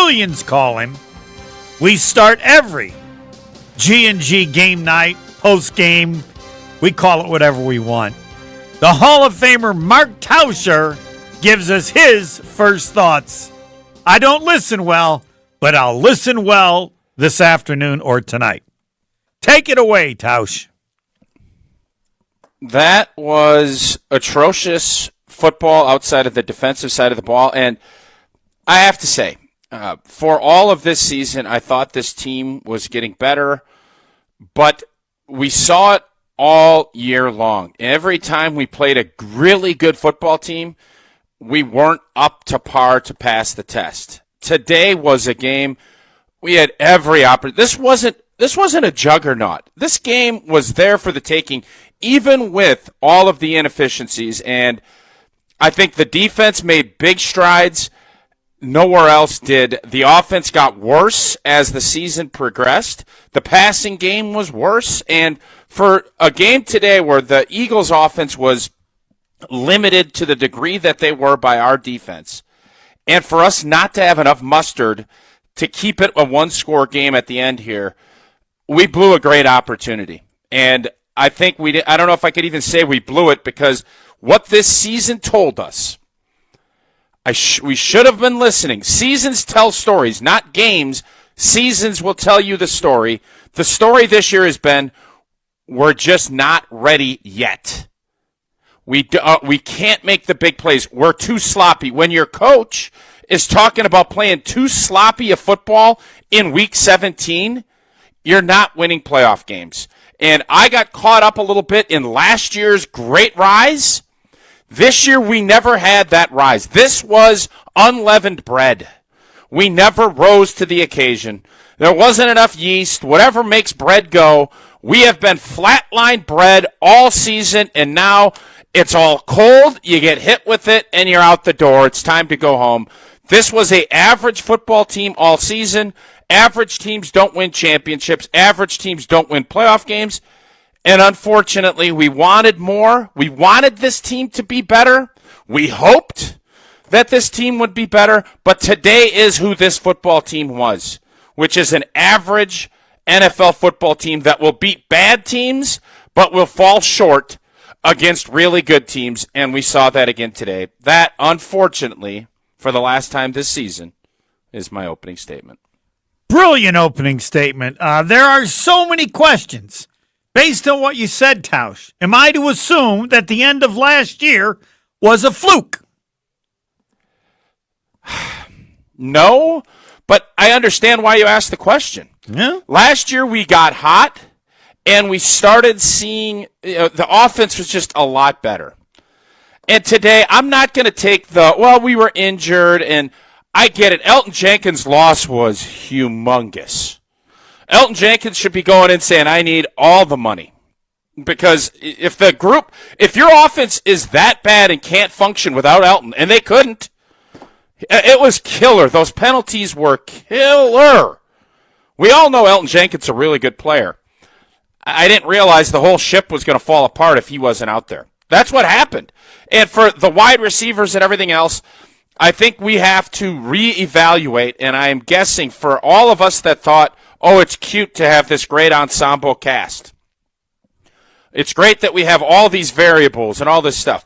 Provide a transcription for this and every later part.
millions call him. We start every G&G game night, post-game. We call it whatever we want. The Hall of Famer Mark Tauscher gives us his first thoughts. I don't listen well, but I'll listen well this afternoon or tonight. Take it away, Tausch. That was atrocious football outside of the defensive side of the ball. And I have to say, for all of this season, I thought this team was getting better, but we saw it all year long. Every time we played a really good football team, we weren't up to par to pass the test. Today was a game we had every opportunity. This wasn't a juggernaut. This game was there for the taking, even with all of the inefficiencies. And I think the defense made big strides. Nowhere else did. The offense got worse as the season progressed. The passing game was worse. And for a game today where the Eagles' offense was limited to the degree that they were by our defense, and for us not to have enough mustard to keep it a one-score game at the end here, we blew a great opportunity. And I think we did. I don't know if I could even say we blew it, because what this season told us, we should have been listening. Seasons tell stories, not games. Seasons will tell you the story. The story this year has been, we're just not ready yet. We can't make the big plays. We're too sloppy. When your coach is talking about playing too sloppy a football in Week 17, you're not winning playoff games. And I got caught up a little bit in last year's great rise. This year, we never had that rise. This was unleavened bread. We never rose to the occasion. There wasn't enough yeast. Whatever makes bread go, we have been flatline bread all season, and now it's all cold. You get hit with it, and you're out the door. It's time to go home. This was an average football team all season. Average teams don't win championships. Average teams don't win playoff games. And unfortunately, we wanted more. We wanted this team to be better. We hoped that this team would be better. But today is who this football team was, which is an average NFL football team that will beat bad teams, but will fall short against really good teams. And we saw that again today. That, unfortunately, for the last time this season, is my opening statement. Brilliant opening statement. There are so many questions. Based on what you said, Tausch, am I to assume that the end of last year was a fluke? No, but I understand why you asked the question. Yeah. Last year we got hot, and we started seeing the offense was just a lot better. And today I'm not going to take we were injured, and I get it. Elton Jenkins' loss was humongous. Elton Jenkins should be going in saying, I need all the money. Because if your offense is that bad and can't function without Elton, and they couldn't, it was killer. Those penalties were killer. We all know Elton Jenkins is a really good player. I didn't realize the whole ship was going to fall apart if he wasn't out there. That's what happened. And for the wide receivers and everything else, I think we have to reevaluate, and I am guessing for all of us that thought, oh, it's cute to have this great ensemble cast. It's great that we have all these variables and all this stuff.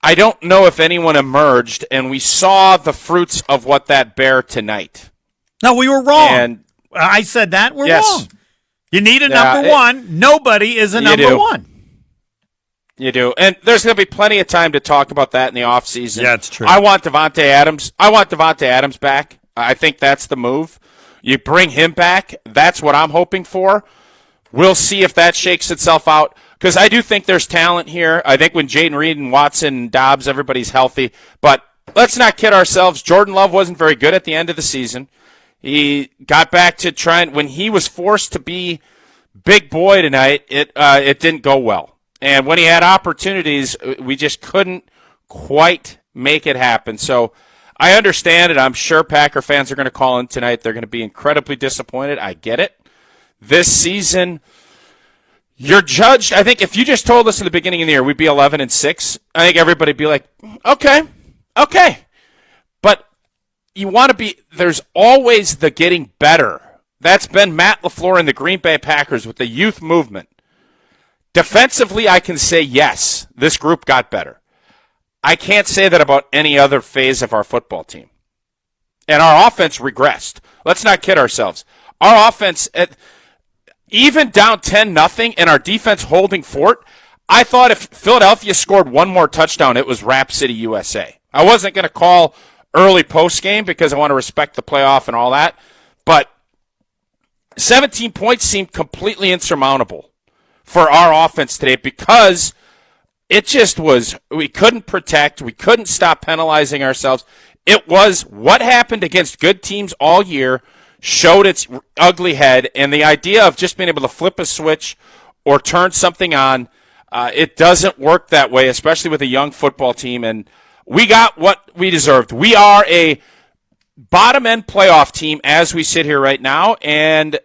I don't know if anyone emerged, and we saw the fruits of what that bear tonight. No, we were wrong. And I said that. We're yes. wrong. You need a number one. Nobody is a number one. You do. And there's going to be plenty of time to talk about that in the offseason. Yeah, it's true. I want Davante Adams back. I think that's the move. You bring him back. That's what I'm hoping for. We'll see if that shakes itself out, because I do think there's talent here. I think when Jaden Reed and Watson and Dobbs, everybody's healthy. But let's not kid ourselves. Jordan Love wasn't very good at the end of the season. He got back to trying. When he was forced to be big boy tonight, it didn't go well. And when he had opportunities, we just couldn't quite make it happen. So I understand it. I'm sure Packer fans are going to call in tonight. They're going to be incredibly disappointed. I get it. This season, you're judged. I think if you just told us in the beginning of the year we'd be 11-6, I think everybody would be like, okay. But there's always the getting better. That's been Matt LaFleur and the Green Bay Packers with the youth movement. Defensively, I can say yes, this group got better. I can't say that about any other phase of our football team. And our offense regressed. Let's not kid ourselves. Our offense, even down 10-0 and our defense holding fort, I thought if Philadelphia scored one more touchdown, it was Rap City, USA. I wasn't going to call early post-game because I want to respect the playoff and all that, but 17 points seemed completely insurmountable for our offense today because it just was, we couldn't protect, we couldn't stop penalizing ourselves. It was what happened against good teams all year showed its ugly head, and the idea of just being able to flip a switch or turn something on, it doesn't work that way, especially with a young football team, and we got what we deserved. We are a bottom-end playoff team as we sit here right now, and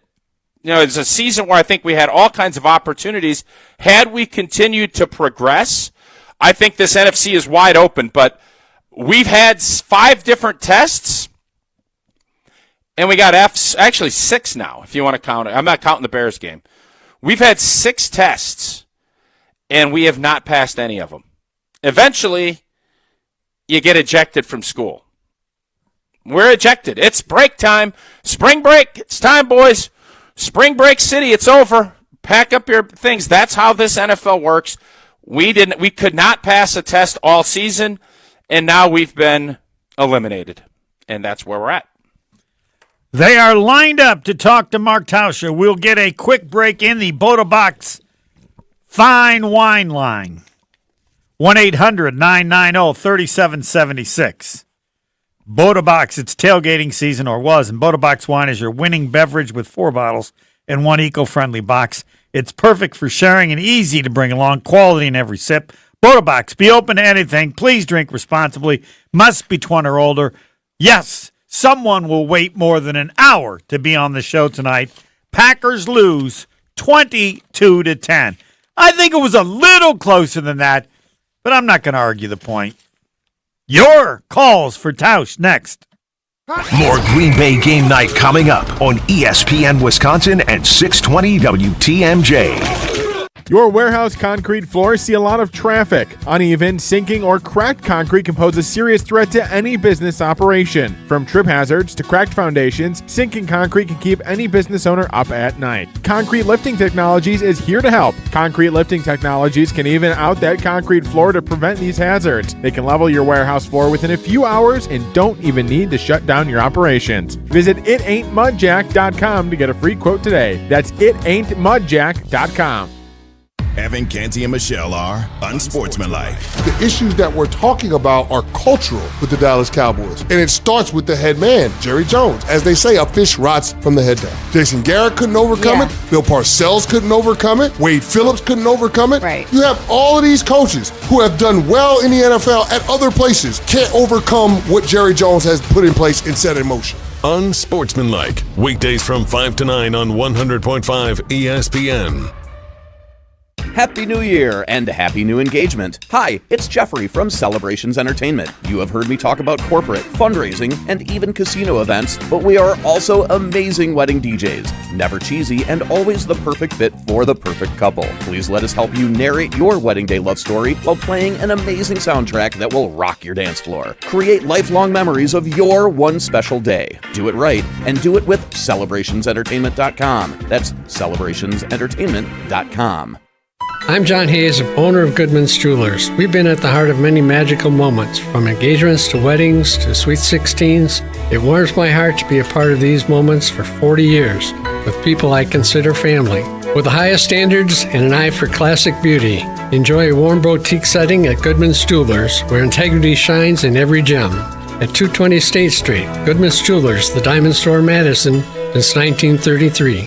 it's a season where I think we had all kinds of opportunities. Had we continued to progress, I think this NFC is wide open, but we've had 5 different tests, and we got F's, actually 6 now, if you want to count it. I'm not counting the Bears game. We've had 6 tests, and we have not passed any of them. Eventually, you get ejected from school. We're ejected. It's break time. Spring break. It's time, boys. Spring break city. It's over. Pack up your things. That's how this NFL works. We could not pass a test all season, and now we've been eliminated. And that's where we're at. They are lined up to talk to Mark Tauscher. We'll get a quick break in the Boda Box Fine Wine line. 1-800-990-3776. Boda Box, it's tailgating season, or was, and Boda Box wine is your winning beverage with 4 bottles in one eco-friendly box. It's perfect for sharing and easy to bring along, quality in every sip. Boda Box, be open to anything. Please drink responsibly. Must be 20 or older. Yes, someone will wait more than an hour to be on the show tonight. Packers lose 22-10. I think it was a little closer than that, but I'm not going to argue the point. Your calls for Tausch next. More Green Bay game night coming up on ESPN Wisconsin and 620 WTMJ. Your warehouse concrete floors see a lot of traffic. Uneven, sinking, or cracked concrete can pose a serious threat to any business operation. From trip hazards to cracked foundations, sinking concrete can keep any business owner up at night. Concrete Lifting Technologies is here to help. Concrete Lifting Technologies can even out that concrete floor to prevent these hazards. They can level your warehouse floor within a few hours and don't even need to shut down your operations. Visit itaintmudjack.com to get a free quote today. That's itaintmudjack.com. Evan, Canty, and Michelle are unsportsmanlike. The issues that we're talking about are cultural with the Dallas Cowboys. And it starts with the head man, Jerry Jones. As they say, a fish rots from the head down. Jason Garrett couldn't overcome it. Bill Parcells couldn't overcome it. Wade Phillips couldn't overcome it. Right. You have all of these coaches who have done well in the NFL at other places can't overcome what Jerry Jones has put in place and set in motion. Unsportsmanlike. Weekdays from 5 to 9 on 100.5 ESPN. Happy New Year and happy new engagement. Hi, it's Jeffrey from Celebrations Entertainment. You have heard me talk about corporate, fundraising, and even casino events, but we are also amazing wedding DJs. Never cheesy and always the perfect fit for the perfect couple. Please let us help you narrate your wedding day love story while playing an amazing soundtrack that will rock your dance floor. Create lifelong memories of your one special day. Do it right and do it with CelebrationsEntertainment.com. That's CelebrationsEntertainment.com. I'm John Hayes, owner of Goodman's Jewelers. We've been at the heart of many magical moments, from engagements to weddings to sweet 16s. It warms my heart to be a part of these moments for 40 years with people I consider family. With the highest standards and an eye for classic beauty, enjoy a warm boutique setting at Goodman's Jewelers, where integrity shines in every gem. At 220 State Street, Goodman's Jewelers, the Diamond Store, Madison, since 1933.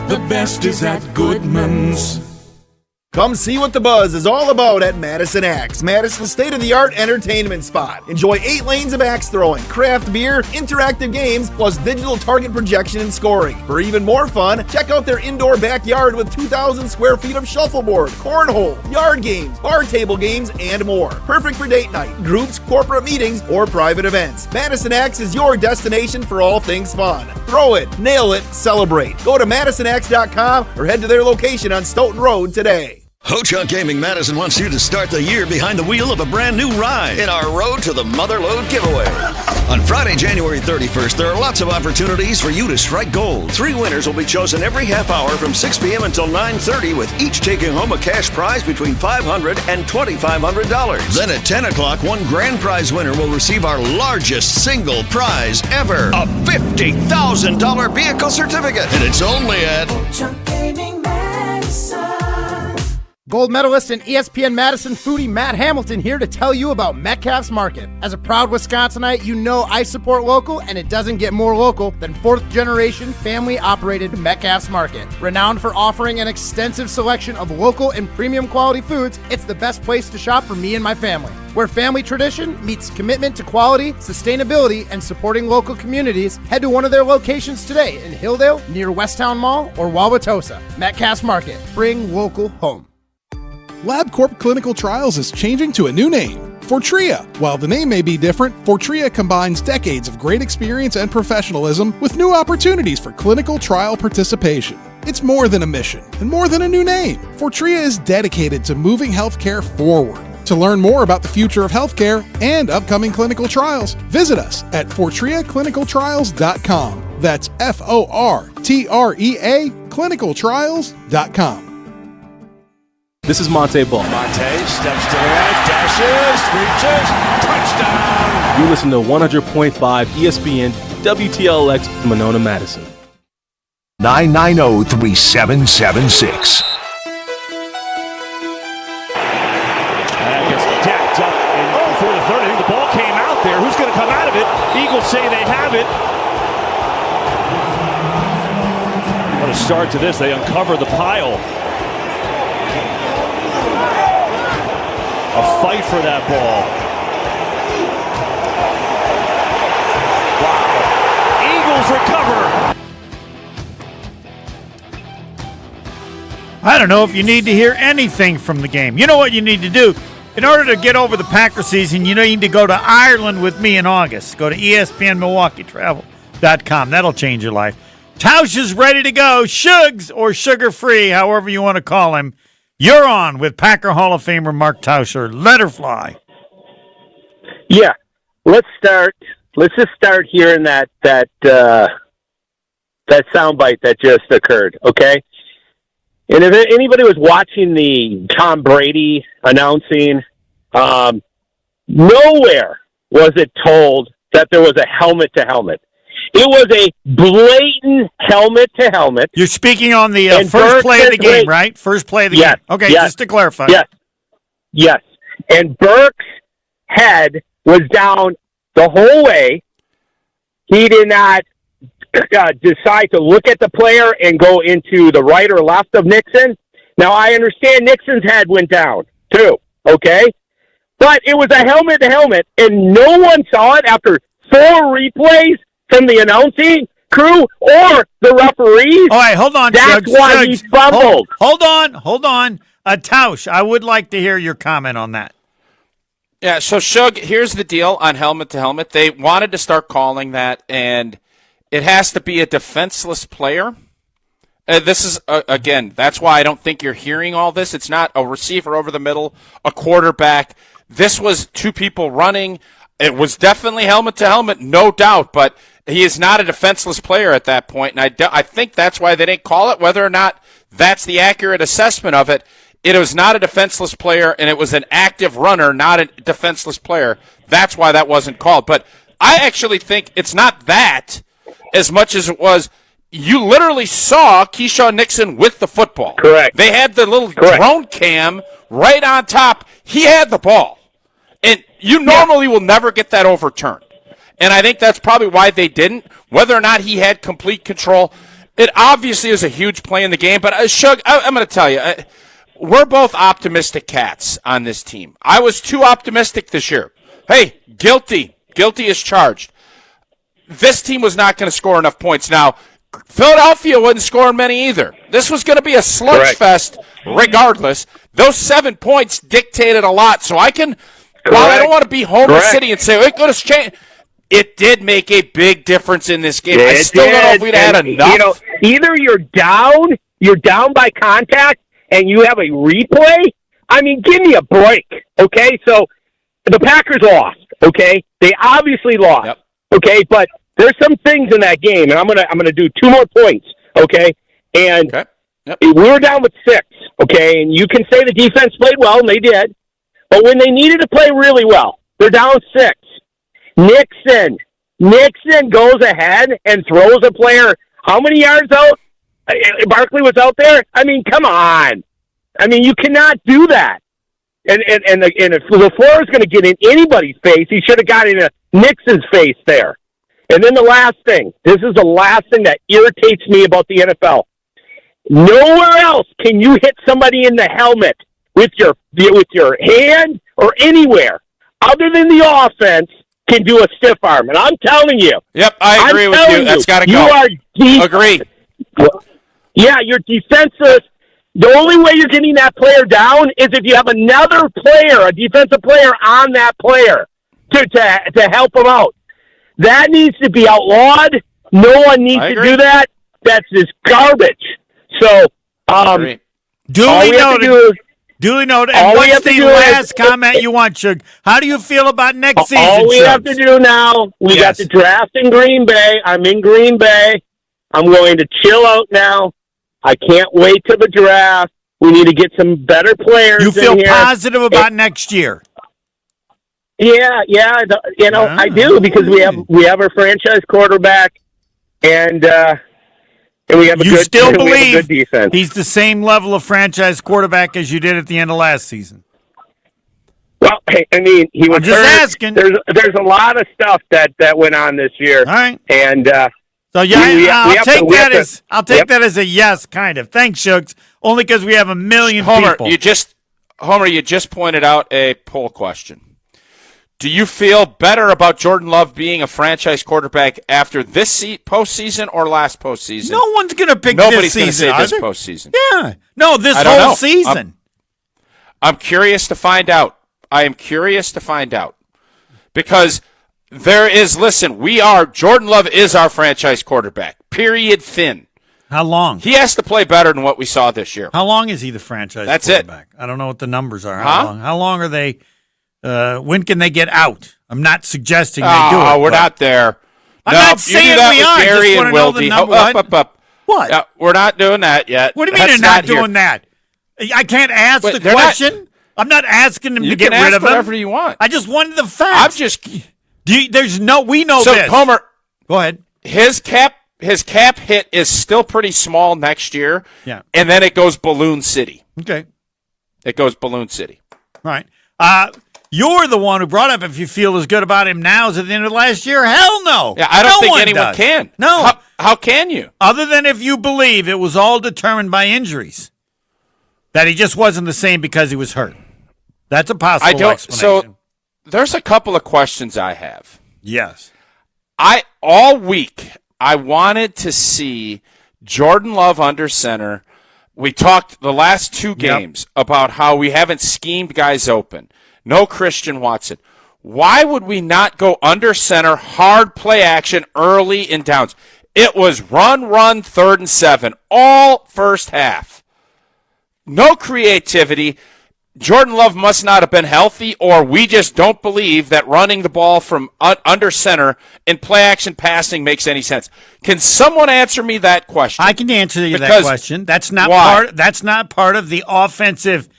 The best is at Goodman's. Come see what the buzz is all about at Madison Axe, Madison's state-of-the-art entertainment spot. Enjoy 8 lanes of axe throwing, craft beer, interactive games, plus digital target projection and scoring. For even more fun, check out their indoor backyard with 2,000 square feet of shuffleboard, cornhole, yard games, bar table games, and more. Perfect for date night, groups, corporate meetings, or private events. Madison Axe is your destination for all things fun. Throw it, nail it, celebrate. Go to MadisonAxe.com or head to their location on Stoughton Road today. Ho-Chunk Gaming Madison wants you to start the year behind the wheel of a brand new ride in our Road to the Motherlode giveaway. On Friday, January 31st, there are lots of opportunities for you to strike gold. 3 winners will be chosen every half hour from 6 p.m. until 9:30, with each taking home a cash prize between $500 and $2,500. Then at 10 o'clock, one grand prize winner will receive our largest single prize ever, a $50,000 vehicle certificate. And it's only at Ho-Chunk Gaming Madison. Gold medalist and ESPN Madison foodie Matt Hamilton here to tell you about Metcalf's Market. As a proud Wisconsinite, you know I support local, and it doesn't get more local than 4th-generation family-operated Metcalf's Market. Renowned for offering an extensive selection of local and premium quality foods, it's the best place to shop for me and my family. Where family tradition meets commitment to quality, sustainability, and supporting local communities, head to one of their locations today in Hilldale, near Westtown Mall, or Wauwatosa. Metcalf's Market. Bring local home. LabCorp Clinical Trials is changing to a new name, Fortrea. While the name may be different, Fortrea combines decades of great experience and professionalism with new opportunities for clinical trial participation. It's more than a mission and more than a new name. Fortrea is dedicated to moving healthcare forward. To learn more about the future of healthcare and upcoming clinical trials, visit us at FortreaClinicalTrials.com. That's FORTREA clinicaltrials.com. This is Monte Ball. Monte steps to the right, dashes, reaches, touchdown. You listen to 100.5 ESPN WTLX Monona, Madison. 990-3776. Gets decked up before the third. I think the ball came out there. Who's going to come out of it? Eagles say they have it. What a start to this. They uncover the pile. A fight for that ball. Wow. Eagles recover. I don't know if you need to hear anything from the game. You know what you need to do? In order to get over the Packer season, you need to go to Ireland with me in August. Go to ESPNMilwaukeeTravel.com. That'll change your life. Tausch is ready to go. Shugs, or sugar-free, however you want to call him. You're on with Packer Hall of Famer Mark Tauscher. Let her fly. Yeah, let's start. Let's just start here in that soundbite that just occurred. Okay, and if anybody was watching the Tom Brady announcing, nowhere was it told that there was a helmet to helmet. It was a blatant helmet-to-helmet. You're speaking on the first play of the game, right? First play of the game. Okay, just to clarify. Yes. And Burke's head was down the whole way. He did not decide to look at the player and go into the right or left of Nixon. Now, I understand Nixon's head went down, too, okay? But it was a helmet-to-helmet, and no one saw it after 4 replays from the announcing crew or the referees. All right, hold on, That's why he fumbled. Hold on. Tausch, I would like to hear your comment on that. Yeah, so Shug, here's the deal on helmet-to-helmet. They wanted to start calling that, and it has to be a defenseless player. This is, again, that's why I don't think you're hearing all this. It's not a receiver over the middle, a quarterback. This was 2 people running. It was definitely helmet-to-helmet, no doubt, but he is not a defenseless player at that point, and I think that's why they didn't call it. Whether or not that's the accurate assessment of it, it was not a defenseless player, and it was an active runner, not a defenseless player. That's why that wasn't called. But I actually think it's not that as much as it was you literally saw Keyshawn Nixon with the football. Correct. They had the little drone cam right on top. He had the ball. And you normally will never get that overturned. And I think that's probably why they didn't. Whether or not he had complete control, it obviously is a huge play in the game. But, Shug, I'm going to tell you, we're both optimistic cats on this team. I was too optimistic this year. Hey, guilty as charged. This team was not going to score enough points. Now, Philadelphia wasn't scoring many either. This was going to be a sludge fest regardless. Those 7 points dictated a lot. So I can, while I don't want to be Homer City and say, it could have changed, it did make a big difference in this game. I still don't know if we'd had enough. You know, either you're down by contact, and you have a replay. I mean, give me a break, okay? So the Packers lost, okay? They obviously lost, okay? But there's some things in that game, and I'm gonna do 2 more points, okay? And we were down with 6, okay? And you can say the defense played well, and they did. But when they needed to play really well, they're down 6. Nixon goes ahead and throws a player. How many yards out? Barkley was out there. I mean, come on. I mean, you cannot do that. And if LaFleur is going to get in anybody's face, he should have got in Nixon's face there. And then the last thing. This is the last thing that irritates me about the NFL. Nowhere else can you hit somebody in the helmet with your hand or anywhere other than the offense can do a stiff arm. And I'm telling you. Yep, I agree with you. That's got to go. You are Agree. Yeah, you're defensive. The only way you're getting that player down is if you have another player, a defensive player, on that player to help him out. That needs to be outlawed. No one needs to do that. That's just garbage. So, duly noted. Duly noted. And what's the last comment you want, Shug? How do you feel about next season, all we have to do now, we got the draft in Green Bay. I'm in Green Bay. I'm going to chill out now. I can't wait till the draft. We need to get some better players. You feel in here. positive about next year? Yeah. I do because we have our franchise quarterback, and we have a good defense. He's the same level of franchise quarterback as you did at the end of last season? Well, I mean, he was just asking. There's a lot of stuff that went on this year. All right, and so I'll take that as a yes, kind of. Thanks, Shugs. Only because we have a million people. Homer, you just pointed out a poll question. Do you feel better about Jordan Love being a franchise quarterback after this postseason or last postseason? No one's going to pick Nobody's this season. Nobody's going to say this postseason. Yeah. No, this whole season. I'm curious to find out. I am curious to find out. Because Jordan Love is our franchise quarterback. Period. Thin. How long? He has to play better than what we saw this year. How long is he the franchise quarterback? I don't know what the numbers are. How long are they? When can they get out? I'm not suggesting they do it. Oh, we're not there. I'm not saying we are. I just want to know the number. What? We're not doing that yet. What do you mean you're not doing that? I can't ask the question. I'm not asking them to get rid of him. Whatever you want. I just wanted the facts. We know so, this. Homer, go ahead. His cap hit is still pretty small next year. Yeah. And then it goes Balloon City. Okay. It goes Balloon City. All right. You're the one who brought up if you feel as good about him now as at the end of last year. Hell no. Yeah, I don't think anyone can. No. How can you? Other than if you believe it was all determined by injuries. That he just wasn't the same because he was hurt. That's a possible explanation. So there's a couple of questions I have. Yes. All week I wanted to see Jordan Love under center. We talked the last 2 games about how we haven't schemed guys open. No Christian Watson. Why would we not go under center, hard play action early in downs? It was run, 3rd and 7, all first half. No creativity. Jordan Love must not have been healthy, or we just don't believe that running the ball from under center in play action passing makes any sense. Can someone answer me that question? I can answer you that question. That's not part of the offensive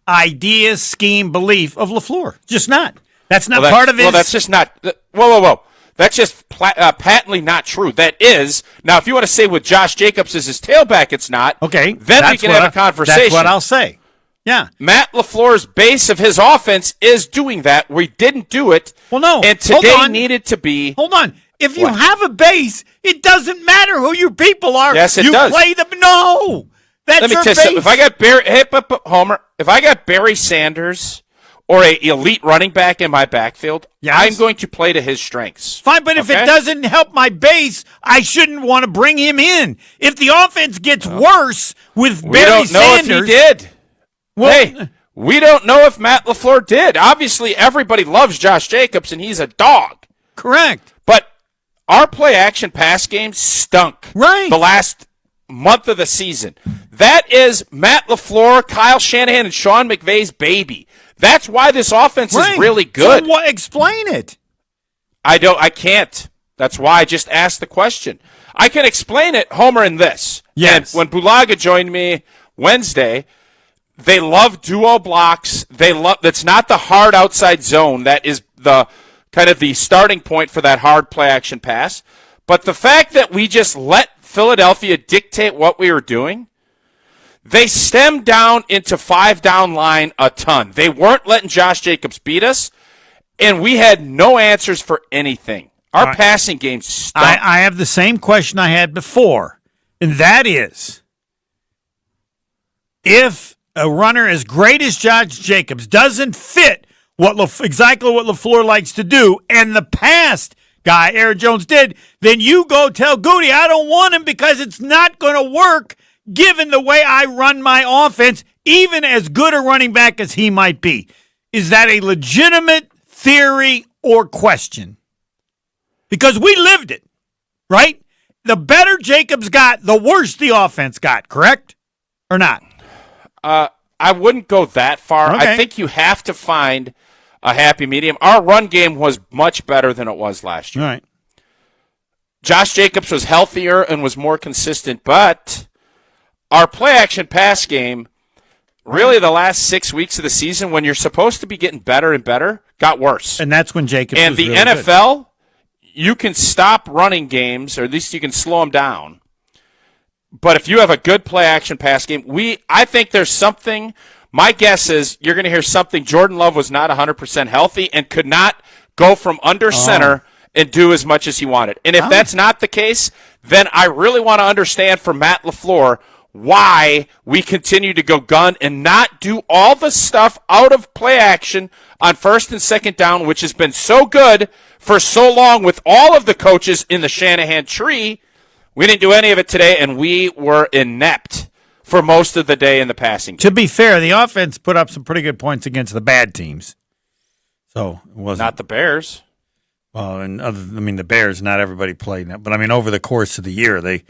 idea, scheme, belief of LaFleur. Just not. That's not part of his. Well, that's just not. Whoa. That's just patently not true. That is. Now, if you want to say with Josh Jacobs as his tailback, it's not. Okay. Then we can have a conversation. That's what I'll say. Yeah. Matt LaFleur's base of his offense is doing that. We didn't do it. Well, no. And today needed to be. Hold on. If you have a base, it doesn't matter who your people are. Yes, it does. You play them. No. That's Let me her tell you something. base. If I got Homer, if I got Barry Sanders or a elite running back in my backfield, I'm going to play to his strengths. Fine, but if it doesn't help my base, I shouldn't want to bring him in. If the offense gets worse with Barry Sanders, we don't know if he did. Hey, we don't know if Matt LaFleur did. Obviously, everybody loves Josh Jacobs, and he's a dog. Correct. But our play-action pass game stunk the last month of the season. That is Matt LaFleur, Kyle Shanahan, and Sean McVay's baby. That's why this offense is really good. So explain it. I can't. That's why I just asked the question. I can explain it, Homer, in this. Yes. And when Bulaga joined me Wednesday, they love duo blocks. That's not the hard outside zone. That is the kind of the starting point for that hard play action pass. But the fact that we just let Philadelphia dictate what we were doing, they stemmed down into 5-down line a ton. They weren't letting Josh Jacobs beat us, and we had no answers for anything. Our passing game stunk. I have the same question I had before, and that is, if a runner as great as Josh Jacobs doesn't fit exactly what LaFleur likes to do, and the past guy, Aaron Jones, did, then you go tell Goody, I don't want him because it's not going to work given the way I run my offense, even as good a running back as he might be. Is that a legitimate theory or question? Because we lived it, right? The better Jacobs got, the worse the offense got, correct? Or not? I wouldn't go that far. Okay. I think you have to find a happy medium. Our run game was much better than it was last year. All right. Josh Jacobs was healthier and was more consistent, but our play-action pass game, really the last 6 weeks of the season, when you're supposed to be getting better and better, got worse. And that's when Jacobs and was the really NFL, good. You can stop running games, or at least you can slow them down. But if you have a good play-action pass game, I think there's something. My guess is you're going to hear something. Jordan Love was not 100% healthy and could not go from under center and do as much as he wanted. And if that's not the case, then I really want to understand from Matt LaFleur why we continue to go gun and not do all the stuff out of play action on first and second down, which has been so good for so long with all of the coaches in the Shanahan tree. We didn't do any of it today, and we were inept for most of the day in the passing game. To be fair, the offense put up some pretty good points against the bad teams. So it wasn't. Not the Bears. Well, and the Bears, not everybody played that. But, over the course of the year, they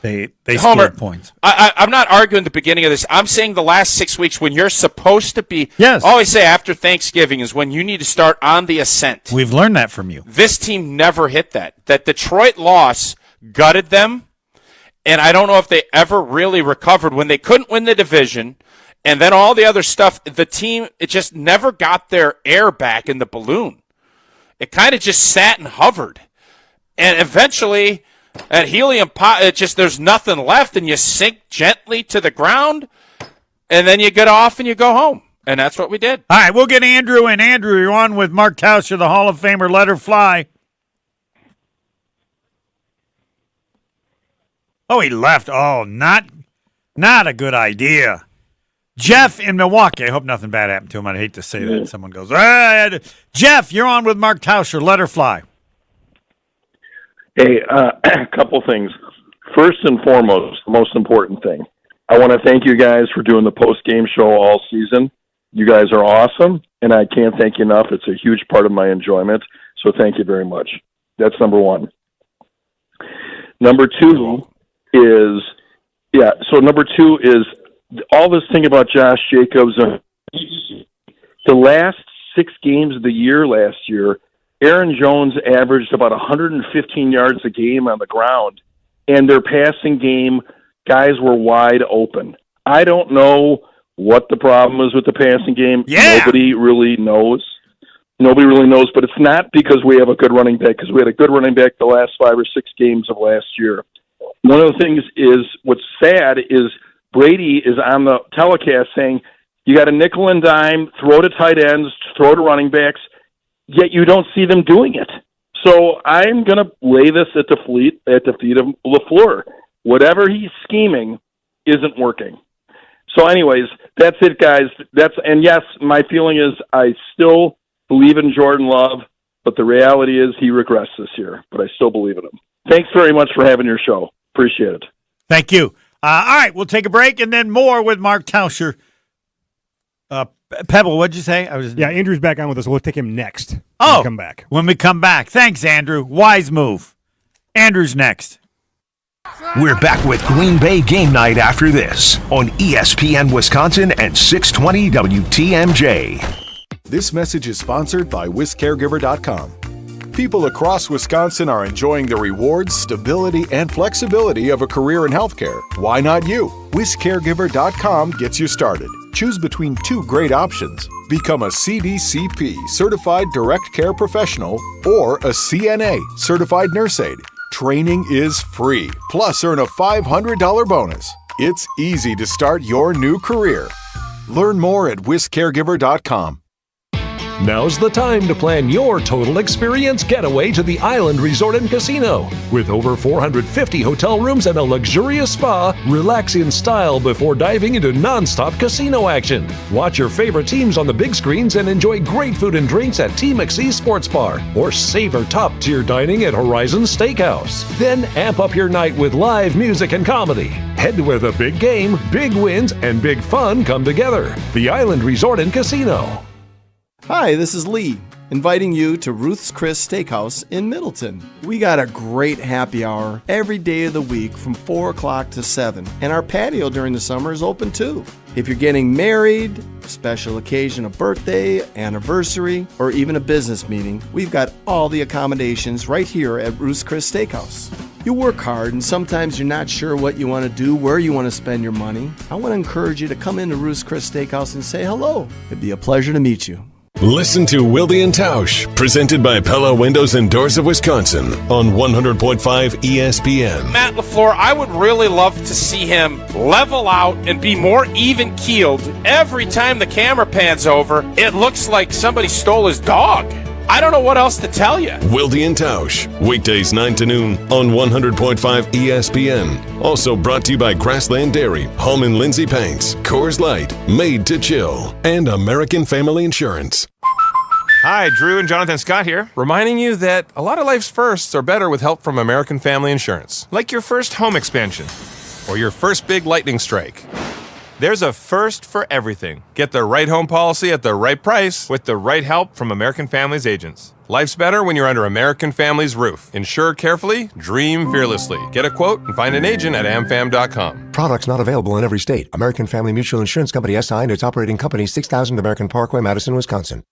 Homer, scored points. I'm not arguing the beginning of this. I'm saying the last 6 weeks when you're supposed to be. Yes. I always say after Thanksgiving is when you need to start on the ascent. We've learned that from you. This team never hit that. That Detroit loss gutted them, and I don't know if they ever really recovered when they couldn't win the division, and then all the other stuff. The team, it just never got their air back in the balloon. It kind of just sat and hovered, and eventually, at helium, there's nothing left, and you sink gently to the ground, and then you get off and you go home, and that's what we did. All right, we'll get Andrew in. Andrew, you're on with Mark Tauscher, the Hall of Famer. Let her fly. Oh, he left. Oh, not a good idea. Jeff in Milwaukee. I hope nothing bad happened to him. I'd hate to say that. Someone goes, Jeff, you're on with Mark Tauscher. Let her fly. Hey, a couple things. First and foremost, the most important thing, I want to thank you guys for doing the post-game show all season. You guys are awesome, and I can't thank you enough. It's a huge part of my enjoyment, so thank you very much. That's number one. Number two is all this thing about Josh Jacobs. The last 6 games of the year last year, Aaron Jones averaged about 115 yards a game on the ground, and their passing game, guys were wide open. I don't know what the problem is with the passing game. Yeah. Nobody really knows, but it's not because we have a good running back, because we had a good running back the last 5 or 6 games of last year. One of the things is, what's sad is Brady is on the telecast saying, you got a nickel and dime, throw to tight ends, throw to running backs, yet you don't see them doing it. So I'm going to lay this at the feet of LaFleur. Whatever he's scheming, isn't working. So anyways, that's it, guys. And yes, my feeling is I still believe in Jordan Love, but the reality is he regressed this year, but I still believe in him. Thanks very much for having your show. Appreciate it. Thank you. All right, we'll take a break and then more with Mark Tauscher. Pebble, what'd you say? Andrew's back on with us. We'll take him next. When we come back. When we come back. Thanks, Andrew. Wise move. Andrew's next. We're back with Green Bay Game Night after this on ESPN Wisconsin and 620 WTMJ. This message is sponsored by WisCaregiver.com. People across Wisconsin are enjoying the rewards, stability, and flexibility of a career in healthcare. Why not you? WisCaregiver.com gets you started. Choose between two great options. Become a CDCP, Certified Direct Care Professional, or a CNA, Certified Nurse Aide. Training is free, plus earn a $500 bonus. It's easy to start your new career. Learn more at WisCaregiver.com. Now's the time to plan your total experience getaway to the Island Resort and Casino. With over 450 hotel rooms and a luxurious spa, relax in style before diving into non-stop casino action. Watch your favorite teams on the big screens and enjoy great food and drinks at T. McSee Sports Bar, or savor top-tier dining at Horizon Steakhouse. Then amp up your night with live music and comedy. Head where the big game, big wins, and big fun come together. The Island Resort and Casino. Hi, this is Lee, inviting you to Ruth's Chris Steakhouse in Middleton. We got a great happy hour every day of the week from 4 o'clock to 7, and our patio during the summer is open too. If you're getting married, special occasion, a birthday, anniversary, or even a business meeting, we've got all the accommodations right here at Ruth's Chris Steakhouse. You work hard and sometimes you're not sure what you want to do, where you want to spend your money. I want to encourage you to come into Ruth's Chris Steakhouse and say hello. It'd be a pleasure to meet you. Listen to Wilde and Tausch, presented by Pella Windows and Doors of Wisconsin on 100.5 ESPN. Matt LaFleur, I would really love to see him level out and be more even-keeled. Every time the camera pans over, it looks like somebody stole his dog. I don't know what else to tell you. Wilde and Tausch, weekdays 9 to noon on 100.5 ESPN. Also brought to you by Grassland Dairy, Hallman Lindsay Paints, Coors Light, Made to Chill, and American Family Insurance. Hi, Drew and Jonathan Scott here, reminding you that a lot of life's firsts are better with help from American Family Insurance. Like your first home expansion, or your first big lightning strike. There's a first for everything. Get the right home policy at the right price with the right help from American Family's agents. Life's better when you're under American Family's roof. Insure carefully, dream fearlessly. Get a quote and find an agent at amfam.com. Products not available in every state. American Family Mutual Insurance Company SI and its operating company 6000 American Parkway, Madison, Wisconsin.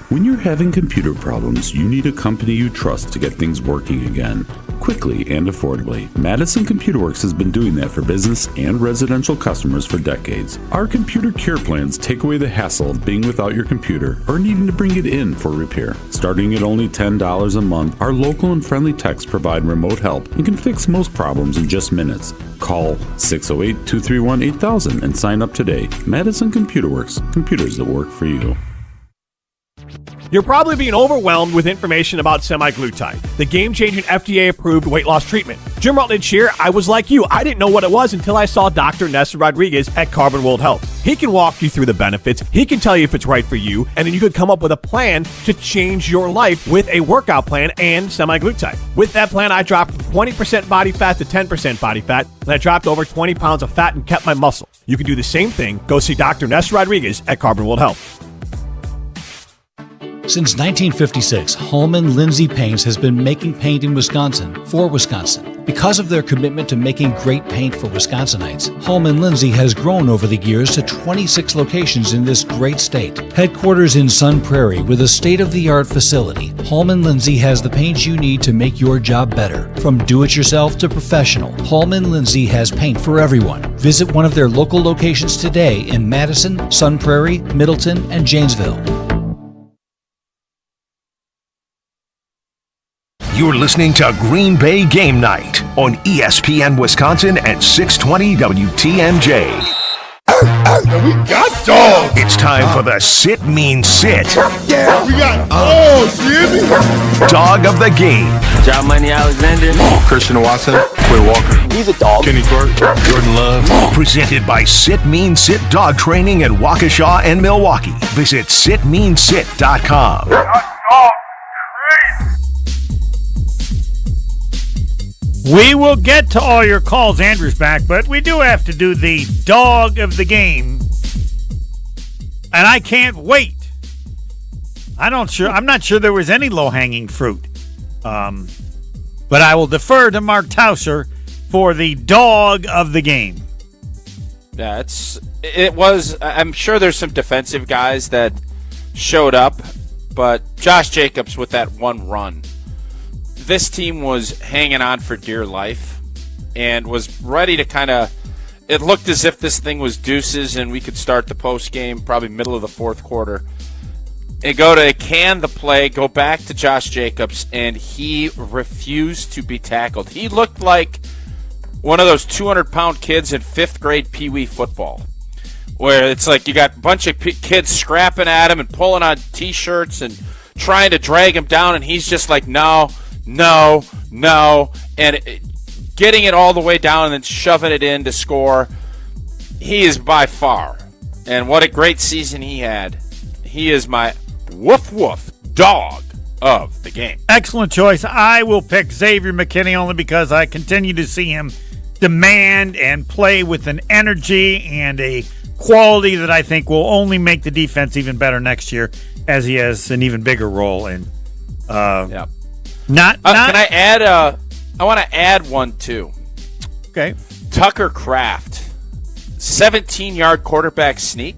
When you're having computer problems, you need a company you trust to get things working again, quickly and affordably. Madison Computer Works has been doing that for business and residential customers for decades. Our computer care plans take away the hassle of being without your computer or needing to bring it in for repair. Starting at only $10 a month, our local and friendly techs provide remote help and can fix most problems in just minutes. Call 608-231-8000 and sign up today. Madison Computer Works, computers that work for you. You're probably being overwhelmed with information about semaglutide, the game-changing FDA-approved weight loss treatment. Jim Rutledge here. I was like you. I didn't know what it was until I saw Dr. Nessa Rodriguez at Carbon World Health. He can walk you through the benefits. He can tell you if it's right for you, and then you could come up with a plan to change your life with a workout plan and semaglutide. With that plan, I dropped from 20% body fat to 10% body fat, and I dropped over 20 pounds of fat and kept my muscle. You can do the same thing. Go see Dr. Nessa Rodriguez at Carbon World Health. Since 1956, Hallman Lindsay Paints has been making paint in Wisconsin for Wisconsin. Because of their commitment to making great paint for Wisconsinites, Hallman Lindsay has grown over the years to 26 locations in this great state. Headquarters in Sun Prairie with a state-of-the-art facility, Hallman Lindsay has the paint you need to make your job better. From do-it-yourself to professional, Hallman Lindsay has paint for everyone. Visit one of their local locations today in Madison, Sun Prairie, Middleton, and Janesville. You're listening to Green Bay Game Night on ESPN Wisconsin and 620 WTMJ. We got dogs. It's time for the Sit Mean Sit. Yeah, we got dogs, Jimmy. Dog of the game. John Money Alexander. Christian Watson. Quinn Walker. He's a dog. Kenny Clark. Jordan Love. Presented by Sit Mean Sit Dog Training in Waukesha and Milwaukee. Visit sitmeansit.com. We will get to all your calls. Andrew's back, but we do have to do the dog of the game. And I can't wait. I'm not sure there was any low-hanging fruit. But I will defer to Mark Tauscher for the dog of the game. Yeah, I'm sure there's some defensive guys that showed up, but Josh Jacobs with that one run. This team was hanging on for dear life and was ready to it looked as if this thing was deuces and we could start the post game probably middle of the fourth quarter. And go to can the play, go back to Josh Jacobs, and he refused to be tackled. He looked like one of those 200-pound kids in fifth grade Pee Wee football, where it's like you got a bunch of kids scrapping at him and pulling on T-shirts and trying to drag him down, and he's just like, no, and getting it all the way down and then shoving it in to score. He is by far, and what a great season he had. He is my woof dog of the game. Excellent choice. I will pick Xavier McKinney only because I continue to see him demand and play with an energy and a quality that I think will only make the defense even better next year, as he has an even bigger role in. Yeah. Not. Can I add? I want to add one too. Okay. Tucker Kraft, 17-yard quarterback sneak.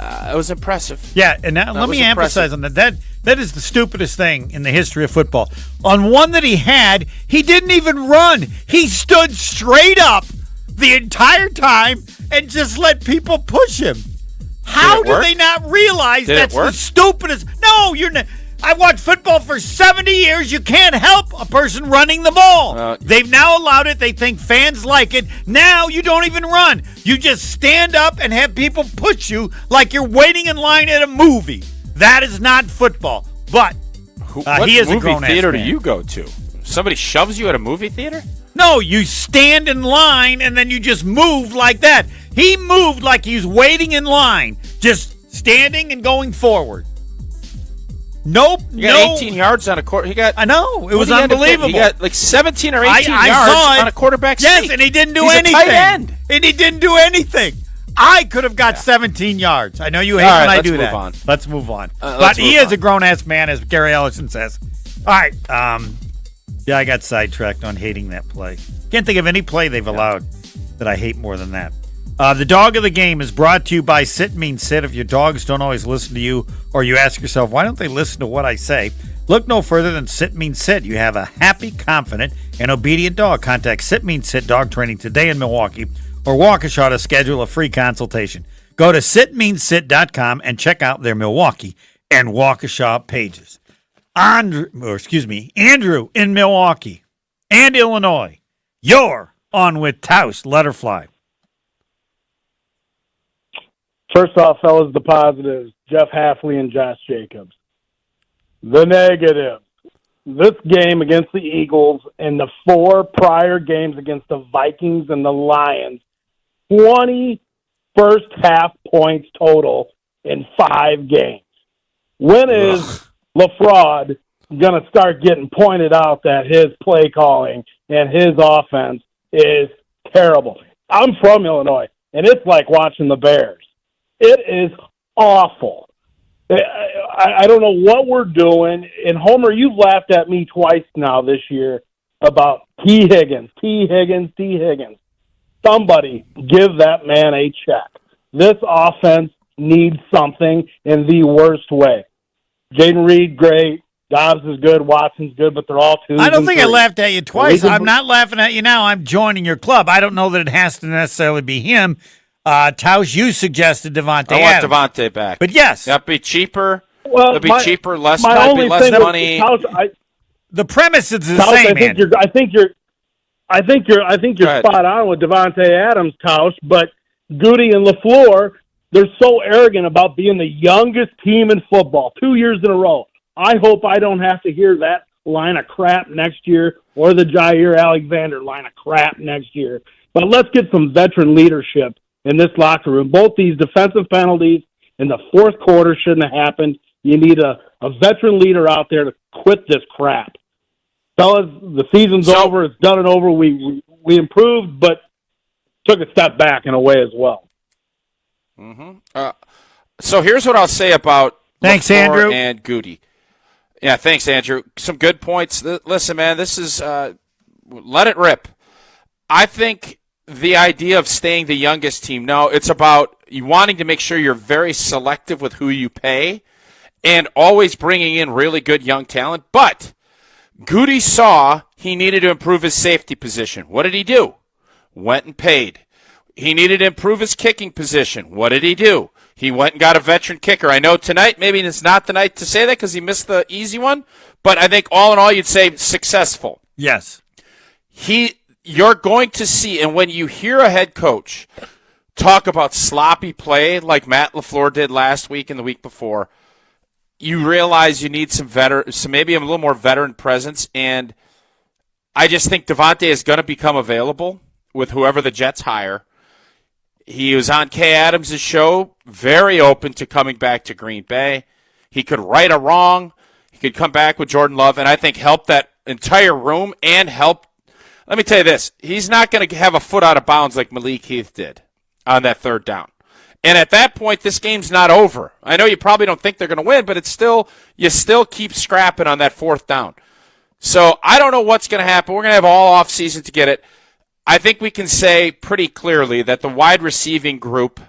It was impressive. Yeah, and now, let me emphasize on that. That is the stupidest thing in the history of football. On one that he had, he didn't even run. He stood straight up the entire time and just let people push him. How do they not realize that's the stupidest? No, you're not. I watched football for 70 years. You can't help a person running the ball. They've now allowed it. They think fans like it. Now you don't even run. You just stand up and have people push you like you're waiting in line at a movie. That is not football. But he is a grown-ass man. What movie theater do you go to? Somebody shoves you at a movie theater? No, you stand in line and then you just move like that. He moved like he was waiting in line, just standing and going forward. Nope. He got 18 yards on a quarter. I know. It was unbelievable. He got like 17 or 18 yards on a quarterback sneak. Yes, and he didn't do anything. He's a tight end. And he didn't do anything. I could have got 17 yards. I know you hate when I do that. Let's move on. But he is a grown-ass man, as Gary Ellison says. All right. Yeah, I got sidetracked on hating that play. Can't think of any play they've allowed that I hate more than that. The dog of the game is brought to you by Sit Means Sit. If your dogs don't always listen to you, or you ask yourself, why don't they listen to what I say? Look no further than Sit Means Sit. You have a happy, confident, and obedient dog. Contact Sit Means Sit Dog Training today in Milwaukee or Waukesha to schedule a free consultation. Go to sitmeansit.com and check out their Milwaukee and Waukesha pages. Andrew in Milwaukee and Illinois. You're on with Taus. Let her fly. First off, fellas, the positives, Jeff Halfley and Josh Jacobs. The negatives, this game against the Eagles and the 4 prior games against the Vikings and the Lions, 20 first-half points total in 5 games. When is LaFleur going to start getting pointed out that his play calling and his offense is terrible? I'm from Illinois, and it's like watching the Bears. It is awful. I don't know what we're doing. And, Homer, you've laughed at me twice now this year about T. Higgins. Somebody give that man a check. This offense needs something in the worst way. Jaden Reed, great. Dobbs is good. Watson's good, but they're all 2s. I don't think I laughed at you twice. I'm not laughing at you now. I'm joining your club. I don't know that it has to necessarily be him. Taus, you suggested Devontae Adams. I want Devontae back. But yes. That'd be cheaper. Well, it'd be cheaper, less money. The premise is the same, man. I think you're spot on with Devontae Adams, Taus, but Goody and LaFleur, they're so arrogant about being the youngest team in football 2 years in a row. I hope I don't have to hear that line of crap next year or the Jair Alexander line of crap next year. But let's get some veteran leadership in this locker room. Both these defensive penalties in the fourth quarter shouldn't have happened. You need a veteran leader out there to quit this crap. Fellas, the season's over. It's done and over. We improved, but took a step back in a way as well. So here's what I'll say about thanks, LaFleur Andrew and Goody. Yeah, thanks, Andrew. Some good points. Listen, man, this is let it rip. I think the idea of staying the youngest team, no, it's about you wanting to make sure you're very selective with who you pay and always bringing in really good young talent. But Goody saw he needed to improve his safety position. What did he do? Went and paid. He needed to improve his kicking position. What did he do? He went and got a veteran kicker. I know tonight maybe it's not the night to say that because he missed the easy one, but I think all in all you'd say successful. Yes. You're going to see, and when you hear a head coach talk about sloppy play like Matt LaFleur did last week and the week before, you realize you need some maybe a little more veteran presence, and I just think Devontae is going to become available with whoever the Jets hire. He was on Kay Adams' show, very open to coming back to Green Bay. He could right a wrong. He could come back with Jordan Love, and I think help that entire room and help. Let me tell you this. He's not going to have a foot out of bounds like Malik Heath did on that third down. And at that point, this game's not over. I know you probably don't think they're going to win, but you still keep scrapping on that fourth down. So I don't know what's going to happen. We're going to have all off season to get it. I think we can say pretty clearly that the wide receiving group,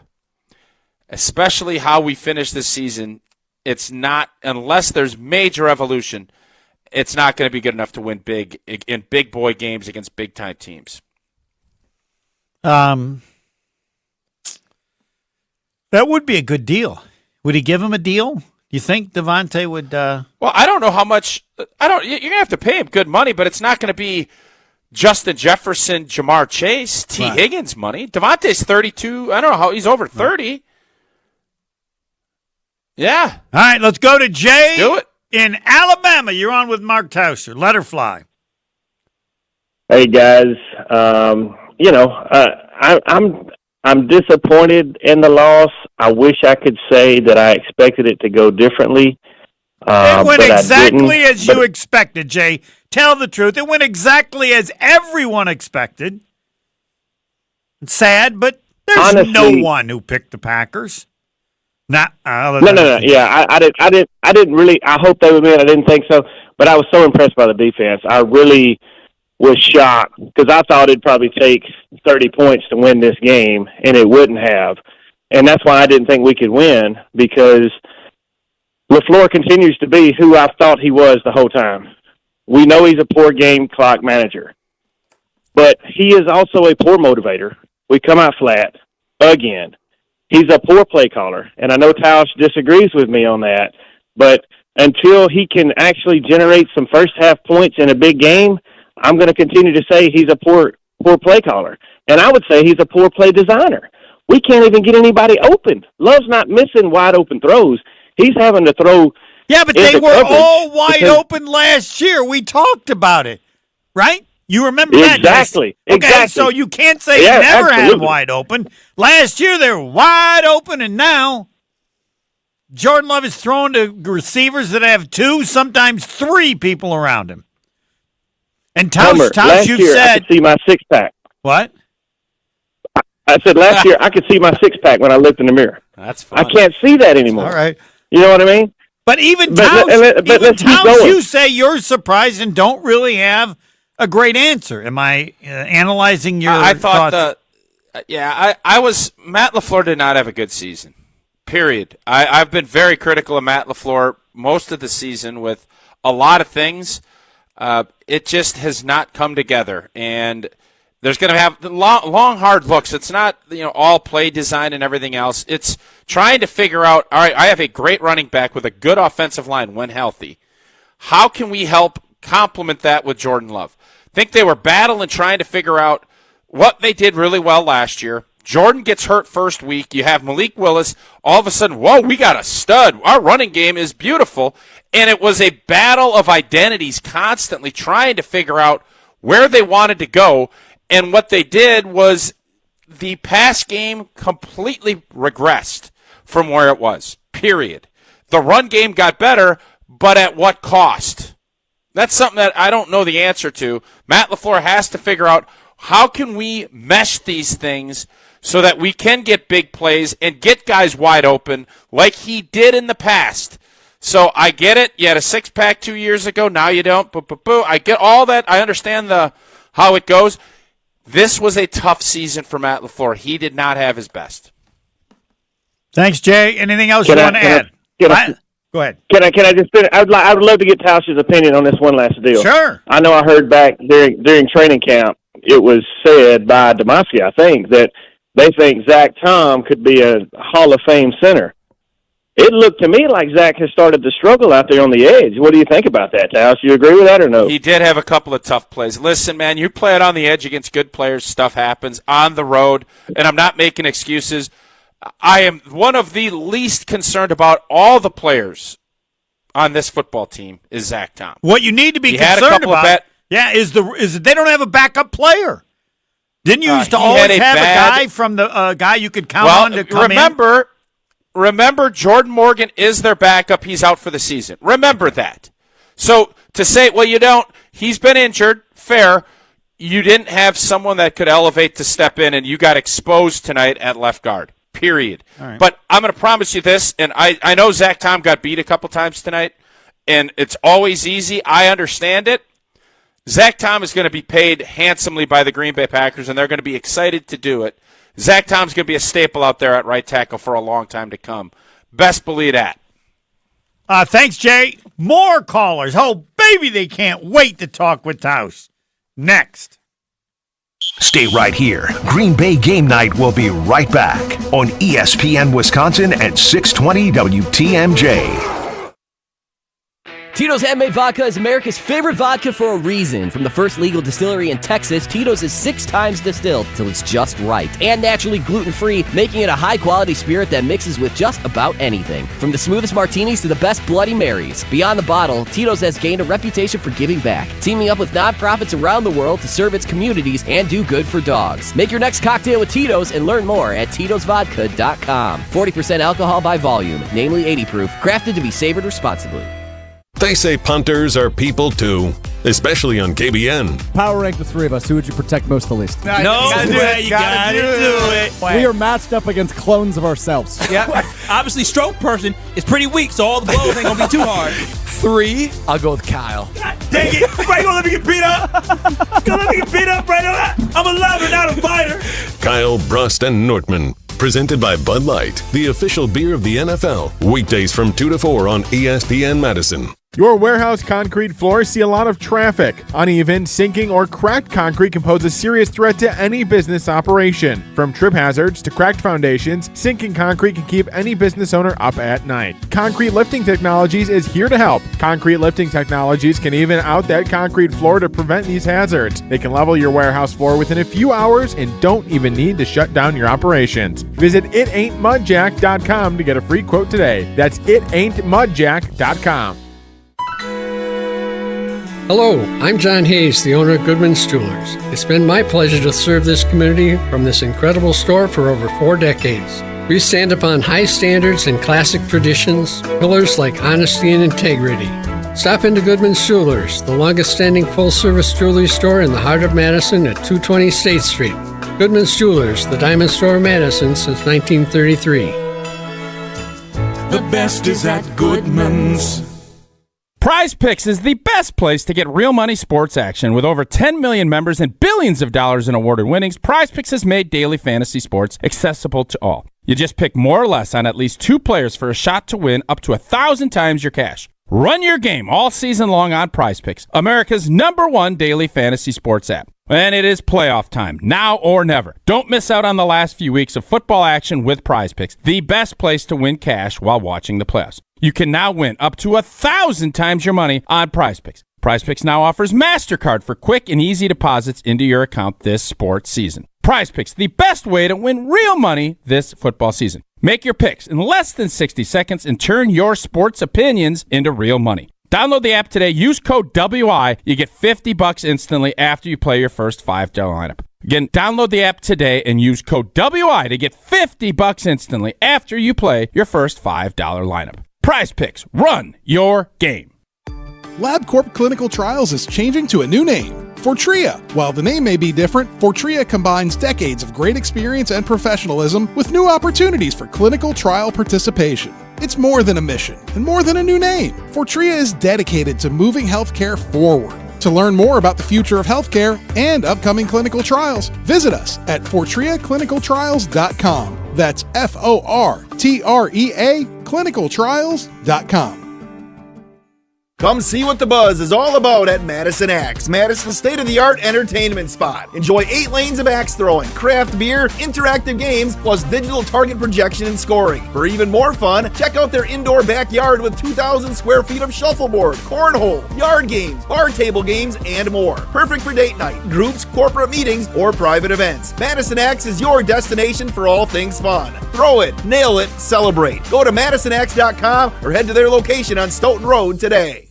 especially how we finish this season, it's not, unless there's major evolution, it's not going to be good enough to win big in big boy games against big time teams. That would be a good deal. Would he give him a deal? You think Devontae would? Well, I don't know how much. You're gonna have to pay him good money, but it's not going to be Justin Jefferson, Jamar Chase, T. Right. Higgins money. Devontae's 32. I don't know how he's over 30. Right. Yeah. All right, let's go to Jay. Do it. In Alabama. You're on with Mark Tauscher. Let her fly. Hey guys, I'm disappointed in the loss. I wish I could say that I expected it to go differently. It went exactly as you expected, Jay. Tell the truth. It went exactly as everyone expected. It's sad, but there's honestly, no one who picked the Packers. No. Yeah, I didn't really. I hope they would win. I didn't think so, but I was so impressed by the defense. I really was shocked because I thought it'd probably take 30 points to win this game, and it wouldn't have. And that's why I didn't think we could win, because LaFleur continues to be who I thought he was the whole time. We know he's a poor game clock manager, but he is also a poor motivator. We come out flat again. He's a poor play caller, and I know Tausch disagrees with me on that, but until he can actually generate some first-half points in a big game, I'm going to continue to say he's a poor play caller. And I would say he's a poor play designer. We can't even get anybody open. Love's not missing wide-open throws. He's having to throw. Yeah, but they were all wide open last year. We talked about it, right? You remember that? Exactly. Okay, exactly. so you can't say you never had them wide open. Last year they were wide open, and now Jordan Love is throwing to receivers that have 2, sometimes 3 people around him. And Tausch, you year, said, I could see my six-pack. What? I said last year I could see my six-pack when I looked in the mirror. That's fun. I can't see that anymore. All right. You know what I mean? But even Tausch, you say you're surprised and don't really have a great answer. Am I analyzing your I thought thoughts? Matt LaFleur did not have a good season, period. I've been very critical of Matt LaFleur most of the season with a lot of things. It just has not come together, and there's going to have long, hard looks. It's not all play design and everything else. It's trying to figure out, all right, I have a great running back with a good offensive line when healthy. How can we help complement that with Jordan Love? I think they were battling trying to figure out what they did really well last year, Jordan gets hurt first week. You have Malik Willis. All of a sudden, whoa, we got a stud. Our running game is beautiful. And it was a battle of identities constantly trying to figure out where they wanted to go. And what they did was the pass game completely regressed from where it was, period. The run game got better, but at what cost? That's something that I don't know the answer to. Matt LaFleur has to figure out how can we mesh these things so that we can get big plays and get guys wide open like he did in the past. So I get it. You had a six-pack 2 years ago. Now you don't. I get all that. I understand how it goes. This was a tough season for Matt LaFleur. He did not have his best. Thanks, Jay. Anything else you want to add? Go ahead. Can I just finish? I would love to get Tausch's opinion on this one last deal. Sure. I know I heard back during training camp, it was said by Demacia, I think, that they think Zach Tom could be a Hall of Fame center. It looked to me like Zach has started to struggle out there on the edge. What do you think about that, Tausch? You agree with that or no? He did have a couple of tough plays. Listen, man, you play it on the edge against good players, stuff happens on the road, and I'm not making excuses. I am one of the least concerned about all the players on this football team is Zach Tom. What you need to be concerned about, is that they don't have a backup player. Didn't you used to always have a guy from the guy you could count on to come in? Remember, Jordan Morgan is their backup. He's out for the season. Remember that. So to say, well, you don't, he's been injured, fair. You didn't have someone that could elevate to step in, and you got exposed tonight at left guard, period. Right. But I'm going to promise you this, and I know Zach Tom got beat a couple times tonight, and it's always easy. I understand it. Zach Tom is going to be paid handsomely by the Green Bay Packers, and they're going to be excited to do it. Zach Tom's going to be a staple out there at right tackle for a long time to come. Best believe that. Thanks, Jay. More callers. Oh, baby, they can't wait to talk with Tausch. Next. Stay right here. Green Bay Game Night will be right back on ESPN Wisconsin at 620 WTMJ. Tito's Handmade Vodka is America's favorite vodka for a reason. From the first legal distillery in Texas, Tito's is 6 times distilled till it's just right. And naturally gluten-free, making it a high-quality spirit that mixes with just about anything. From the smoothest martinis to the best Bloody Marys. Beyond the bottle, Tito's has gained a reputation for giving back, teaming up with nonprofits around the world to serve its communities and do good for dogs. Make your next cocktail with Tito's and learn more at Tito'sVodka.com. 40% alcohol by volume, namely 80 proof, crafted to be savored responsibly. They say punters are people too, especially on KBN. Power rank the three of us. Who would you protect most the least? No, you gotta do it. We are matched up against clones of ourselves. Yeah, obviously, stroke person is pretty weak, so all the blows ain't gonna be too hard. 3, I'll go with Kyle. God dang it! Right, gonna let me get beat up? Gonna let me get beat up right now? I'm a lover, not a fighter. Kyle, Brust, and Nortman. Presented by Bud Light, the official beer of the NFL. Weekdays from 2 to 4 on ESPN Madison. Your warehouse concrete floors see a lot of traffic. Uneven, sinking, or cracked concrete can pose a serious threat to any business operation. From trip hazards to cracked foundations, sinking concrete can keep any business owner up at night. Concrete Lifting Technologies is here to help. Concrete Lifting Technologies can even out that concrete floor to prevent these hazards. They can level your warehouse floor within a few hours and don't even need to shut down your operations. Visit itaintmudjack.com to get a free quote today. That's itaintmudjack.com. Hello, I'm John Hayes, the owner of Goodman's Jewelers. It's been my pleasure to serve this community from this incredible store for over 4 decades. We stand upon high standards and classic traditions, pillars like honesty and integrity. Stop into Goodman's Jewelers, the longest-standing full-service jewelry store in the heart of Madison at 220 State Street. Goodman's Jewelers, the diamond store of Madison since 1933. The best is at Goodman's. Prize Picks is the best place to get real money sports action. With over 10 million members and billions of dollars in awarded winnings, Prize Picks has made daily fantasy sports accessible to all. You just pick more or less on at least 2 players for a shot to win up to 1,000 times your cash. Run your game all season long on Prize Picks, America's #1 daily fantasy sports app. And it is playoff time, now or never. Don't miss out on the last few weeks of football action with Prize Picks, the best place to win cash while watching the playoffs. You can now win up to 1,000 times your money on Prize Picks. Prize Picks now offers MasterCard for quick and easy deposits into your account this sports season. Prize Picks, the best way to win real money this football season. Make your picks in less than 60 seconds and turn your sports opinions into real money. Download the app today. Use code WI. You get $50 instantly after you play your first $5 lineup. Again, download the app today and use code WI to get $50 instantly after you play your first $5 lineup. Prize Picks. Run your game. LabCorp Clinical Trials is changing to a new name, Fortrea. While the name may be different, Fortrea combines decades of great experience and professionalism with new opportunities for clinical trial participation. It's more than a mission and more than a new name. Fortrea is dedicated to moving healthcare forward. To learn more about the future of healthcare and upcoming clinical trials, visit us at FortreaClinicalTrials.com. That's FORTREA clinicaltrials.com. Come see what the buzz is all about at Madison Axe, Madison's state-of-the-art entertainment spot. Enjoy 8 lanes of axe throwing, craft beer, interactive games, plus digital target projection and scoring. For even more fun, check out their indoor backyard with 2,000 square feet of shuffleboard, cornhole, yard games, bar table games, and more. Perfect for date night, groups, corporate meetings, or private events. Madison Axe is your destination for all things fun. Throw it, nail it, celebrate. Go to MadisonAxe.com or head to their location on Stoughton Road today.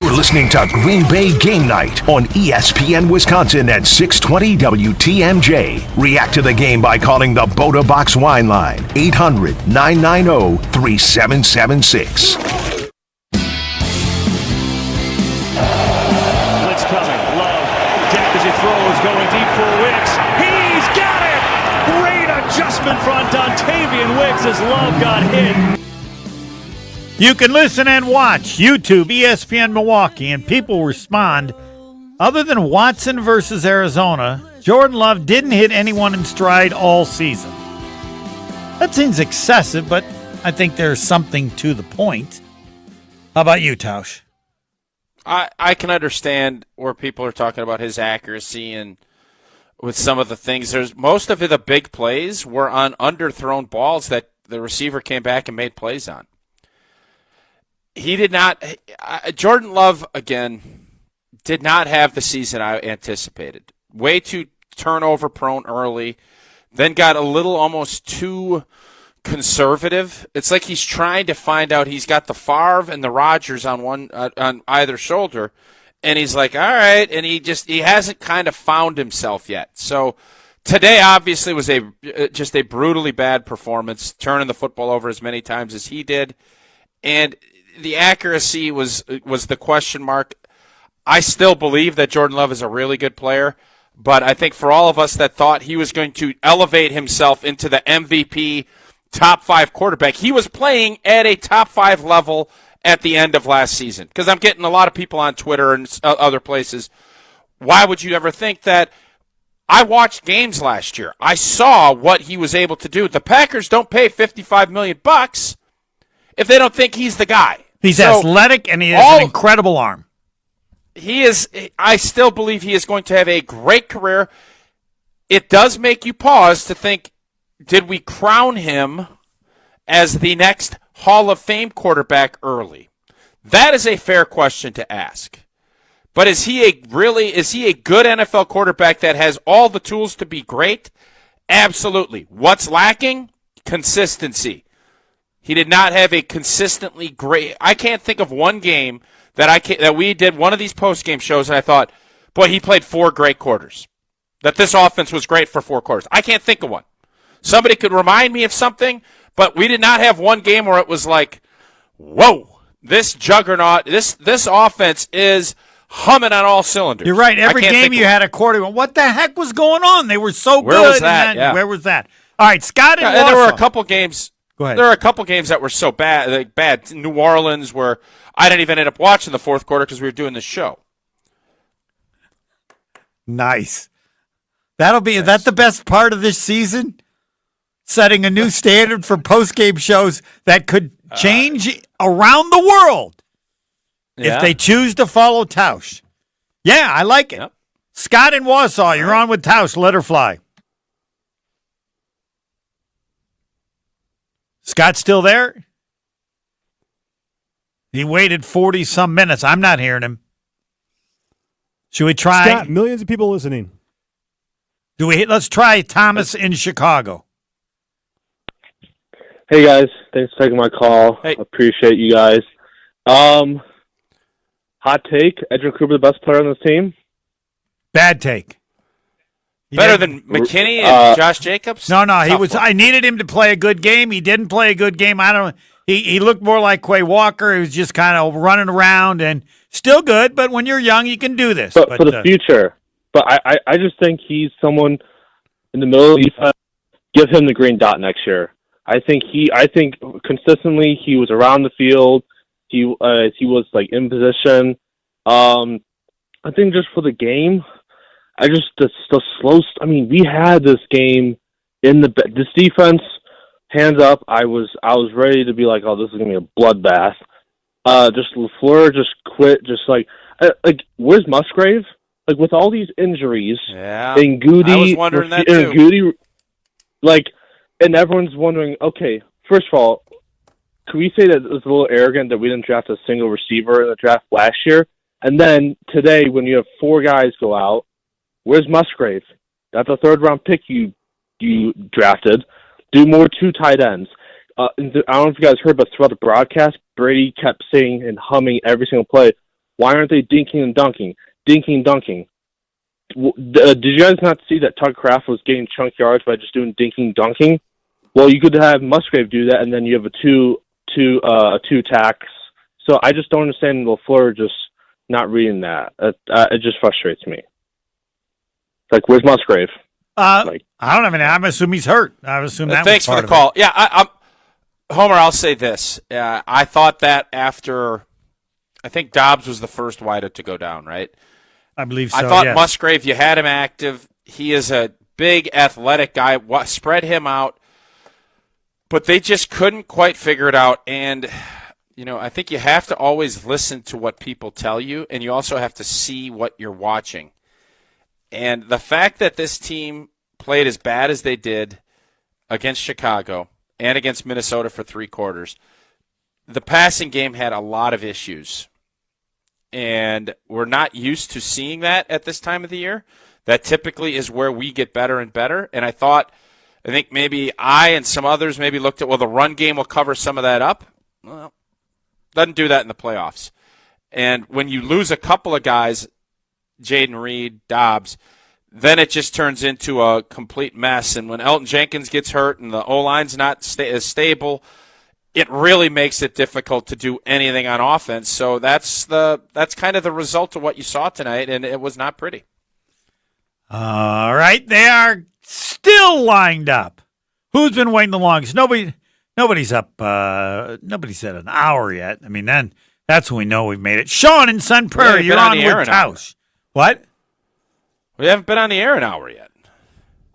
You're listening to Green Bay Game Night on ESPN Wisconsin at 620 WTMJ. React to the game by calling the Boda Box Wine Line, 800-990-3776. Blitz coming. Love. Deck as he throws. Going deep for Wicks. He's got it! Great adjustment from Dontavian Wicks as Love got hit. You can listen and watch YouTube, ESPN Milwaukee, and people respond. Other than Watson versus Arizona, Jordan Love didn't hit anyone in stride all season. That seems excessive, but I think there's something to the point. How about you, Tausch? I can understand where people are talking about his accuracy and with some of the things. There's most of the big plays were on underthrown balls that the receiver came back and made plays on. He did not – Jordan Love, again, did not have the season I anticipated. Way too turnover-prone early, then got a little almost too conservative. It's like he's trying to find out he's got the Favre and the Rodgers on on either shoulder, and he's like, all right, and he hasn't kind of found himself yet. So today obviously was just a brutally bad performance, turning the football over as many times as he did, and – the accuracy was the question mark. I still believe that Jordan Love is a really good player, but I think for all of us that thought he was going to elevate himself into the MVP top 5 quarterback, he was playing at a top 5 level at the end of last season. Because I'm getting a lot of people on Twitter and other places. Why would you ever think that? I watched games last year. I saw what he was able to do. The Packers don't pay $55 million if they don't think he's the guy. He's athletic, and he has an incredible arm. He is. I still believe he is going to have a great career. It does make you pause to think, did we crown him as the next Hall of Fame quarterback early? That is a fair question to ask. But is he a good NFL quarterback that has all the tools to be great? Absolutely. What's lacking? Consistency. He did not have a consistently great. I can't think of one game that we did one of these post-game shows and I thought, boy, he played 4 great quarters. That this offense was great for 4 quarters. I can't think of one. Somebody could remind me of something, but we did not have one game where it was like, whoa, this juggernaut, this offense is humming on all cylinders. You're right. Every game you had a quarter. What the heck was going on? They were so where good. Was that? Where was that? All right, Scott and there were a couple games. Go ahead. There are a couple games that were so bad. New Orleans, where I didn't even end up watching the fourth quarter because we were doing this show. Nice. Is that the best part of this season? Setting a new standard for post-game shows that could change around the world if they choose to follow Tausch. Yeah, I like it. Yep. Scott in Wausau, you're on with Tausch. Let her fly. Scott still there? He waited 40-some minutes. I'm not hearing him. Should we try? Scott, millions of people listening. Let's try Thomas in Chicago. Hey guys, thanks for taking my call. Hey. Appreciate you guys. Hot take: Edgerrin Cooper, the best player on this team. Bad take. Better than McKinney and Josh Jacobs? No, he Tough was. one. I needed him to play a good game. He didn't play a good game. He looked more like Quay Walker. He was just kind of running around and still good. But when you're young, you can do this. But for the future. But I just think he's someone in the middle of the defense. Give him the green dot next year. I think consistently he was around the field. He was like in position. I think just for the game, the slow. I mean, we had this game in this defense. Hands up! I was ready to be like, oh, this is gonna be a bloodbath. Just LaFleur just quit. Just like where's Musgrave? Like with all these injuries, and Goody, I was wondering that too. And Goody, and everyone's wondering. Okay, first of all, can we say that it was a little arrogant that we didn't draft a single receiver in the draft last year? And then today, when you have 4 guys go out, where's Musgrave? That's a 3rd-round pick you drafted. Do more 2 tight ends. I don't know if you guys heard, but throughout the broadcast, Brady kept saying and humming every single play, why aren't they dinking and dunking? Dinking and dunking. Did you guys not see that Tucker Kraft was getting chunk yards by just doing dinking and dunking? Well, you could have Musgrave do that, and then you have a two tax. So I just don't understand LaFleur just not reading that. It just frustrates me. Like, where's Musgrave? I don't have any. I'm assuming he's hurt. I assume that. Thanks was for the call. Yeah, Homer, I'll say this. I thought that after, I think Dobbs was the first wideout to go down, right? I believe so. I thought yes. Musgrave, you had him active. He is a big, athletic guy. Spread him out. But they just couldn't quite figure it out. And, I think you have to always listen to what people tell you, and you also have to see what you're watching. And the fact that this team played as bad as they did against Chicago and against Minnesota for 3 quarters, the passing game had a lot of issues. And we're not used to seeing that at this time of the year. That typically is where we get better and better. And I think maybe I and some others maybe looked at, the run game will cover some of that up. Well, doesn't do that in the playoffs. And when you lose a couple of guys, Jaden Reed, Dobbs, then it just turns into a complete mess. And when Elton Jenkins gets hurt and the O-line's not as stable, it really makes it difficult to do anything on offense. So that's kind of the result of what you saw tonight, and it was not pretty. All right, they are still lined up. Who's been waiting the longest? Nobody's up. Nobody's said an hour yet. I mean, then that's when we know we've made it. Sean in Sun Prairie, you're on with Tausch. What? We haven't been on the air an hour yet.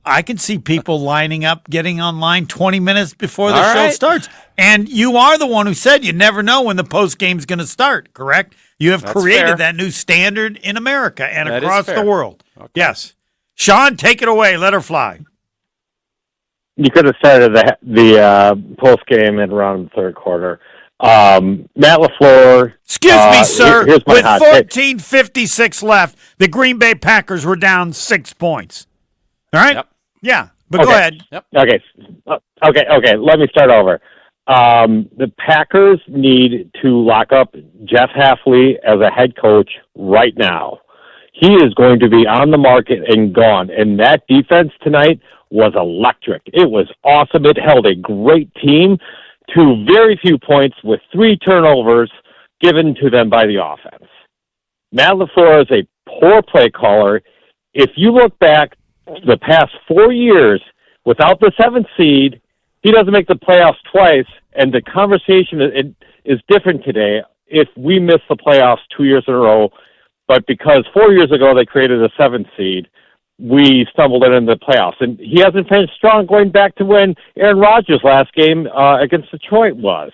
I can see people lining up, getting online 20 minutes before the show starts. And you are the one who said you never know when the post game's going to start, correct? You have created that new standard in America and across the world. Okay. Yes. Sean, take it away. Let her fly. You could have started the post game at around the 3rd quarter. Matt LaFleur. Excuse me, sir. Here's my with hot take. 14:56 left, the Green Bay Packers were down 6 points. All right? Yep. Yeah, but go ahead. Yep. Okay. Let me start over. The Packers need to lock up Jeff Hafley as a head coach right now. He is going to be on the market and gone. And that defense tonight was electric. It was awesome. It held a great team to very few points with 3 turnovers given to them by the offense. Matt LaFleur is a poor play caller. If you look back the past 4 years, without the 7th seed, he doesn't make the playoffs twice, and the conversation is different today. If we miss the playoffs 2 years in a row, but because 4 years ago they created a 7th seed, we stumbled into the playoffs. And he hasn't finished strong going back to when Aaron Rodgers' last game against Detroit was.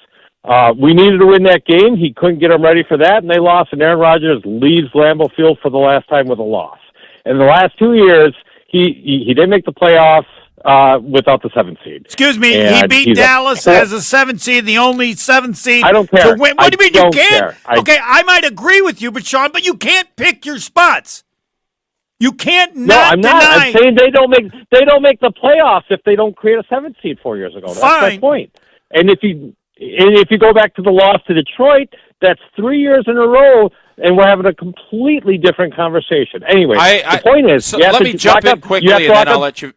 We needed to win that game. He couldn't get them ready for that, and they lost, and Aaron Rodgers leaves Lambeau Field for the last time with a loss. In the last 2 years, he didn't make the playoffs without the 7th seed. Excuse me, he beat Dallas as a 7th seed, the only 7th seed. I don't care. To win. What do you mean you can't? Okay, I might agree with you, but Sean, but you can't pick your spots. You can't No, I'm not. deny. I'm saying they don't make the playoffs if they don't create a 7th seed 4 years ago. That's my point. And if you go back to the loss to Detroit, that's 3 years in a row, and we're having a completely different conversation. Anyway, the point is, so let me jump in quickly, and then I'll let you.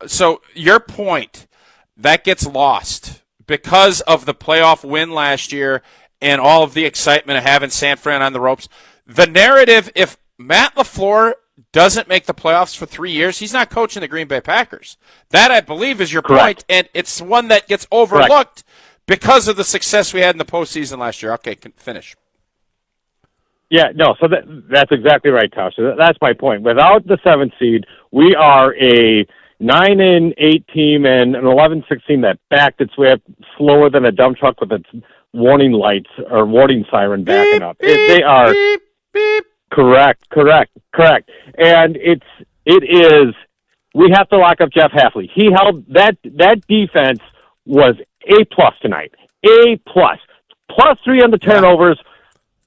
So your point that gets lost because of the playoff win last year and all of the excitement of having San Fran on the ropes. The narrative, if Matt LaFleur doesn't make the playoffs for 3 years, he's not coaching the Green Bay Packers. That, I believe, is your point, and it's one that gets overlooked because of the success we had in the postseason last year. Okay, finish. Yeah, no, so that's exactly right, Tasha. That's my point. Without the 7th seed, we are a 9-8 team and an 11-6 team that backed its way up slower than a dump truck with its warning lights or warning siren backing up. They are correct. And it is. We have to lock up Jeff Hafley. He held that defense was A+ tonight. A+. +3 on the turnovers,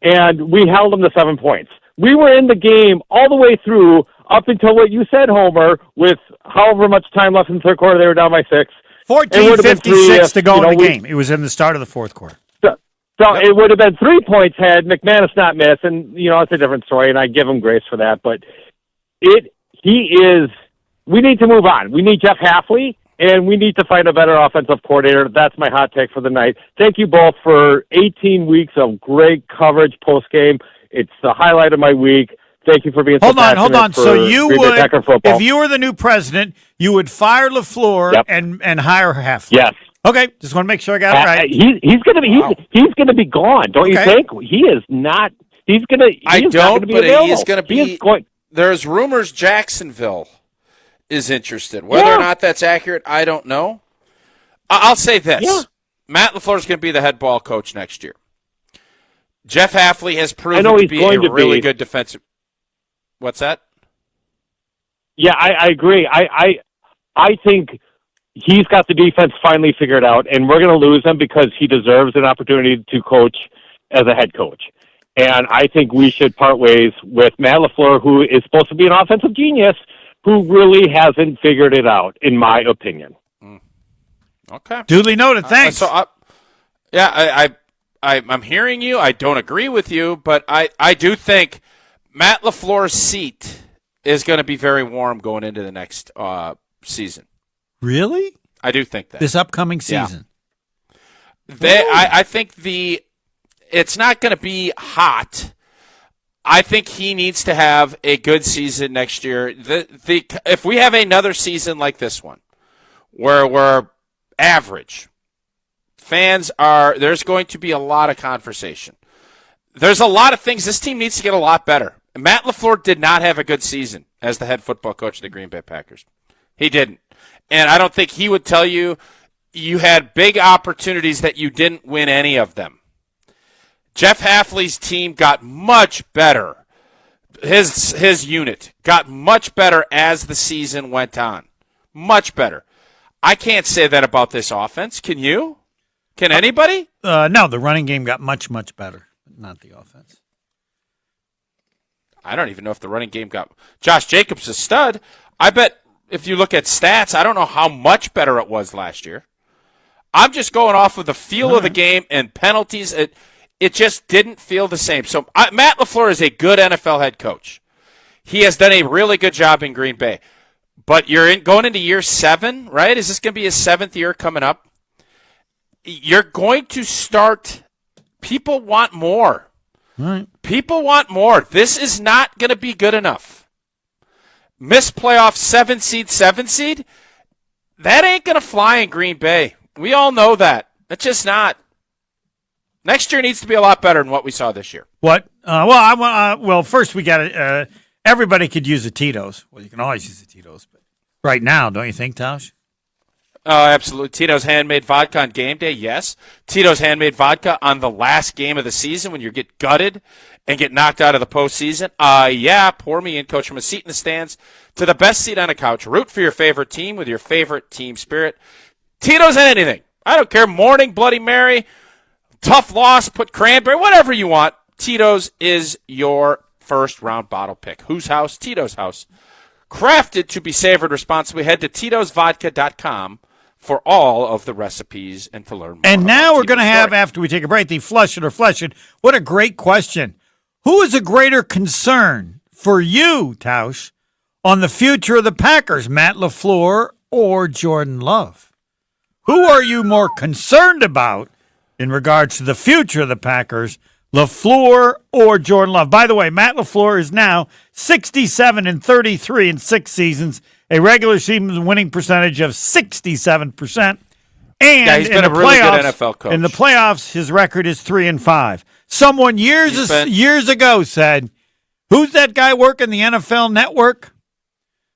and we held them to 7 points. We were in the game all the way through up until what you said, Homer, with however much time left in the third quarter. They were down by 6. 14:56 to go in the game. It was in the start of the fourth quarter. So it would have been 3 points had McManus not missed, and it's a different story, and I give him grace for that. But we need to move on. We need Jeff Hafley, and we need to find a better offensive coordinator. That's my hot take for the night. Thank you both for 18 weeks of great coverage post game. It's the highlight of my week. Thank you for being so passionate. Hold on. So you would, football. if you were the new president, you would fire LaFleur and hire Hafley. Yes. Okay, just want to make sure I got it right. He's gonna be gone. Don't you think? He is not. He's gonna. I don't, but he's gonna be. Going. There's rumors Jacksonville is interested. Whether or not that's accurate, I don't know. I'll say this: Matt LaFleur is going to be the head ball coach next year. Jeff Hafley has proven to be a really good defensive. What's that? Yeah, I agree. I think he's got the defense finally figured out, and we're going to lose him because he deserves an opportunity to coach as a head coach. And I think we should part ways with Matt LaFleur, who is supposed to be an offensive genius, who really hasn't figured it out, in my opinion. Okay. Duly noted. Thanks. I'm hearing you. I don't agree with you, but I do think Matt LaFleur's seat is going to be very warm going into the next season. Really? I do think that. This upcoming season. I think it's not going to be hot. I think he needs to have a good season next year. If we have another season like this one, where we're average, there's going to be a lot of conversation. There's a lot of things. This team needs to get a lot better. Matt LaFleur did not have a good season as the head football coach of the Green Bay Packers. He didn't. And I don't think he would tell you had big opportunities that you didn't win any of them. Jeff Hafley's team got much better. His unit got much better as the season went on. Much better. I can't say that about this offense. Can you? Can anybody? No, the running game got much, much better, but not the offense. I don't even know if the running game got... Josh Jacobs is a stud. I bet if you look at stats, I don't know how much better it was last year. I'm just going off of the feel of the game and penalties. It just didn't feel the same. So Matt LaFleur is a good NFL head coach. He has done a really good job in Green Bay. But you're going into year 7, right? Is this going to be his 7th year coming up? You're going to start. People want more. Right. People want more. This is not going to be good enough. Missed playoff 7 seed. That ain't going to fly in Green Bay. We all know that. It's just not. Next year needs to be a lot better than what we saw this year. What? Well, first we got to. Everybody could use the Tito's. Well, you can always use the Tito's, but right now, don't you think, Tausch? Absolutely. Tito's handmade vodka on game day, yes. Tito's handmade vodka on the last game of the season when you get gutted and get knocked out of the postseason. Yeah, pour me in, coach, from a seat in the stands to the best seat on a couch. Root for your favorite team with your favorite team spirit. Tito's anything. I don't care. Morning, Bloody Mary, tough loss, put cranberry, whatever you want. Tito's is your first-round bottle pick. Whose house? Tito's house. Crafted to be savored responsibly. Head to titosvodka.com for all of the recipes and to learn more. And now we're going to have, story. after we take a break, the flush it or flesh it. What a great question. Who is a greater concern for you, Tausch, on the future of the Packers, Matt LaFleur or Jordan Love? Who are you more concerned about in regards to the future of the Packers, LaFleur or Jordan Love? By the way, Matt LaFleur is now 67-33 in 6 seasons, a regular season winning percentage of 67%. And he's been a really good NFL coach. In the playoffs, his record is 3-5. Someone years ago said, "Who's that guy working the NFL Network?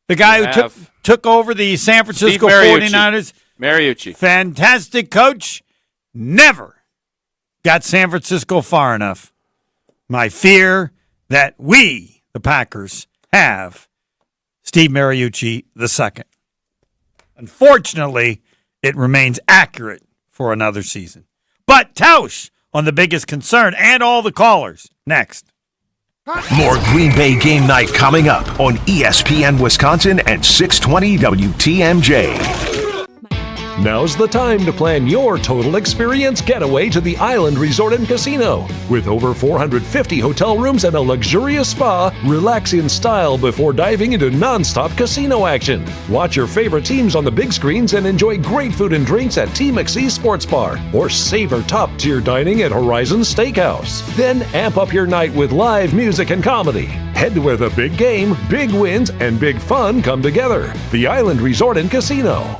The guy who took over the San Francisco 49ers." Mariucci. Fantastic coach. Never got San Francisco far enough. My fear that we, the Packers, have Steve Mariucci II. Unfortunately, it remains accurate for another season. But Tausch on the biggest concern and all the callers next. More Green Bay Game Night coming up on ESPN Wisconsin and 620 WTMJ. Now's the time to plan your total experience getaway to the Island Resort and Casino. With over 450 hotel rooms and a luxurious spa, relax in style before diving into nonstop casino action. Watch your favorite teams on the big screens and enjoy great food and drinks at T. McSee's Sports Bar, or savor top-tier dining at Horizon Steakhouse. Then amp up your night with live music and comedy. Head to where the big game, big wins, and big fun come together. The Island Resort and Casino.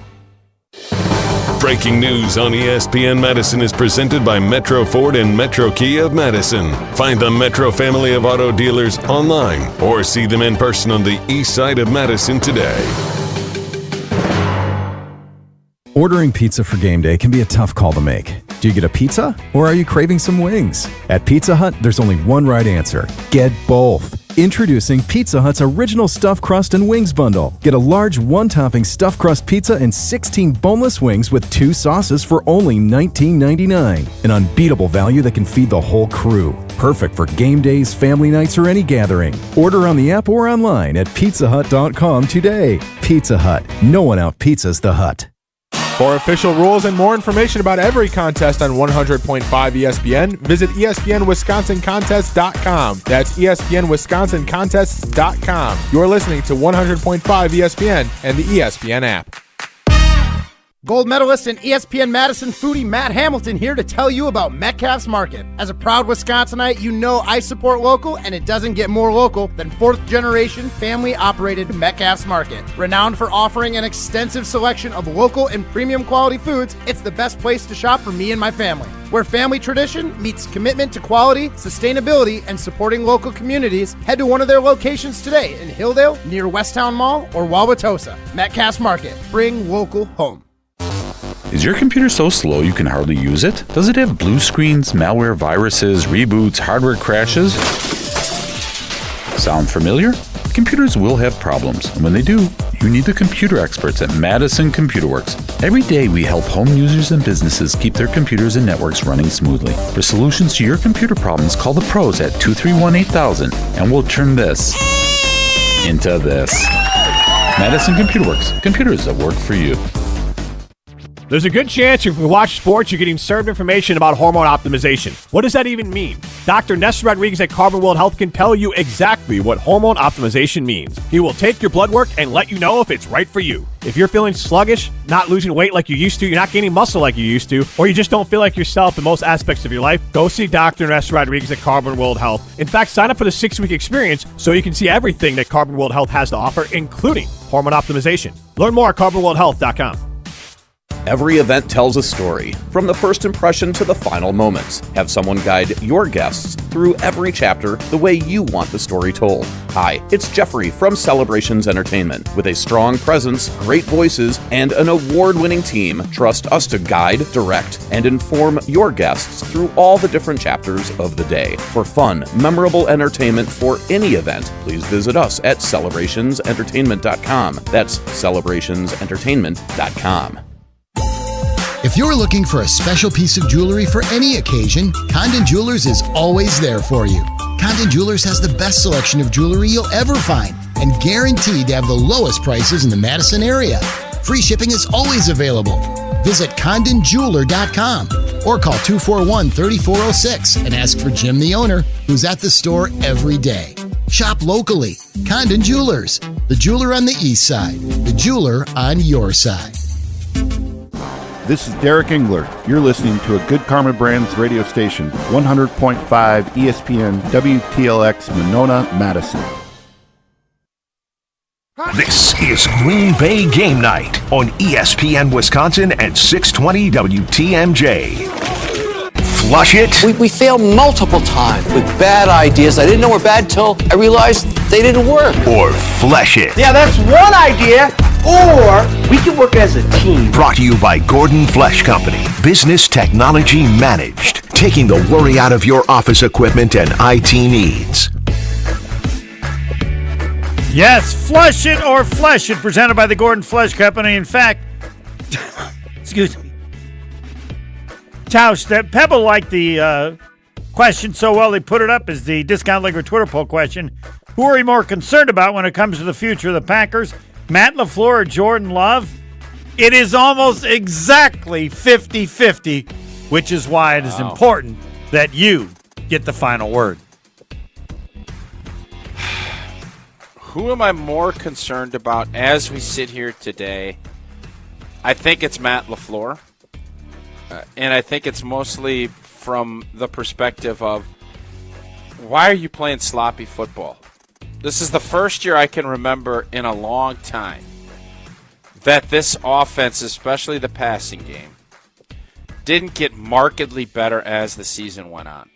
Breaking news on ESPN Madison is presented by Metro Ford and Metro Kia of Madison. Find the Metro family of auto dealers online or see them in person on the east side of Madison today. Ordering pizza for game day can be a tough call to make. Do you get a pizza or are you craving some wings? At Pizza Hut, there's only one right answer. Get both. Introducing Pizza Hut's original stuffed crust and wings bundle. Get a large one-topping stuffed crust pizza and 16 boneless wings with 2 sauces for only $19.99. An unbeatable value that can feed the whole crew. Perfect for game days, family nights, or any gathering. Order on the app or online at pizzahut.com today. Pizza Hut. No one out-pizzas the Hut. For official rules and more information about every contest on 100.5 ESPN, visit ESPNWisconsinContests.com. That's ESPNWisconsinContests.com. You're listening to 100.5 ESPN and the ESPN app. Gold medalist and ESPN Madison foodie Matt Hamilton here to tell you about Metcalf's Market. As a proud Wisconsinite, you know I support local, and it doesn't get more local than 4th-generation, family-operated Metcalf's Market. Renowned for offering an extensive selection of local and premium quality foods, it's the best place to shop for me and my family. Where family tradition meets commitment to quality, sustainability, and supporting local communities, head to one of their locations today in Hilldale, near Westtown Mall, or Wauwatosa. Metcalf's Market. Bring local home. Is your computer so slow you can hardly use it? Does it have blue screens, malware, viruses, reboots, hardware crashes? Sound familiar? Computers will have problems, and when they do, you need the computer experts at Madison Computer Works. Every day we help home users and businesses keep their computers and networks running smoothly. For solutions to your computer problems, call the pros at 231-8000, and we'll turn this into this. Madison Computer Works. Computers that work for you. There's a good chance if you watch sports, you're getting served information about hormone optimization. What does that even mean? Dr. Nessa Rodriguez at Carbon World Health can tell you exactly what hormone optimization means. He will take your blood work and let you know if it's right for you. If you're feeling sluggish, not losing weight like you used to, you're not gaining muscle like you used to, or you just don't feel like yourself in most aspects of your life, go see Dr. Nessa Rodriguez at Carbon World Health. In fact, sign up for the 6-week experience so you can see everything that Carbon World Health has to offer, including hormone optimization. Learn more at carbonworldhealth.com. Every event tells a story, from the first impression to the final moments. Have someone guide your guests through every chapter the way you want the story told. Hi, it's Jeffrey from Celebrations Entertainment. With a strong presence, great voices, and an award-winning team, trust us to guide, direct, and inform your guests through all the different chapters of the day. For fun, memorable entertainment for any event, please visit us at celebrationsentertainment.com. That's celebrationsentertainment.com. If you're looking for a special piece of jewelry for any occasion, Condon Jewelers is always there for you. Condon Jewelers has the best selection of jewelry you'll ever find and guaranteed to have the lowest prices in the Madison area. Free shipping is always available. Visit CondonJeweler.com or call 241-3406 and ask for Jim, the owner, who's at the store every day. Shop locally. Condon Jewelers, the jeweler on the east side, the jeweler on your side. This is Derek Engler. You're listening to a Good Karma Brands radio station, 100.5 ESPN WTLX Monona, Madison. This is Green Bay Game Night on ESPN Wisconsin and 620 WTMJ. Flush it. We failed multiple times with bad ideas. I didn't know were bad till I realized they didn't work. Or flesh it. Yeah, that's one idea. Or we can work as a team. Brought to you by Gordon Flesh Company. Business technology managed. Taking the worry out of your office equipment and IT needs. Yes, flush it or flesh it, presented by the Gordon Flesh Company. In fact, excuse me, Tausch, that Pebble liked the question so well they put it up as the Discount Liquor Twitter poll question. Who are you more concerned about when it comes to the future of the Packers? Matt LaFleur or Jordan Love? It is almost exactly 50-50, which is why it is important that you get the final word. Who am I more concerned about as we sit here today? I think it's Matt LaFleur. And I think it's mostly from the perspective of, why are you playing sloppy football? This is the first year I can remember in a long time that this offense, especially the passing game, didn't get markedly better as the season went on.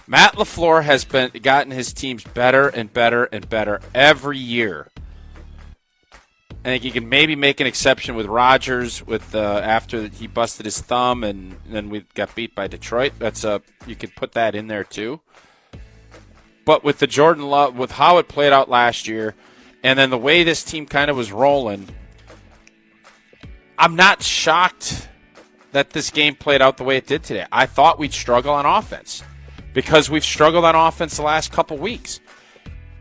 Matt LaFleur has gotten his teams better and better and better every year. I think you can maybe make an exception with Rodgers with after he busted his thumb and then we got beat by Detroit. You could put that in there too. But with the Jordan Love, with how it played out last year, and then the way this team kind of was rolling, I'm not shocked that this game played out the way it did today. I thought we'd struggle on offense because we've struggled on offense the last couple weeks.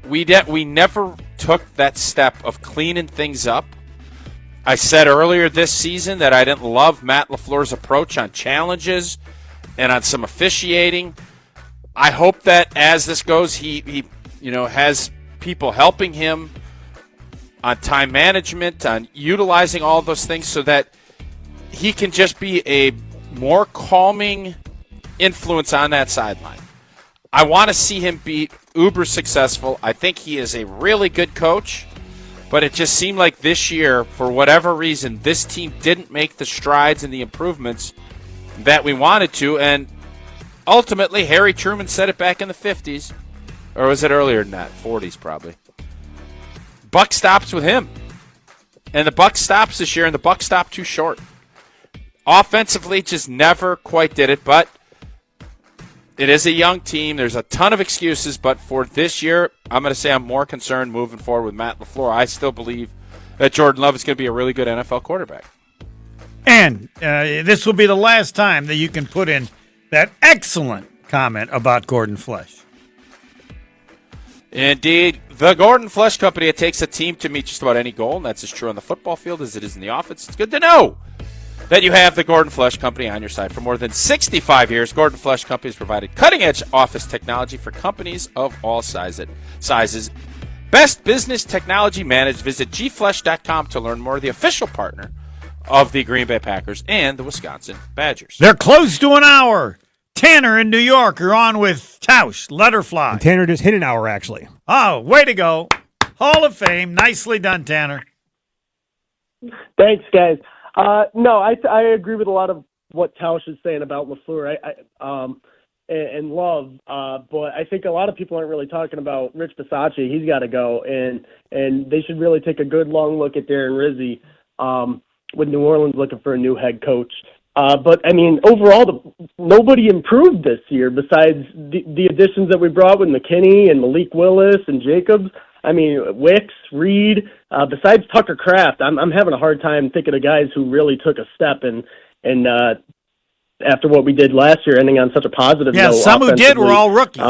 We never took that step of cleaning things up. I said earlier this season that I didn't love Matt LaFleur's approach on challenges and on some officiating. I hope that as this goes, he has people helping him on time management, on utilizing all those things so that he can just be a more calming influence on that sideline. I want to see him be uber successful. I think he is a really good coach, but it just seemed like this year, for whatever reason, this team didn't make the strides and the improvements that we wanted to, and ultimately, Harry Truman said it back in the 50s, or was it earlier than that? 40s probably. Buck stops with him. And the buck stops this year, and the buck stopped too short. Offensively, just never quite did it, but it is a young team. There's a ton of excuses, but for this year, I'm going to say I'm more concerned moving forward with Matt LaFleur. I still believe that Jordan Love is going to be a really good NFL quarterback. And this will be the last time that you can put in that excellent comment about Gordon Flesh. Indeed. The Gordon Flesh Company, it takes a team to meet just about any goal, and that's as true on the football field as it is in the office. It's good to know that you have the Gordon Flesh Company on your side. For more than 65 years, Gordon Flesh Company has provided cutting-edge office technology for companies of all sizes. Best business technology managed. Visit gflesh.com to learn more. The official partner of the Green Bay Packers and the Wisconsin Badgers. They're close to an hour. Tanner in New York, you're on with Tausch, Letterfly. And Tanner just hit an hour, actually. Oh, way to go. Hall of Fame. Nicely done, Tanner. Thanks, guys. No, I agree with a lot of what Tausch is saying about LaFleur and Love, but I think a lot of people aren't really talking about Rich Bisaccia. He's got to go, and they should really take a good long look at Darren Rizzi with New Orleans looking for a new head coach. But, I mean, overall, nobody improved this year besides the additions that we brought with McKinney and Malik Willis and Jacobs. I mean, Wicks, Reed, besides Tucker Kraft, I'm having a hard time thinking of guys who really took a step And after what we did last year, ending on such a positive note. Some who did were all rookies.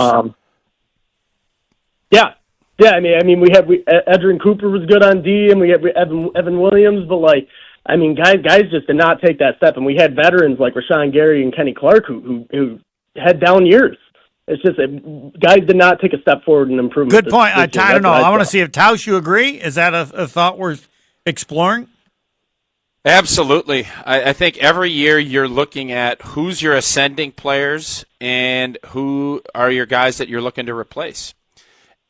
Yeah. I mean, we Edrin Cooper was good on D, and we had Evan Williams, but guys just did not take that step. And we had veterans like Rashawn Gary and Kenny Clark who had down years. It's just guys did not take a step forward in improvement. Good point. I don't know. I want to see if Tausch, you agree? Is that a thought worth exploring? Absolutely. I think every year you're looking at who's your ascending players and who are your guys that you're looking to replace.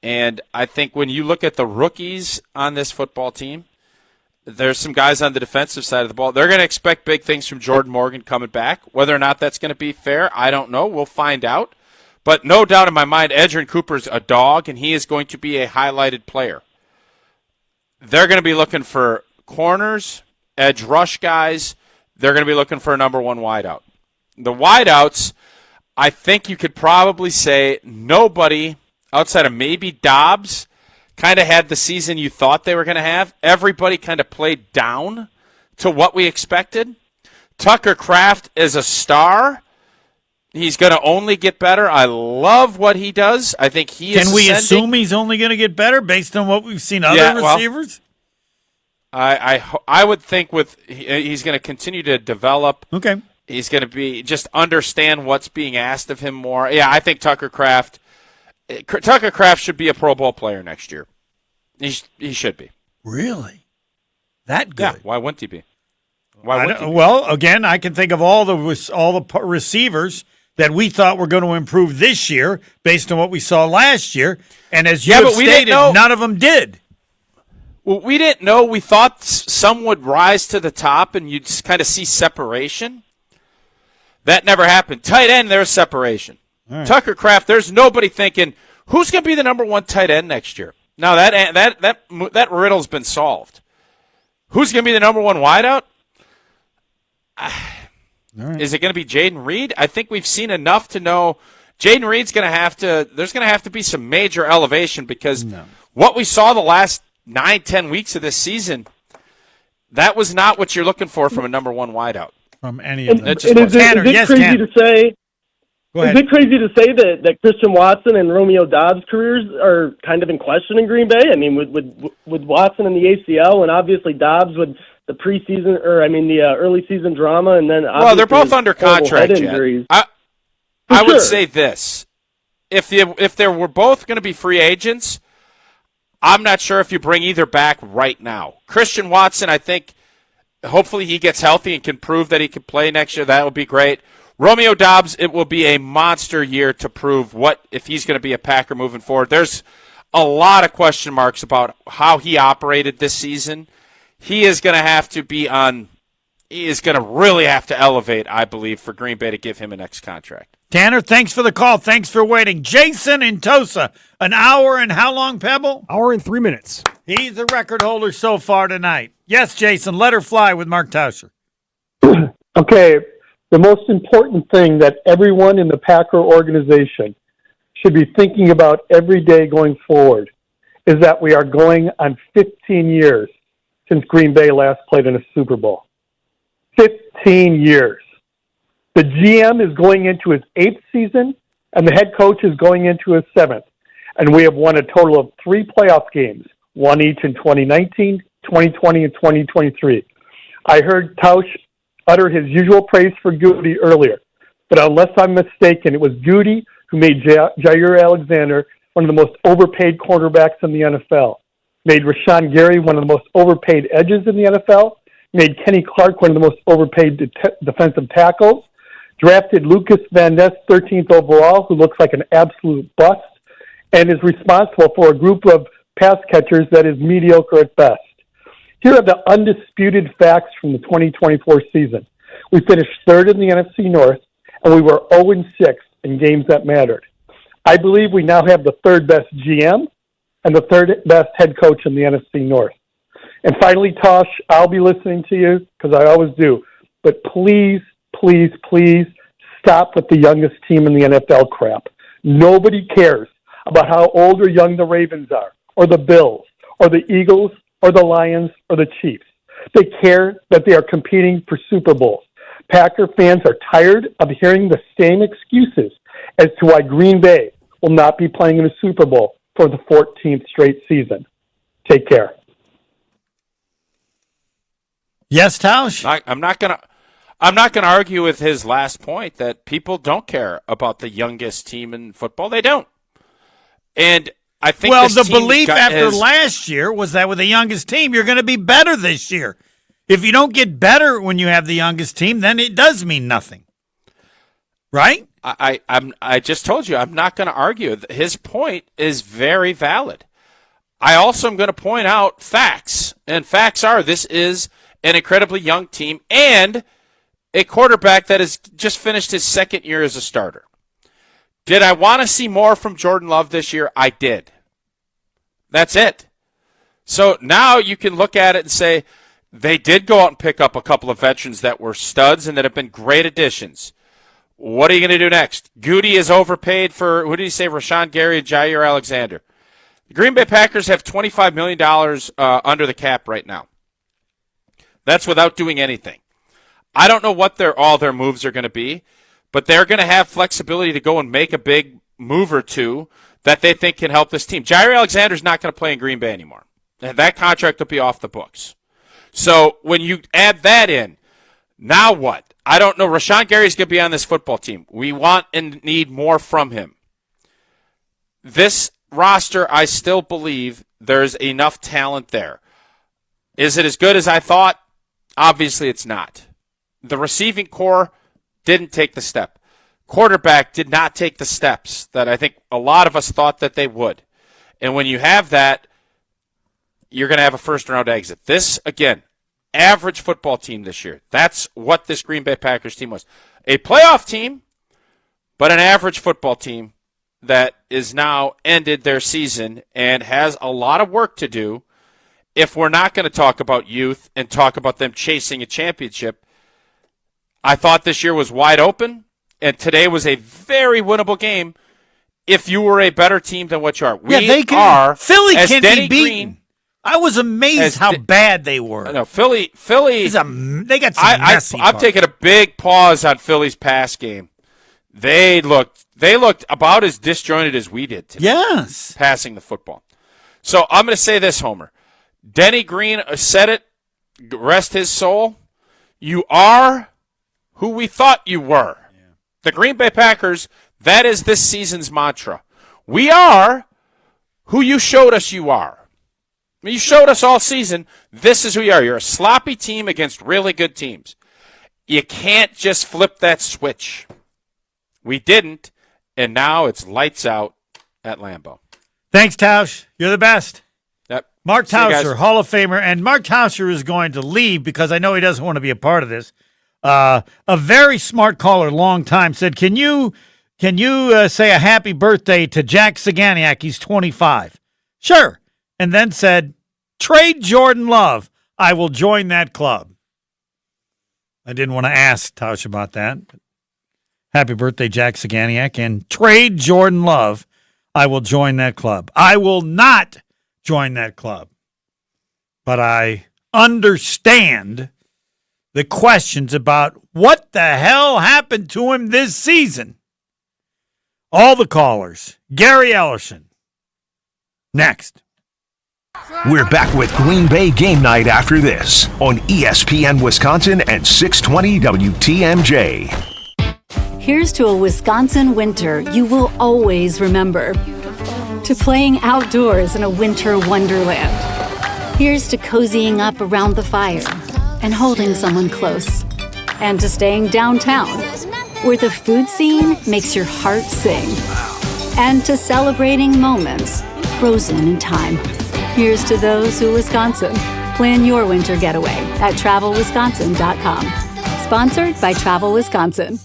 And I think when you look at the rookies on this football team, there's some guys on the defensive side of the ball. They're going to expect big things from Jordan Morgan coming back. Whether or not that's going to be fair, I don't know. We'll find out. But no doubt in my mind, Edrin Cooper's a dog, and he is going to be a highlighted player. They're going to be looking for corners, edge rush guys. They're going to be looking for a number one wideout. The wideouts, I think you could probably say nobody outside of maybe Dobbs kind of had the season you thought they were going to have. Everybody kind of played down to what we expected. Tucker Kraft is a star. He's going to only get better. I love what he does. I think he is. Can we ascending. assume he's only going to get better based on what we've seen other receivers? I would think he's going to continue to develop. Okay. He's going to be just understand what's being asked of him more. Yeah, I think Tucker Kraft should be a Pro Bowl player next year. He should be. Really? That good? Yeah. Why wouldn't he be? Well, again, I can think of all the receivers that we thought were going to improve this year based on what we saw last year, and as you have stated, none of them did. Well, we didn't know. We thought some would rise to the top, and you'd kind of see separation. That never happened. Tight end, there's separation. Right. Tucker Kraft, there's nobody thinking who's going to be the number one tight end next year. Now that riddle's been solved. Who's going to be the number one wideout? Right. Is it going to be Jaden Reed? I think we've seen enough to know Jaden Reed's going to have to. There's going to have to be some major elevation because what we saw the last 9-10 weeks of this season, that was not what you're looking for from a number one wideout. From any of them. Is it crazy to say? Is it crazy to say that Christian Watson and Romeo Dobbs' careers are kind of in question in Green Bay? I mean, with Watson and the ACL, and obviously Dobbs with the preseason, the early season drama, and then they're both under contract yet. I would say this: if they were both going to be free agents, I'm not sure if you bring either back right now. Christian Watson, I think, hopefully he gets healthy and can prove that he can play next year. That would be great. Romeo Dobbs, it will be a monster year to prove if he's going to be a Packer moving forward. There's a lot of question marks about how he operated this season. He is going to have to he is going to really have to elevate, I believe, for Green Bay to give him a next contract. Tanner, thanks for the call. Thanks for waiting. Jason in Tosa, an hour and how long, Pebble? Hour and 3 minutes. He's the record holder so far tonight. Yes, Jason, let her fly with Mark Tauscher. Okay. The most important thing that everyone in the Packer organization should be thinking about every day going forward is that we are going on 15 years since Green Bay last played in a Super Bowl. 15 years. The GM is going into his 8th season, and the head coach is going into his 7th. And we have won a total of 3 playoff games, one each in 2019, 2020, and 2023. I heard Tausch utter his usual praise for Goody earlier, but unless I'm mistaken, it was Goody who made Jair Alexander one of the most overpaid cornerbacks in the NFL, made Rashawn Gary one of the most overpaid edges in the NFL, made Kenny Clark one of the most overpaid defensive tackles, drafted Lucas Van Ness 13th overall, who looks like an absolute bust, and is responsible for a group of pass catchers that is mediocre at best. Here are the undisputed facts from the 2024 season. We finished 3rd in the NFC North, and we were 0-6 in games that mattered. I believe we now have the 3rd best GM and the 3rd best head coach in the NFC North. And finally, Tosh, I'll be listening to you because I always do. But please, please, please stop with the youngest team in the NFL crap. Nobody cares about how old or young the Ravens are, or the Bills, or the Eagles, or the Lions, or the Chiefs. They care that they are competing for Super Bowls. Packer fans are tired of hearing the same excuses as to why Green Bay will not be playing in the Super Bowl for the 14th straight season. Take care. Yes, Tausch? I'm not gonna argue with his last point that people don't care about the youngest team in football. They don't. And I think the belief after last year was that with the youngest team, you're going to be better this year. If you don't get better when you have the youngest team, then it does mean nothing. Right? I just told you, I'm not going to argue. His point is very valid. I also am going to point out facts. And facts are this is an incredibly young team and a quarterback that has just finished his second year as a starter. Did I want to see more from Jordan Love this year? I did. That's it. So now you can look at it and say they did go out and pick up a couple of veterans that were studs and that have been great additions. What are you going to do next? Goody is overpaid for, who did he say, Rashawn Gary and Jair Alexander. The Green Bay Packers have $25 million under the cap right now. That's without doing anything. I don't know what all their moves are going to be, but they're going to have flexibility to go and make a big move or two that they think can help this team. Jair Alexander's not going to play in Green Bay anymore. And that contract will be off the books. So when you add that in, now what? I don't know. Rashawn Gary's going to be on this football team. We want and need more from him. This roster, I still believe there's enough talent there. Is it as good as I thought? Obviously it's not. The receiving core didn't take the step. Quarterback did not take the steps that I think a lot of us thought that they would. And when you have that, you're going to have a first-round exit. This, again, average football team this year. That's what this Green Bay Packers team was. A playoff team, but an average football team that is now ended their season and has a lot of work to do if we're not going to talk about youth and talk about them chasing a championship. I thought this year was wide open, and today was a very winnable game if you were a better team than what you are. Philly can be beaten. I was amazed how bad they were. No, Philly. They got some messy I'm taking a big pause on Philly's pass game. They looked about as disjointed as we did today. Yes. Passing the football. So I'm going to say this, Homer. Denny Green said it. Rest his soul. You are who we thought you were. Yeah. The Green Bay Packers, that is this season's mantra. We are who you showed us you are. You showed us all season, this is who you are. You're a sloppy team against really good teams. You can't just flip that switch. We didn't, and now it's lights out at Lambeau. Thanks, Tausch. You're the best. Yep. Mark Tauscher, Hall of Famer, and Mark Tauscher is going to leave because I know he doesn't want to be a part of this. A very smart caller, long time, said, Can you say a happy birthday to Jack Saganiak? He's 25. Sure. And then said, trade Jordan Love. I will join that club. I didn't want to ask Tausch about that. Happy birthday, Jack Saganiak. And trade Jordan Love. I will join that club. I will not join that club. But I understand the questions about what the hell happened to him this season. All the callers. Gary Ellerson. Next. We're back with Green Bay Game Night after this on ESPN Wisconsin and 620 WTMJ. Here's to a Wisconsin winter you will always remember. To playing outdoors in a winter wonderland. Here's to cozying up around the fire and holding someone close. And to staying downtown, where the food scene makes your heart sing. And to celebrating moments frozen in time. Here's to those who Wisconsin. Plan your winter getaway at TravelWisconsin.com. Sponsored by Travel Wisconsin.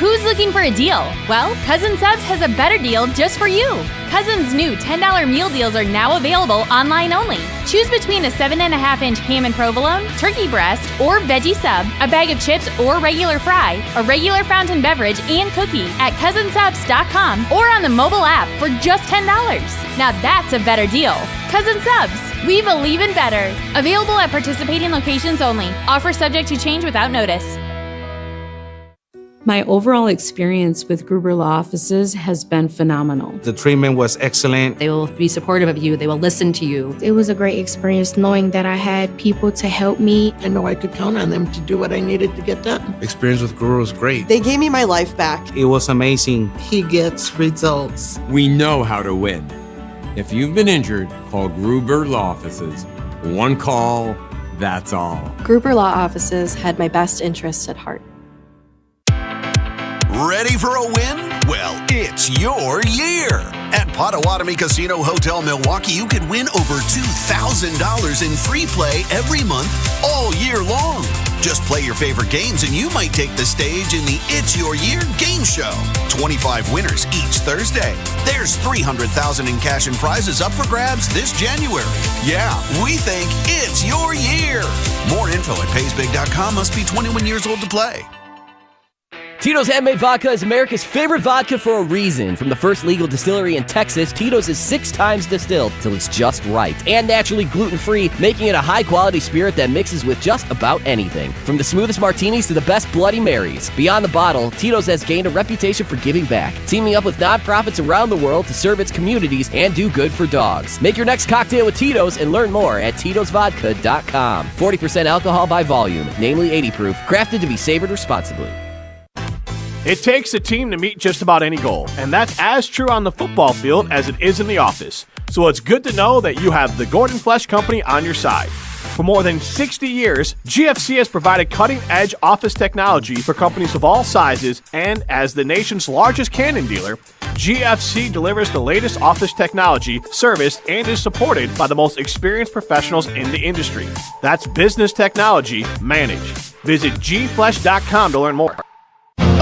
Who's looking for a deal? Well, Cousin Subs has a better deal just for you. Cousin's new $10 meal deals are now available online only. Choose between a 7.5-inch ham and provolone, turkey breast, or veggie sub, a bag of chips or regular fry, a regular fountain beverage, and cookie at cousinsubs.com or on the mobile app for just $10. Now that's a better deal. Cousin Subs, we believe in better. Available at participating locations only. Offer subject to change without notice. My overall experience with Gruber Law Offices has been phenomenal. The treatment was excellent. They will be supportive of you. They will listen to you. It was a great experience knowing that I had people to help me. I know I could count on them to do what I needed to get done. Experience with Gruber was great. They gave me my life back. It was amazing. He gets results. We know how to win. If you've been injured, call Gruber Law Offices. One call, that's all. Gruber Law Offices had my best interests at heart. Ready for a win? Well, it's your year. At Potawatomi Casino Hotel Milwaukee, you could win over $2,000 in free play every month all year long. Just play your favorite games and you might take the stage in the It's Your Year game show. 25 winners each Thursday. There's $300,000 in cash and prizes up for grabs this January. Yeah, we think it's your year. More info at paysbig.com. Must be 21 years old to play. Tito's Handmade Vodka is America's favorite vodka for a reason. From the first legal distillery in Texas, Tito's is 6 times distilled till it's just right. And naturally gluten-free, making it a high-quality spirit that mixes with just about anything. From the smoothest martinis to the best Bloody Marys. Beyond the bottle, Tito's has gained a reputation for giving back, teaming up with nonprofits around the world to serve its communities and do good for dogs. Make your next cocktail with Tito's and learn more at titosvodka.com. 40% alcohol by volume, namely 80 proof, crafted to be savored responsibly. It takes a team to meet just about any goal, and that's as true on the football field as it is in the office. So it's good to know that you have the Gordon Flesch Company on your side. For more than 60 years, GFC has provided cutting-edge office technology for companies of all sizes, and as the nation's largest Canon dealer, GFC delivers the latest office technology, service, and is supported by the most experienced professionals in the industry. That's business technology managed. Visit gflesh.com to learn more.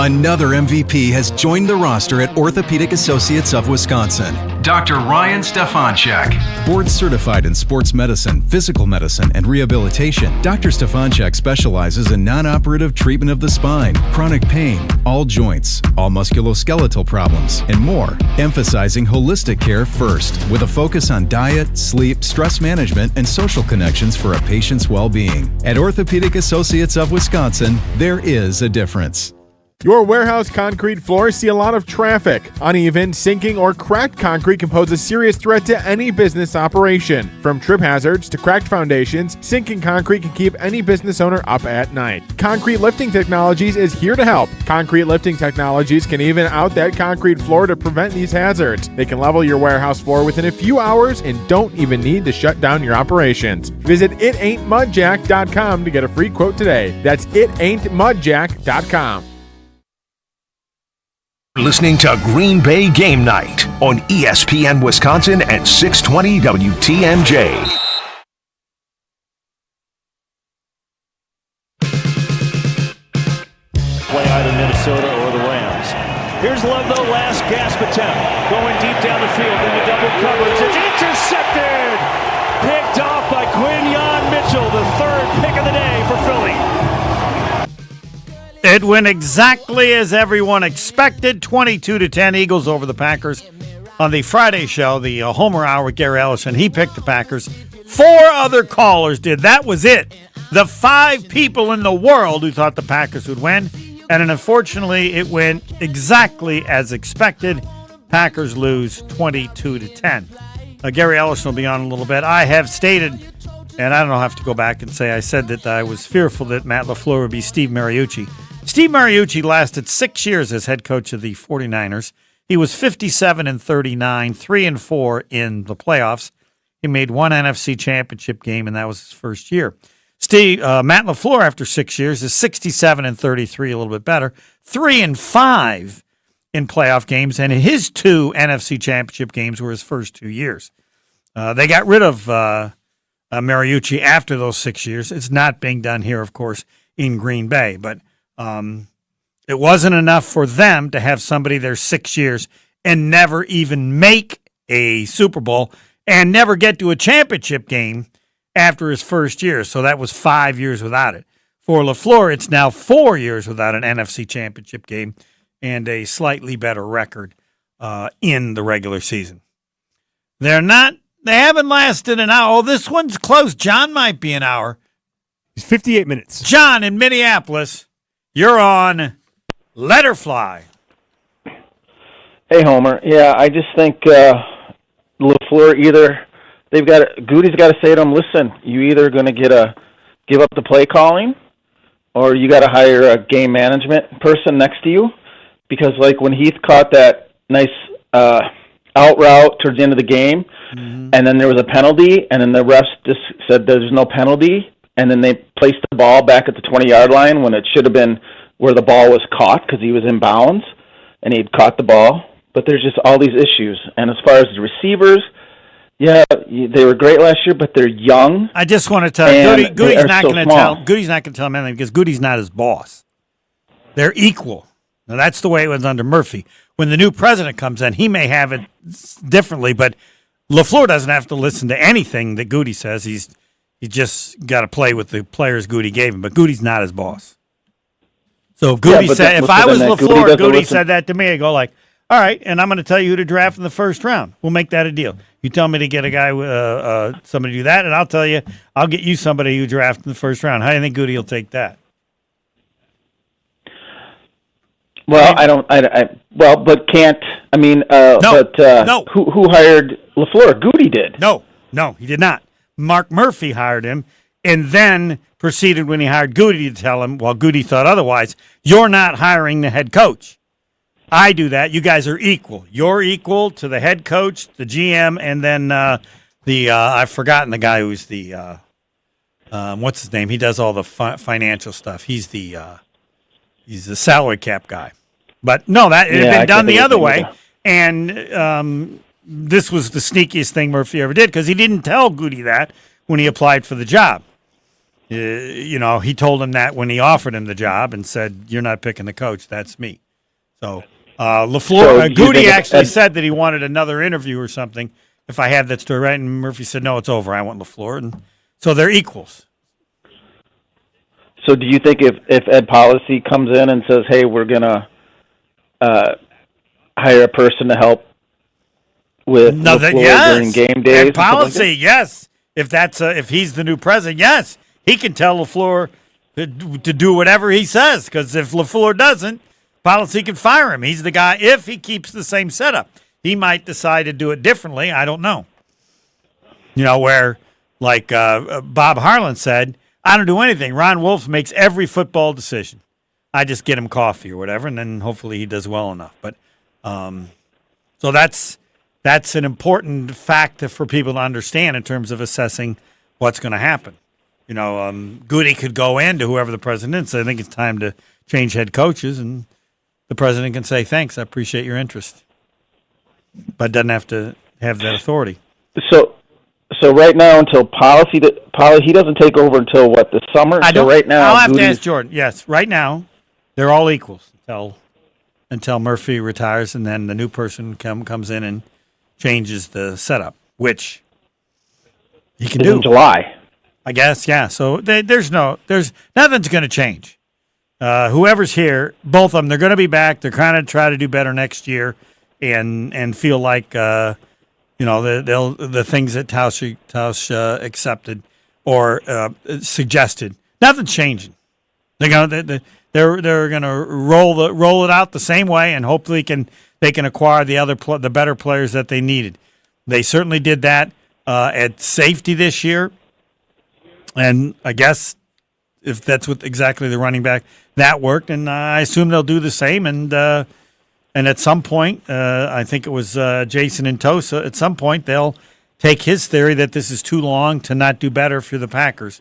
Another MVP has joined the roster at Orthopedic Associates of Wisconsin. Dr. Ryan Stefanchek. Board certified in sports medicine, physical medicine, and rehabilitation, Dr. Stefanchek specializes in non-operative treatment of the spine, chronic pain, all joints, all musculoskeletal problems, and more, emphasizing holistic care first, with a focus on diet, sleep, stress management, and social connections for a patient's well-being. At Orthopedic Associates of Wisconsin, there is a difference. Your warehouse concrete floors see a lot of traffic. Uneven, sinking, or cracked concrete can pose a serious threat to any business operation. From trip hazards to cracked foundations, sinking concrete can keep any business owner up at night. Concrete Lifting Technologies is here to help. Concrete Lifting Technologies can even out that concrete floor to prevent these hazards. They can level your warehouse floor within a few hours and don't even need to shut down your operations. Visit itaintmudjack.com to get a free quote today. That's itaintmudjack.com. Listening to Green Bay Game Night on ESPN Wisconsin at 620 WTMJ. Play either Minnesota or the Rams. Here's Love, though, last gasp attempt. Going deep down the field into double coverage. It's intercepted! Picked off by Quinyon Mitchell, the third pick of the day for Philly. It went exactly as everyone expected, 22-10 Eagles over the Packers. On the Friday show, the Homer Hour with Gary Ellison, he picked the Packers. 4 other callers did. That was it. The 5 people in the world who thought the Packers would win. And unfortunately, it went exactly as expected. Packers lose 22-10. Gary Ellison will be on in a little bit. I have stated, and I don't have to go back and say I said that I was fearful that Matt LaFleur would be Steve Mariucci. Steve Mariucci lasted 6 years as head coach of the 49ers. He was 57-39, 3-4 in the playoffs. He made 1 NFC championship game, and that was his first year. Matt LaFleur, after 6 years, is 67-33, a little bit better, 3-5 in playoff games, and his 2 NFC championship games were his first 2 years. They got rid of Mariucci after those 6 years. It's not being done here, of course, in Green Bay, but It wasn't enough for them to have somebody there 6 years and never even make a Super Bowl and never get to a championship game after his first year. So that was 5 years without it. For LaFleur, it's now 4 years without an NFC championship game and a slightly better record in the regular season. They haven't lasted an hour. Oh, this one's close. John might be an hour. It's 58 minutes. John in Minneapolis, you're on Let Her Fly. Hey, Homer. Yeah, I just think LaFleur Goody's got to say to him, listen, you either going to give up the play calling or you got to hire a game management person next to you, because like when Heath caught that nice out route towards the end of the game, and then there was a penalty, and then the refs just said there's no penalty, and then they placed the ball back at the 20-yard line when it should have been where the ball was caught because he was in bounds and he'd caught the ball. But there's just all these issues. And as far as the receivers, yeah, they were great last year, but they're young. I just want to tell you, Goody's not going to tell him anything because Goody's not his boss. They're equal. Now, that's the way it was under Murphy. When the new president comes in, he may have it differently, but LaFleur doesn't have to listen to anything that Goody says. He's just got to play with the players Goody gave him, but Goody's not his boss. So if Goody said, if I was LaFleur, Goody said that to me, I'd go like, all right, and I'm going to tell you who to draft in the first round. We'll make that a deal. You tell me to get a guy, somebody to do that, and I'll tell you, I'll get you somebody who drafted in the first round. How do you think Goody will take that? Well, but can't. I mean, no. Who hired LaFleur? Goody did. No, he did not. Mark Murphy hired him, and then proceeded when he hired Goody to tell him, while Goody thought otherwise, you're not hiring the head coach. I do that. You guys are equal. You're equal to the head coach, the GM, and then I've forgotten the guy who's the what's his name? He does all the financial stuff. He's the salary cap guy. But no, that it had been done the other way, and this was the sneakiest thing Murphy ever did because he didn't tell Goody that when he applied for the job. He told him that when he offered him the job and said, "You're not picking the coach. That's me." So LaFleur, Goody actually said that he wanted another interview or something. If I have that story right, and Murphy said, "No, it's over. I want LaFleur," and so they're equals. So do you think if Ed Policy comes in and says, "Hey, we're gonna hire a person to help with LaFleur during game days," Ed Policy, yes. If he's the new president, yes, he can tell LaFleur to do whatever he says. Because if LaFleur doesn't, Policy can fire him. He's the guy. If he keeps the same setup, he might decide to do it differently. I don't know. Where like Bob Harlan said, I don't do anything. Ron Wolf makes every football decision. I just get him coffee or whatever, and then hopefully he does well enough. But so that's an important fact for people to understand in terms of assessing what's going to happen. Goody could go in to whoever the president is. I think it's time to change head coaches, and the president can say, thanks, I appreciate your interest. But doesn't have to have that authority. So right now, until policy, he doesn't take over until what, the summer? Right now, I'll have to ask Jordan. Yes, right now, they're all equals until Murphy retires, and then the new person comes in and changes the setup, which he can do in July, I guess. Yeah. So there's nothing's going to change. Whoever's here, both of them, they're going to be back. They're kind of try to do better next year, and feel like the things that Tausch accepted or suggested. Nothing's changing. They're going to roll it out the same way, and hopefully they can acquire the better players that they needed. They certainly did that at safety this year, and I guess if that's what exactly the running back that worked, and I assume they'll do the same. And at some point, I think it was Jason and Tosa. At some point, they'll take his theory that this is too long to not do better if you're the Packers,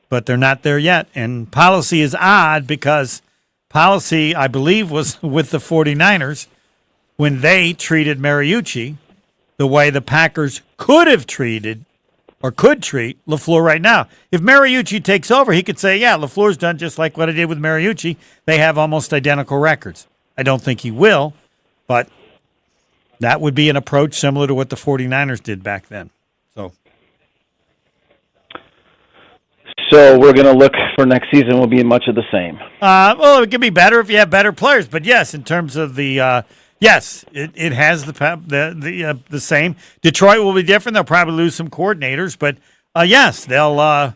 but they're not there yet. And policy is odd because policy, I believe, was with the 49ers when they treated Mariucci the way the Packers could have treated or could treat LaFleur right now. If Mariucci takes over, he could say, yeah, LaFleur's done just like what I did with Mariucci. They have almost identical records. I don't think he will, but that would be an approach similar to what the 49ers did back then. So we're going to look for next season will be much of the same. Well, it could be better if you have better players, but yes, in terms of the yes, it has the same. Detroit will be different. They'll probably lose some coordinators, but yes, they'll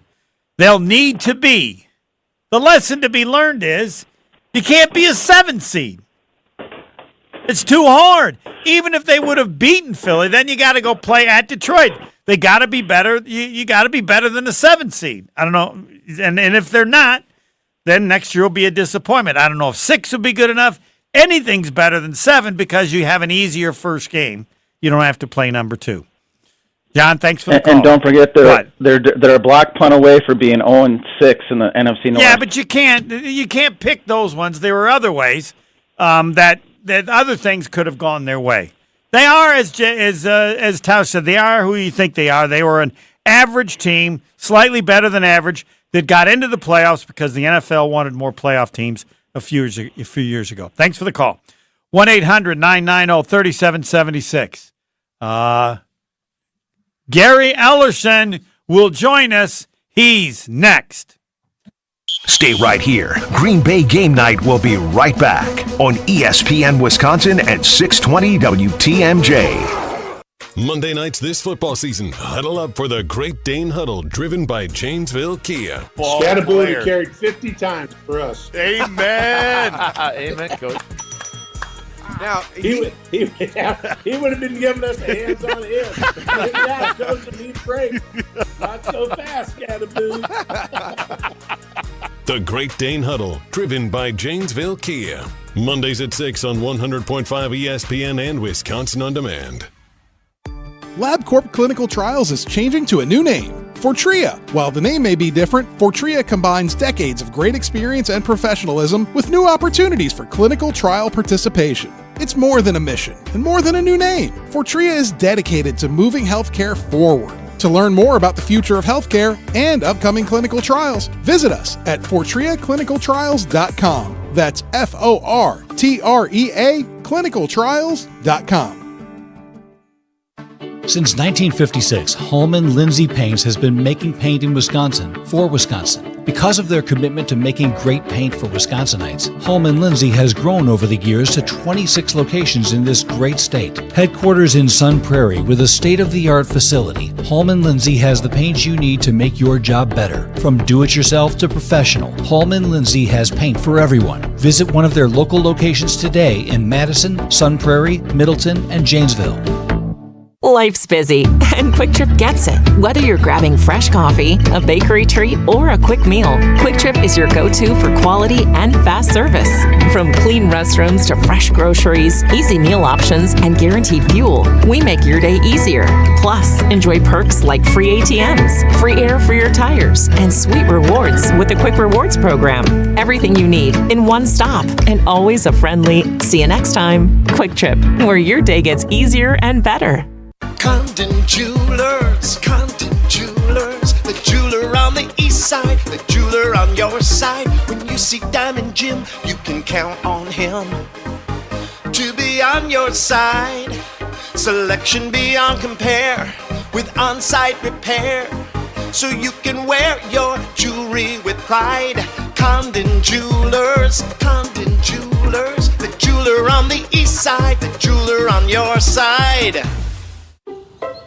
need to be. The lesson to be learned is you can't be a 7 seed. It's too hard. Even if they would have beaten Philly, then you got to go play at Detroit. They got to be better. You got to be better than the 7 seed. I don't know. And if they're not, then next year will be a disappointment. I don't know if 6 would be good enough. Anything's better than 7 because you have an easier first game. You don't have to play number 2. John, thanks for the call. And don't forget they're a block punt away for being 0-6 in the NFC North. Yeah, but you can't pick those ones. There were other ways that other things could have gone their way. They are, as Tausch said, they are who you think they are. They were an average team, slightly better than average, that got into the playoffs because the NFL wanted more playoff teams a few years ago. Thanks for the call. 1-800-990-3776. Gary Ellerson will join us. He's next. Stay right here. Green Bay Game Night will be right back on ESPN Wisconsin at 620 WTMJ. Monday nights this football season, huddle up for the Great Dane Huddle, driven by Janesville Kia. Scatterbury carried 50 times for us. Amen. Amen, Coach. Now he would have been giving us a hands-on hit. Yeah, Coach, and he'd break. Not so fast, Scatterbury. The Great Dane Huddle, driven by Janesville Kia. Mondays at 6 on 100.5 ESPN and Wisconsin On Demand. LabCorp Clinical Trials is changing to a new name, Fortrea. While the name may be different, Fortrea combines decades of great experience and professionalism with new opportunities for clinical trial participation. It's more than a mission and more than a new name. Fortrea is dedicated to moving healthcare forward. To learn more about the future of healthcare and upcoming clinical trials, visit us at FortreaClinicalTrials.com. That's FORTREA clinicaltrials.com. Since 1956, Holman Lindsay Paints has been making paint in Wisconsin for Wisconsin. Because of their commitment to making great paint for Wisconsinites, Holman Lindsay has grown over the years to 26 locations in this great state. Headquarters in Sun Prairie with a state-of-the-art facility, Holman Lindsay has the paint you need to make your job better. From do-it-yourself to professional, Holman Lindsay has paint for everyone. Visit one of their local locations today in Madison, Sun Prairie, Middleton, and Janesville. Life's busy, and Quick Trip gets it. Whether you're grabbing fresh coffee, a bakery treat, or a quick meal, Quick Trip is your go-to for quality and fast service. From clean restrooms to fresh groceries, easy meal options, and guaranteed fuel, we make your day easier. Plus, enjoy perks like free ATMs, free air for your tires, and sweet rewards with the Quick Rewards program. Everything you need in one stop, and always a friendly, see you next time, Quick Trip, where your day gets easier and better. Condon Jewelers, the jeweler on the east side, the jeweler on your side. When you see Diamond Jim, you can count on him to be on your side. Selection beyond compare with on-site repair, so you can wear your jewelry with pride. Condon Jewelers, the jeweler on the east side, the jeweler on your side.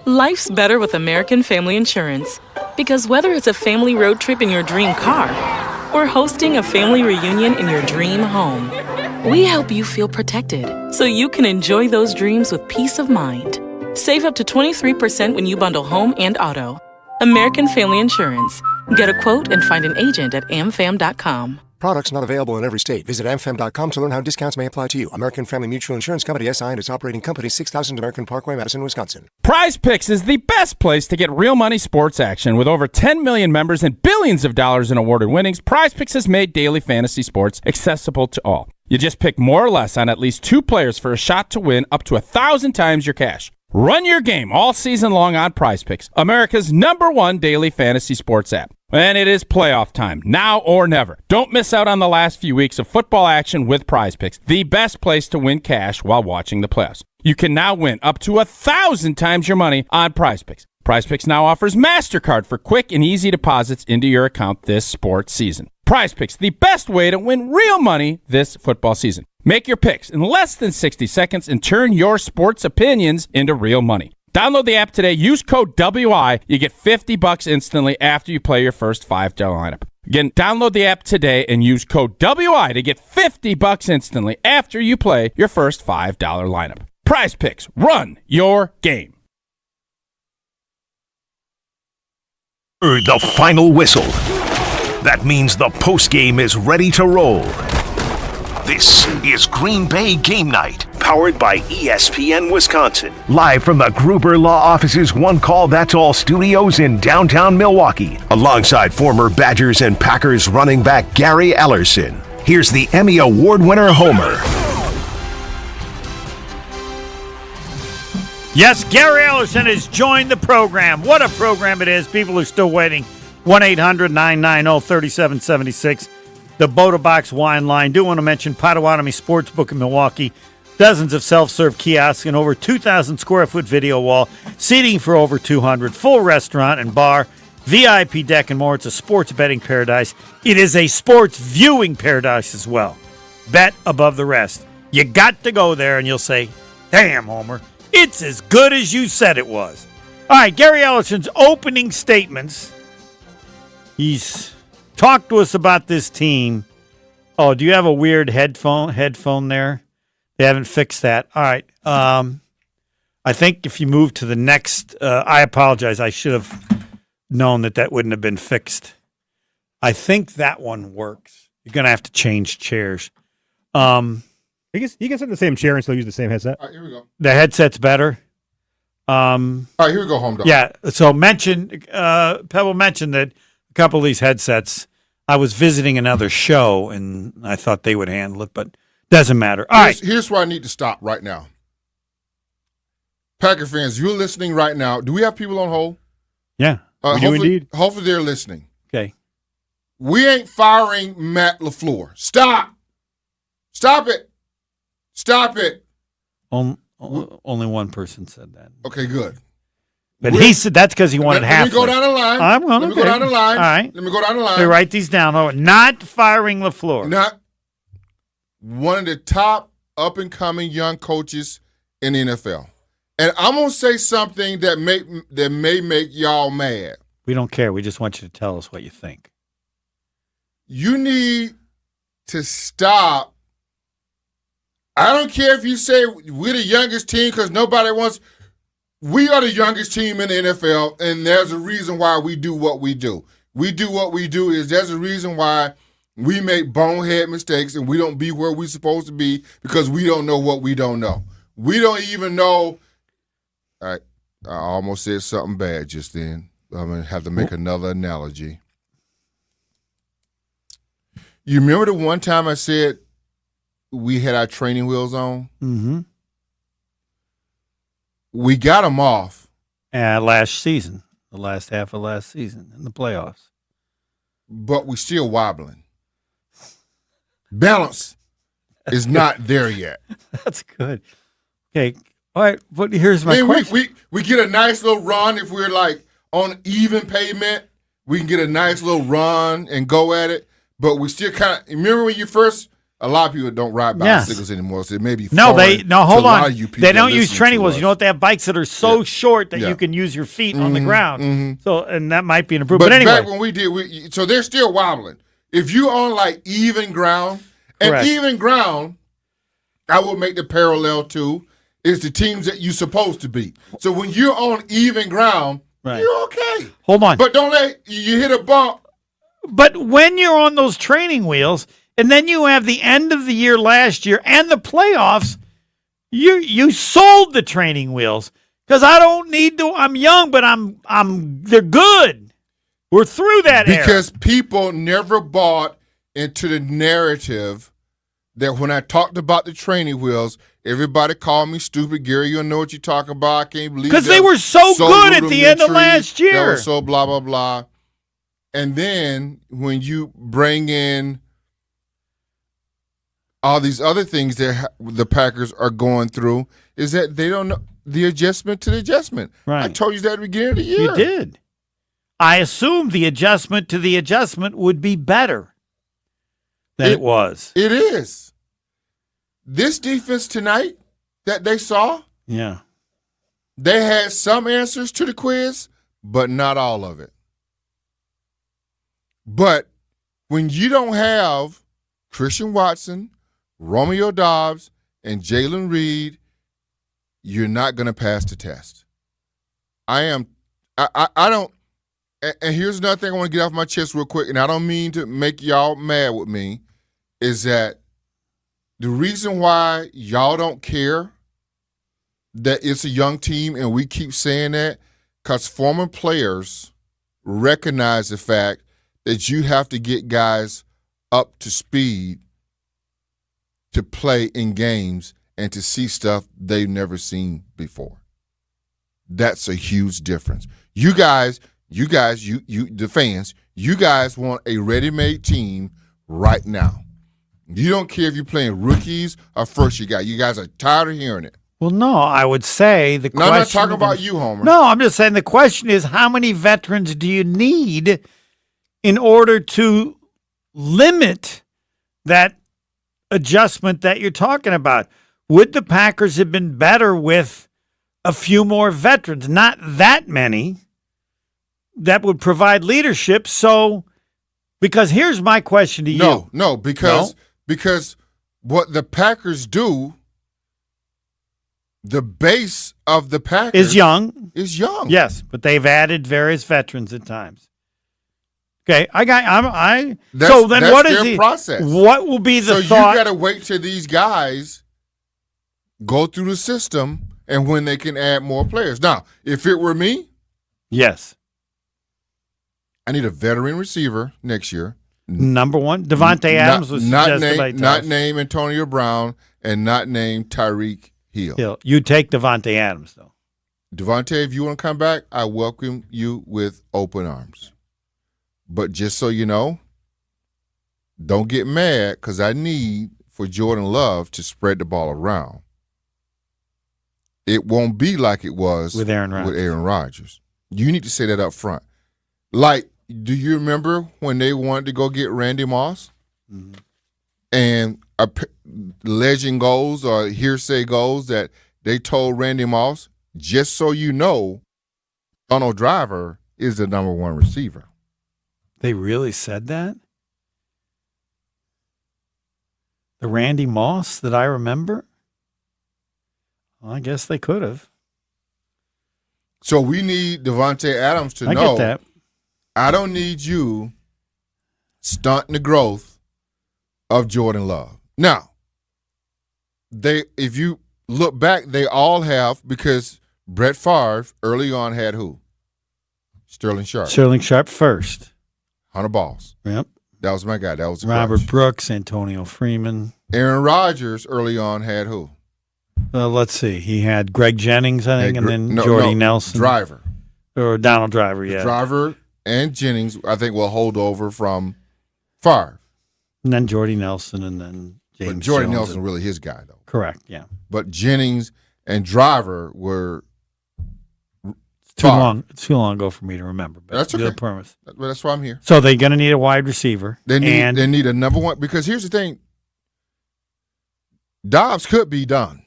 Life's better with American Family Insurance. Because whether it's a family road trip in your dream car or hosting a family reunion in your dream home, we help you feel protected so you can enjoy those dreams with peace of mind. Save up to 23% when you bundle home and auto. American Family Insurance. Get a quote and find an agent at amfam.com. Products not available in every state. Visit amfam.com to learn how discounts may apply to you. American Family Mutual Insurance Company, SI, and its operating company, 6000 American Parkway, Madison, Wisconsin. Prize Picks is the best place to get real money sports action. With over 10 million members and billions of dollars in awarded winnings, Prize Picks has made daily fantasy sports accessible to all. You just pick more or less on at least 2 players for a shot to win up to 1,000 times your cash. Run your game all season long on PrizePicks, America's #1 daily fantasy sports app. And it is playoff time, now or never. Don't miss out on the last few weeks of football action with PrizePicks, the best place to win cash while watching the playoffs. You can now win up to 1,000 times your money on PrizePicks. PrizePicks now offers MasterCard for quick and easy deposits into your account this sports season. PrizePicks, the best way to win real money this football season. Make your picks in less than 60 seconds and turn your sports opinions into real money. Download the app today. Use code WI. You get $50 instantly after you play your first $5 lineup. Again, download the app today and use code WI to get $50 instantly after you play your first $5 lineup. PrizePicks. Run your game. The final whistle. That means the postgame is ready to roll. This is Green Bay Game Night, powered by ESPN Wisconsin. Live from the Gruber Law Office's One Call That's All studios in downtown Milwaukee. Alongside former Badgers and Packers running back Gary Ellerson. Here's the Emmy Award winner, Homer. Yes, Gary Ellerson has joined the program. What a program it is. People are still waiting. 1-800-990-3776. The Boda Box Wine Line. Do want to mention Potawatomi Sportsbook in Milwaukee. Dozens of self-serve kiosks and over 2,000 square foot video wall. Seating for over 200. Full restaurant and bar. VIP deck and more. It's a sports betting paradise. It is a sports viewing paradise as well. Bet above the rest. You got to go there and you'll say, damn, Homer, it's as good as you said it was. All right, Gary Ellerson's opening statements. He's talked to us about this team. Oh, do you have a weird headphone there? They haven't fixed that. All right. I think if you move to the next, I apologize. I should have known that wouldn't have been fixed. I think that one works. You're going to have to change chairs. He can sit in the same chair and still use the same headset. All right, here we go. The headset's better. All right, here we go, home dog. Yeah, so Pebble mentioned that a couple of these headsets, I was visiting another show, and I thought they would handle it, but doesn't matter. All right. Here's where I need to stop right now. Packer fans, you're listening right now. Do we have people on hold? Yeah, we do indeed. Hopefully they're listening. Okay. We ain't firing Matt LaFleur. Stop. Stop it. Stop it. Only one person said that. Okay, good. But he said that's because he wanted half. Let me go down the line. Let me go down the line. All right. Let me go down the line. Let me write these down. Not firing LaFleur. Not one of the top up-and-coming young coaches in the NFL. And I'm going to say something that may make y'all mad. We don't care. We just want you to tell us what you think. You need to stop. I don't care if you say we're the youngest team because nobody wants. We are the youngest team in the NFL, and there's a reason why we do what we do. We do what we do is there's a reason why we make bonehead mistakes and we don't be where we're supposed to be because we don't know what we don't know. We don't even know. All right, I almost said something bad just then. I'm going to have to make another analogy. You remember the one time I said we had our training wheels on? Mm-hmm. We got them off. Last season, the last half of last season in the playoffs. But we're still wobbling. Balance is not there yet. That's good. Okay. All right. But here's my question. We get a nice little run if we're like on even pavement. We can get a nice little run and go at it. But we still kind of remember when you first. A lot of people don't ride bicycles anymore, so it may be hold on. They don't use training training wheels. You know what? They have bikes that are so short that you can use your feet on the ground. Mm-hmm. So, and that might be an improvement. But anyway, back when we did, so they're still wobbling. If you on like even ground, and even ground, I will make the parallel to is the teams that you're supposed to beat. So when you're on even ground, you're okay. Hold on, but don't let you hit a bump. But when you're on those training wheels. And then you have the end of the year last year and the playoffs. You sold the training wheels because I don't need to. I'm young, but they're good. We're through that era. Because people never bought into the narrative that when I talked about the training wheels, Everybody called me stupid. Gary, you don't know what you're talking about. I can't believe because they were so good at the end of last year. That was so blah, blah, blah. And then when you bring in all these other things that the Packers are going through, is that they don't know the adjustment to the adjustment. Right. I told you that at the beginning of the year. You did. I assumed the adjustment to the adjustment would be better than it was. It is. This defense tonight that they saw, yeah, they had some answers to the quiz, but not all of it. But when you don't have Christian Watson, Romeo Doubs, and Jalen Reed, you're not going to pass the test. I don't, and here's another thing I want to get off my chest real quick, and I don't mean to make y'all mad with me, is that the reason why y'all don't care that it's a young team, and we keep saying that, because former players recognize the fact that you have to get guys up to speed to play in games and to see stuff they've never seen before. That's a huge difference. You guys, the fans, you guys want a ready-made team right now. You don't care if you're playing rookies or first-year guys. You guys are tired of hearing it. Well, no, I would say the question. I'm not talking about you, Homer. No, I'm just saying the question is how many veterans do you need in order to limit that adjustment that you're talking about? Would the Packers have been better with a few more veterans? Not that many that would provide leadership. So, because here's my question to you. No, because what the Packers do, the base of the Packers is young. Yes, but they've added various veterans at times. Okay, That's, so then that's what is their the process? What will be the so thought? You got to wait till these guys go through the system and when they can add more players. Now, if it were me, yes, I need a veteran receiver next year. Number one, Devontae Adams was suggested by not name Antonio Brown and not name Tyreek Hill. You take Devontae Adams though. Devontae, if you want to come back, I welcome you with open arms. But just so you know, don't get mad because I need for Jordan Love to spread the ball around. It won't be like it was with Aaron Rodgers. You need to say that up front. Like, do you remember when they wanted to go get Randy Moss? Mm-hmm. And a legend goes or hearsay goes that they told Randy Moss, just so you know, Donald Driver is the number one receiver. They really said that? The Randy Moss that I remember? Well, I guess they could have. So we need Devontae Adams to know. I get that. I don't need you stunting the growth of Jordan Love. Now, if you look back, they all have, because Brett Favre early on had who? Sterling Sharp first. 100 balls. Yep. That was my guy. That was Robert Brooks, Antonio Freeman. Aaron Rodgers early on had who? Let's see. He had Greg Jennings, I think, and then Jordy Nelson. Driver. Or Donald Driver, yeah. Driver and Jennings, I think, will hold over from Favre. And then Jordy Nelson, and then James But Jordy Jones Nelson really his guy, though. Correct, yeah. But Jennings and Driver were too long ago for me to remember. But that's okay. Premise. That's why I'm here. So they're going to need a wide receiver. They need a number one, because here's the thing. Dobbs could be done.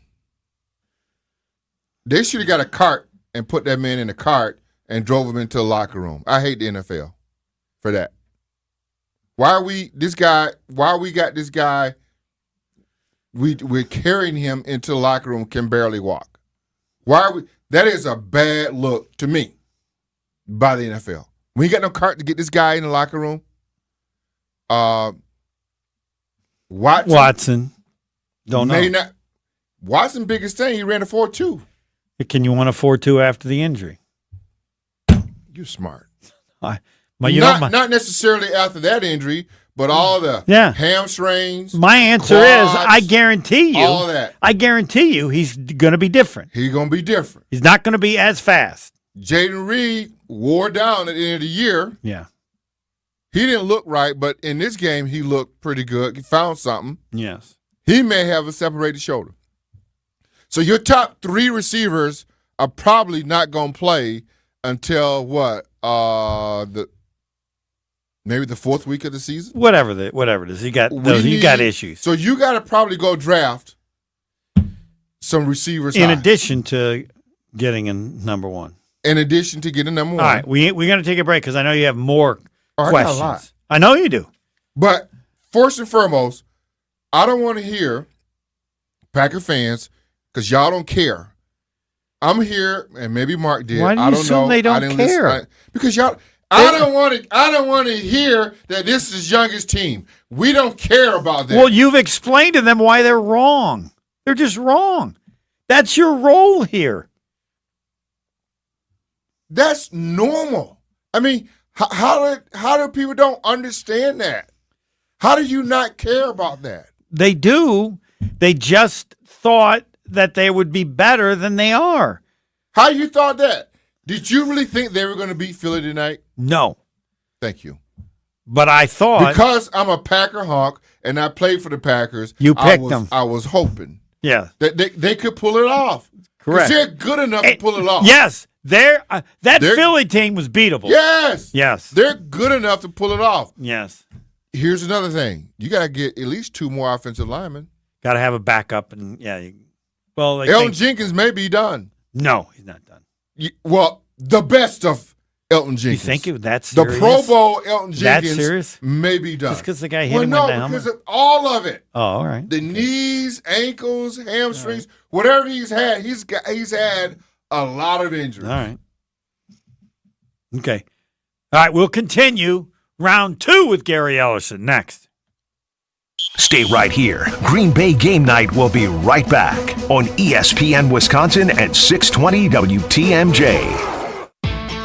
They should have got a cart and put that man in a cart and drove him into the locker room. I hate the NFL for that. Why we got this guy, we're carrying him into the locker room, can barely walk. That is a bad look to me by the NFL. We ain't got no cart to get this guy in the locker room. Watson. Don't know. Watson's biggest thing, he ran a 4.2. Can you win a 4.2 after the injury? You're smart. Not necessarily after that injury, but all the hamstrings. My answer is I guarantee you. All that. I guarantee you he's going to be different. He's going to be different. He's not going to be as fast. Jaden Reed wore down at the end of the year. Yeah. He didn't look right, but in this game, he looked pretty good. He found something. Yes. He may have a separated shoulder. So your top 3 receivers are probably not going to play until what? Maybe the 4th week of the season? Whatever it is. You got issues. So you got to probably go draft some receivers in high. addition to getting a number 1. In addition to getting number 1. All right, we're going to take a break because I know you have more I questions. got a lot. I know you do. But first and foremost, I don't want to hear Packer fans because y'all don't care. I'm here, and maybe Mark did. Why do you I don't assume know. they don't I didn't care? Listen. Because y'all. I don't want to hear that this is youngest team. We don't care about that. Well, you've explained to them why they're wrong. They're just wrong. That's your role here. That's normal. I mean, how do people don't understand that? How do you not care about that? They do. They just thought that they would be better than they are. How you thought that? Did you really think they were going to beat Philly tonight? No. Thank you. But I thought... Because I'm a Packer honk and I played for the Packers, you picked them. I was hoping that they could pull it off. Correct. Because they're good enough to pull it off. Yes. That Philly team was beatable. Yes. Yes. They're good enough to pull it off. Yes. Here's another thing. You got to get at least 2 more offensive linemen. Got to have a backup. And Elton Jenkins may be done. No, he's not done. Well, the best of Elton Jenkins. You think that's serious? The Pro Bowl Elton Jenkins That's serious? may be done. Just because the guy hit him with the helmet? because of all of it. Oh, all right. The knees, ankles, hamstrings, whatever he's had, he's had a lot of injuries. All right. Okay. All right, we'll continue round 2 with Gary Ellison next. Stay right here. Green Bay Game Night will be right back on ESPN Wisconsin at 620 WTMJ.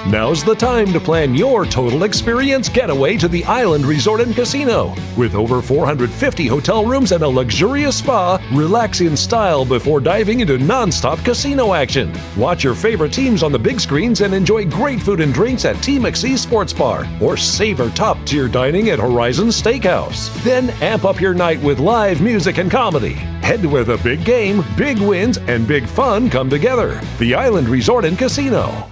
Now's the time to plan your total experience getaway to the Island Resort and Casino. With over 450 hotel rooms and a luxurious spa, relax in style before diving into nonstop casino action. Watch your favorite teams on the big screens and enjoy great food and drinks at T. McSee Sports Bar or savor top-tier dining at Horizon Steakhouse. Then amp up your night with live music and comedy. Head to where the big game, big wins, and big fun come together. The Island Resort and Casino.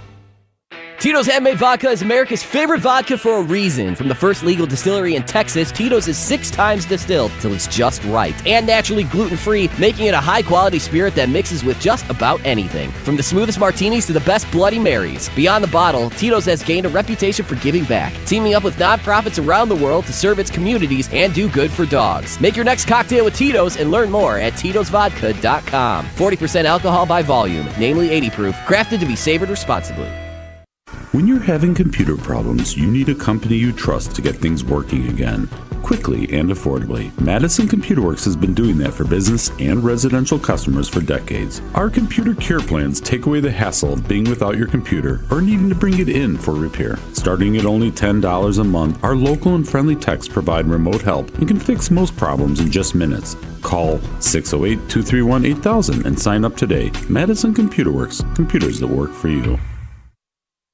Tito's Handmade Vodka is America's favorite vodka for a reason. From the first legal distillery in Texas, Tito's is 6 times distilled till it's just right. And naturally gluten-free, making it a high-quality spirit that mixes with just about anything. From the smoothest martinis to the best Bloody Marys. Beyond the bottle, Tito's has gained a reputation for giving back, teaming up with nonprofits around the world to serve its communities and do good for dogs. Make your next cocktail with Tito's and learn more at Tito'sVodka.com. 40% alcohol by volume, namely 80 proof, crafted to be savored responsibly. When you're having computer problems, you need a company you trust to get things working again, quickly and affordably. Madison Computer Works has been doing that for business and residential customers for decades. Our computer care plans take away the hassle of being without your computer or needing to bring it in for repair. Starting at only $10 a month, our local and friendly techs provide remote help and can fix most problems in just minutes. Call 608-231-8000 and sign up today. Madison Computer Works, computers that work for you.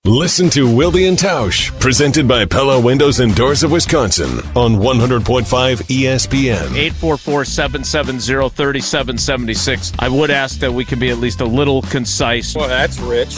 Listen to Wilde and Tausch, presented by Pella Windows and Doors of Wisconsin on 100.5 ESPN. 844-770-3776. I would ask that we can be at least a little concise. Well, that's rich.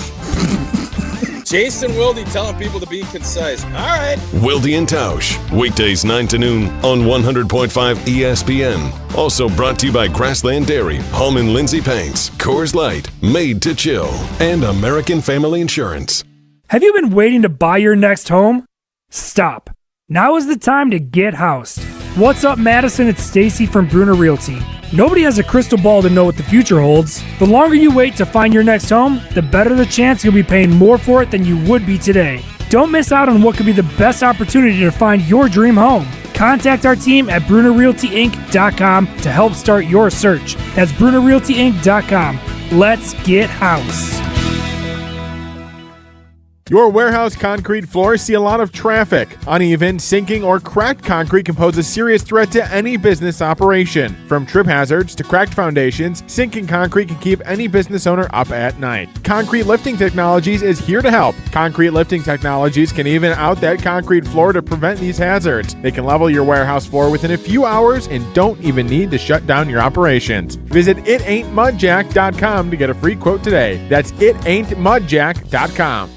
Jason Wilde telling people to be concise. All right. Wilde and Tausch, weekdays 9 to noon on 100.5 ESPN. Also brought to you by Grassland Dairy, Hallman Lindsay Paints, Coors Light, Made to Chill, and American Family Insurance. Have you been waiting to buy your next home? Stop. Now is the time to get housed. What's up, Madison? It's Stacy from Bruner Realty. Nobody has a crystal ball to know what the future holds. The longer you wait to find your next home, the better the chance you'll be paying more for it than you would be today. Don't miss out on what could be the best opportunity to find your dream home. Contact our team at BrunerRealtyInc.com to help start your search. That's BrunerRealtyInc.com. Let's get housed. Your warehouse concrete floors see a lot of traffic. Uneven, sinking, or cracked concrete can pose a serious threat to any business operation. From trip hazards to cracked foundations, sinking concrete can keep any business owner up at night. Concrete Lifting Technologies is here to help. Concrete Lifting Technologies can even out that concrete floor to prevent these hazards. They can level your warehouse floor within a few hours and don't even need to shut down your operations. Visit itaintmudjack.com to get a free quote today. That's itaintmudjack.com.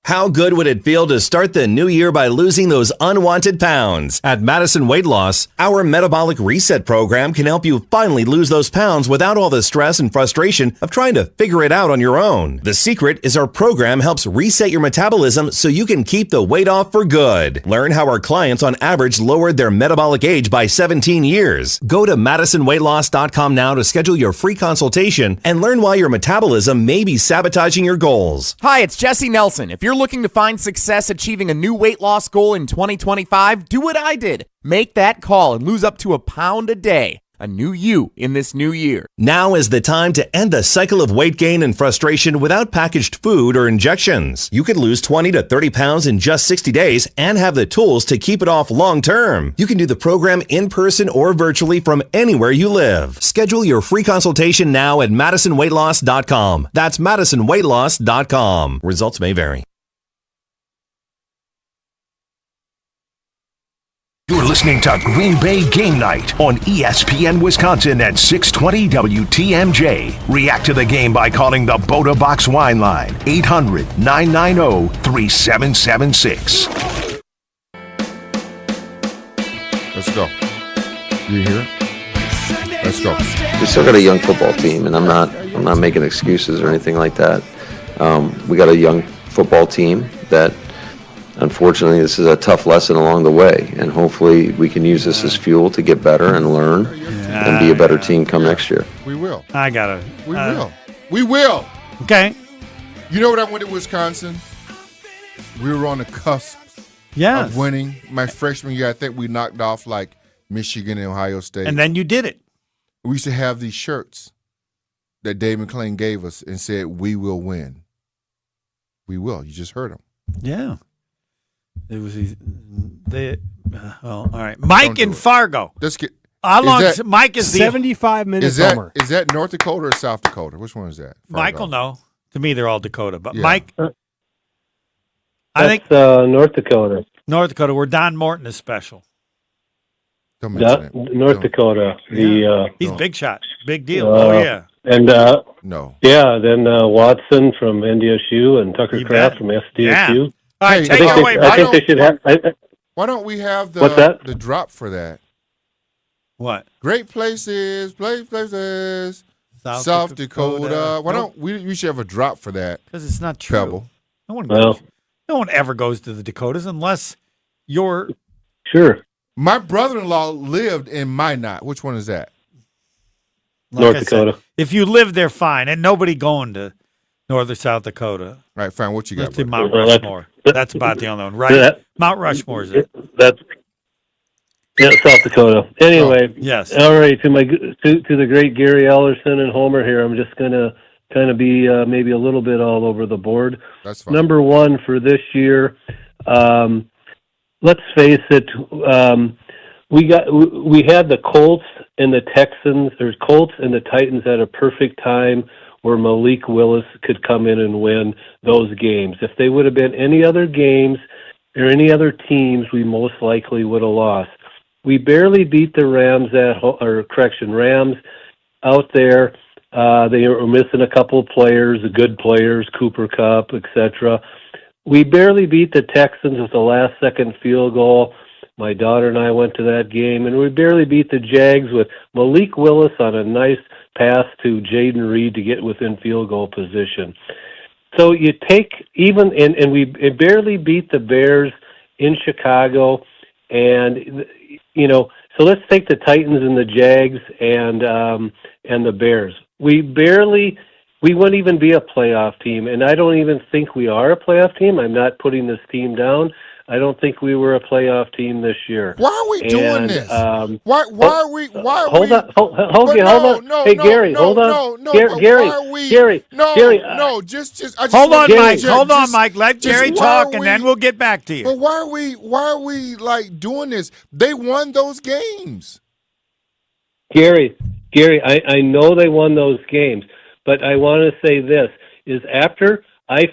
How good would it feel to start the new year by losing those unwanted pounds? At Madison Weight Loss, our Metabolic Reset program can help you finally lose those pounds without all the stress and frustration of trying to figure it out on your own. The secret is our program helps reset your metabolism so you can keep the weight off for good. Learn how our clients on average lowered their metabolic age by 17 years. Go to MadisonWeightLoss.com now to schedule your free consultation and learn why your metabolism may be sabotaging your goals. Hi, it's Jesse Nelson. If you're looking to find success achieving a new weight loss goal in 2025, do what I did. Make that call and lose up to a pound a day. A new you in this new year. Now is the time to end the cycle of weight gain and frustration without packaged food or injections. You could lose 20 to 30 pounds in just 60 days and have the tools to keep it off long term. You can do the program in person or virtually from anywhere you live. Schedule your free consultation now at MadisonWeightLoss.com. That's MadisonWeightLoss.com. Results may vary. You're listening to Green Bay Game Night on ESPN Wisconsin at 620 WTMJ. React to the game by calling the Boda Box Wine Line, 800-990-3776. Let's go. You hear it? Let's go. We still got a young football team, and I'm not making excuses or anything like that. We got a young football team that, unfortunately, this is a tough lesson along the way, and hopefully we can use this as fuel to get better and learn and be a better team come next year. We will. We will. We will. Okay. You know what I went to Wisconsin? We were on the cusp of winning. My freshman year, I think we knocked off like Michigan and Ohio State. And then you did it. We used to have these shirts that Dave McClain gave us and said, "We will win." We will. You just heard him. Yeah. It was all right. Mike in Fargo. Let's get. How long? Mike is 75 minutes. Is that North Dakota or South Dakota? Which one is that? Mike will know. To me, they're all Dakota. But Yeah. Mike, I think North Dakota. North Dakota, where Don Morton is special. Don't mention it. North Dakota. He's big shot, big deal. Yeah. And no. Yeah, then Watson from NDSU and Tucker Kraft from SDSU. Yeah. All right, I think they should have. Why don't we have What's that? the drop for that? What? Great places, South Dakota. Why don't we should have a drop for that? Because it's not true. Pebble. No one ever goes to the Dakotas unless you're sure. My brother-in-law lived in Minot. Which one is that? North Dakota. If you live there, fine, and nobody going to North or South Dakota. Right, fine. What you got? Let's do brother? Mount Rushmore. That's about the only one, right? Mount Rushmore is it? That's South Dakota. Anyway, yes. All right, to the great Gary Ellerson and Homer here. I'm just gonna kind of be maybe a little bit all over the board. That's fine. Number one for this year. Let's face it. We had the Colts and the Texans. There's Colts and the Titans at a perfect time where Malik Willis could come in and win those games. If they would have been any other games or any other teams, we most likely would have lost. We barely beat the Rams Rams out there. They were missing a couple of players, the good players, Cooper Kupp, etc. We barely beat the Texans with the last-second field goal. My daughter and I went to that game, and we barely beat the Jags with Malik Willis on a nice pass to Jaden Reed to get within field goal position. So you take and we barely beat the Bears in Chicago, and so let's take the Titans and the Jags and the Bears. We wouldn't even be a playoff team, and I don't even think we are a playoff team. I'm not putting this team down. I don't think we were a playoff team this year. Why are we doing this? Why are we? Hold on. Hey, Gary, hold on. Gary. Just hold on, Gary, Mike. Hold on, Mike. Let Gary talk, and then we'll get back to you. But why are we like doing this? They won those games. Gary, I know they won those games, but I want to say this is after I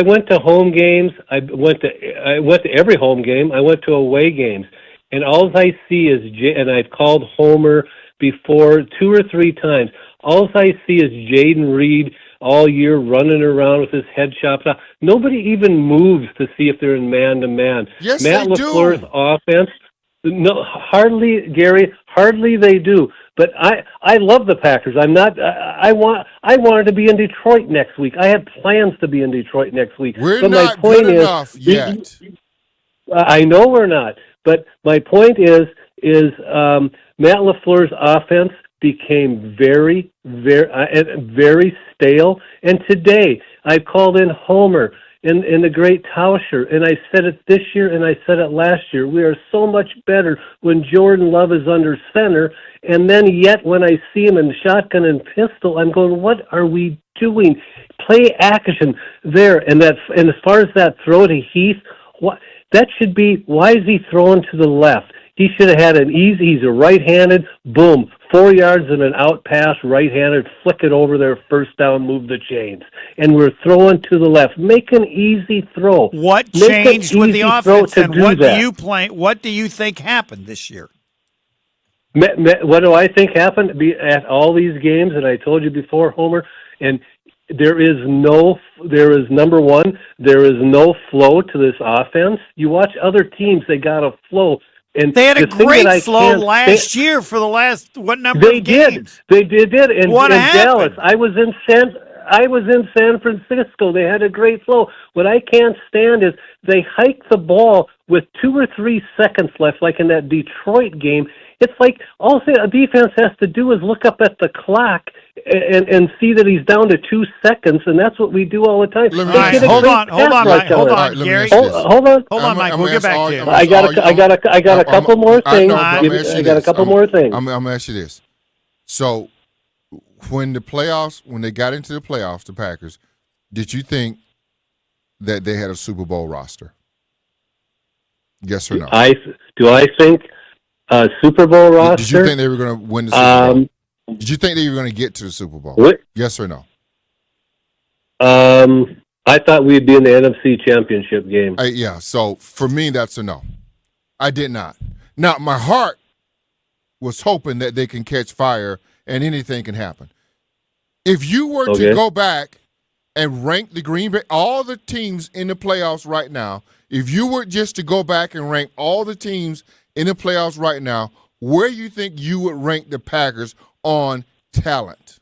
went to home games. I went to every home game. I went to away games, and all I see is and I've called Homer before 2 or 3 times. All I see is Jaden Reed all year running around with his head chopped off. Nobody even moves to see if they're in man-to-man. Yes, Matt they LaFleur's do. offense, no, hardly, Gary, hardly they do. But I love the Packers. I wanted to be in Detroit next week. I had plans to be in Detroit next week. We're but not my point good is, enough yet. I know we're not. But my point is Matt LaFleur's offense became very, very stale. And today I called in Homer and the great Tauscher, and I said it this year and I said it last year. We are so much better when Jordan Love is under center, and then yet when I see him in shotgun and pistol, I'm going, what are we doing? Play action there, and as far as that throw to Heath, that should be, why is he throwing to the left? He should have had an easy, he's a right-handed, boom, 4 yards and an out pass, right-handed, flick it over there, first down, move the chains. And we're throwing to the left. Make an easy throw. What changed with the offense, and what do you think happened this year? What do I think happened at all these games? And I told you before, Homer, and there is number one, there is no flow to this offense. You watch other teams, they got a flow. And they had a great flow last year for the last number of games? They did. And what in happened? Dallas, I was in San Francisco. They had a great flow. What I can't stand is they hike the ball with 2 or 3 seconds left, like in that Detroit game. It's like all a defense has to do is look up at the clock and see that he's down to 2 seconds, and that's what we do all the time. Hold on, Gary. Hold on, Mike. We'll get back to you. I got a couple more things. I got a couple more things. I'm gonna ask you this. So, when they got into the playoffs, the Packers, did you think that they had a Super Bowl roster? Yes or no? Do I think a Super Bowl roster? Did you think they were going to win the Super Bowl? Did you think they were going to get to the Super Bowl? Yes or no? I thought we'd be in the NFC Championship game. Yeah, so for me, that's a no. I did not. Now, my heart was hoping that they can catch fire and anything can happen. If you were to go back and rank the Green Bay, all the teams in the playoffs right now, if you were just to go back and rank all the teams in the playoffs right now, where you think you would rank the Packers on talent?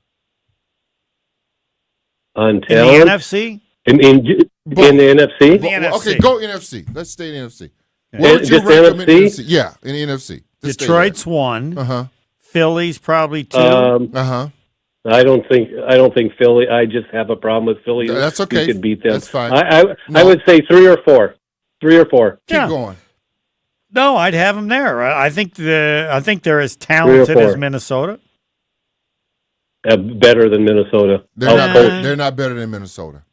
On talent? In the NFC? In the NFC? The NFC. Okay, go NFC. Let's stay in the NFC. Where would you rank them in the NFC? Yeah, in the NFC. Detroit's 1. Uh-huh. Philly's probably 2. I don't think Philly. I just have a problem with Philly. That's okay. You could beat them. That's fine. I would say 3 or 4. 3 or 4. Keep going. No, I'd have them there. I think they're as talented as Minnesota. Better than Minnesota. They're not better than Minnesota.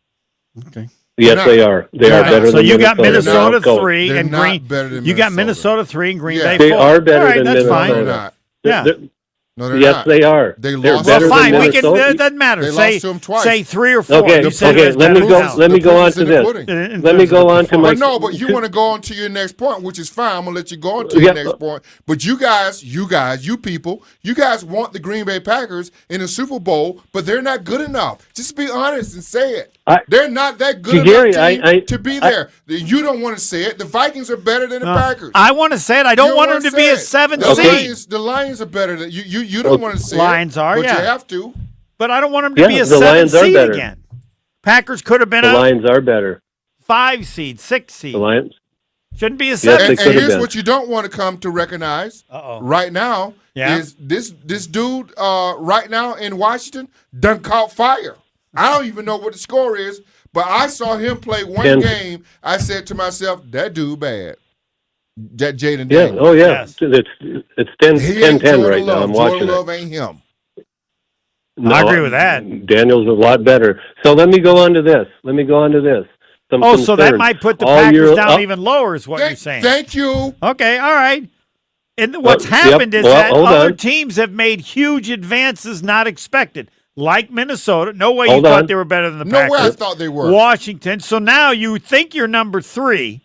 Okay. Yes, they are. They are better than Minnesota. So you got Minnesota 3 They're and not Green. better than You got Minnesota. Minnesota 3 and Green Yeah. Bay 4. They are better All right, than that's Minnesota. fine. They're not. They're- No, they're yes, not. they are. They They're lost. better Well, fine. than We can. Minnesota. It doesn't matter. They Say lost to 'em twice. say 3 or 4. Okay, You said okay. it was Let me better go. now. Let me go on proof to is in the this. pudding. Let me go on to my. But no, but you want to go on to your next point, which is fine. I'm gonna let you go on to your next point. But you guys, you people, you guys want the Green Bay Packers in the Super Bowl, but they're not good enough. Just be honest and say it. They're not that good Gary, enough team to be there. You don't want to say it. The Vikings are better than the Packers. I want to say it. I don't want them to be a 7 seed. The Lions are better than you. You don't want to say Lions it. are, but yeah. you have to. But I don't want them to be a the 7 Lions are seed better. again. Packers could have been The a Lions are better. 5 seed, 6 seed. The Lions. Shouldn't be a Yes, 7 they seed. could have Here's been. what you don't want to come to recognize right now is this dude right now in Washington done caught fire. I don't even know what the score is, But I saw him play one 10. game. I said to myself, that dude bad. That Jaden Yeah. Daniels. Oh, yeah. Yes. It's 10-10 right now. I'm watching Love it. ain't him. No, I agree with that. Daniel's a lot better. So let me go on to this. Some So that concerns. might put the All Packers year- down even lower is what you're saying. Thank you. Okay, all right. And what's Yep. happened is Well, that hold other on. teams have made huge advances not expected, like Minnesota. No way you Hold thought on. they were better than the No Packers. way I thought they were. Washington. So now you think you're number 3,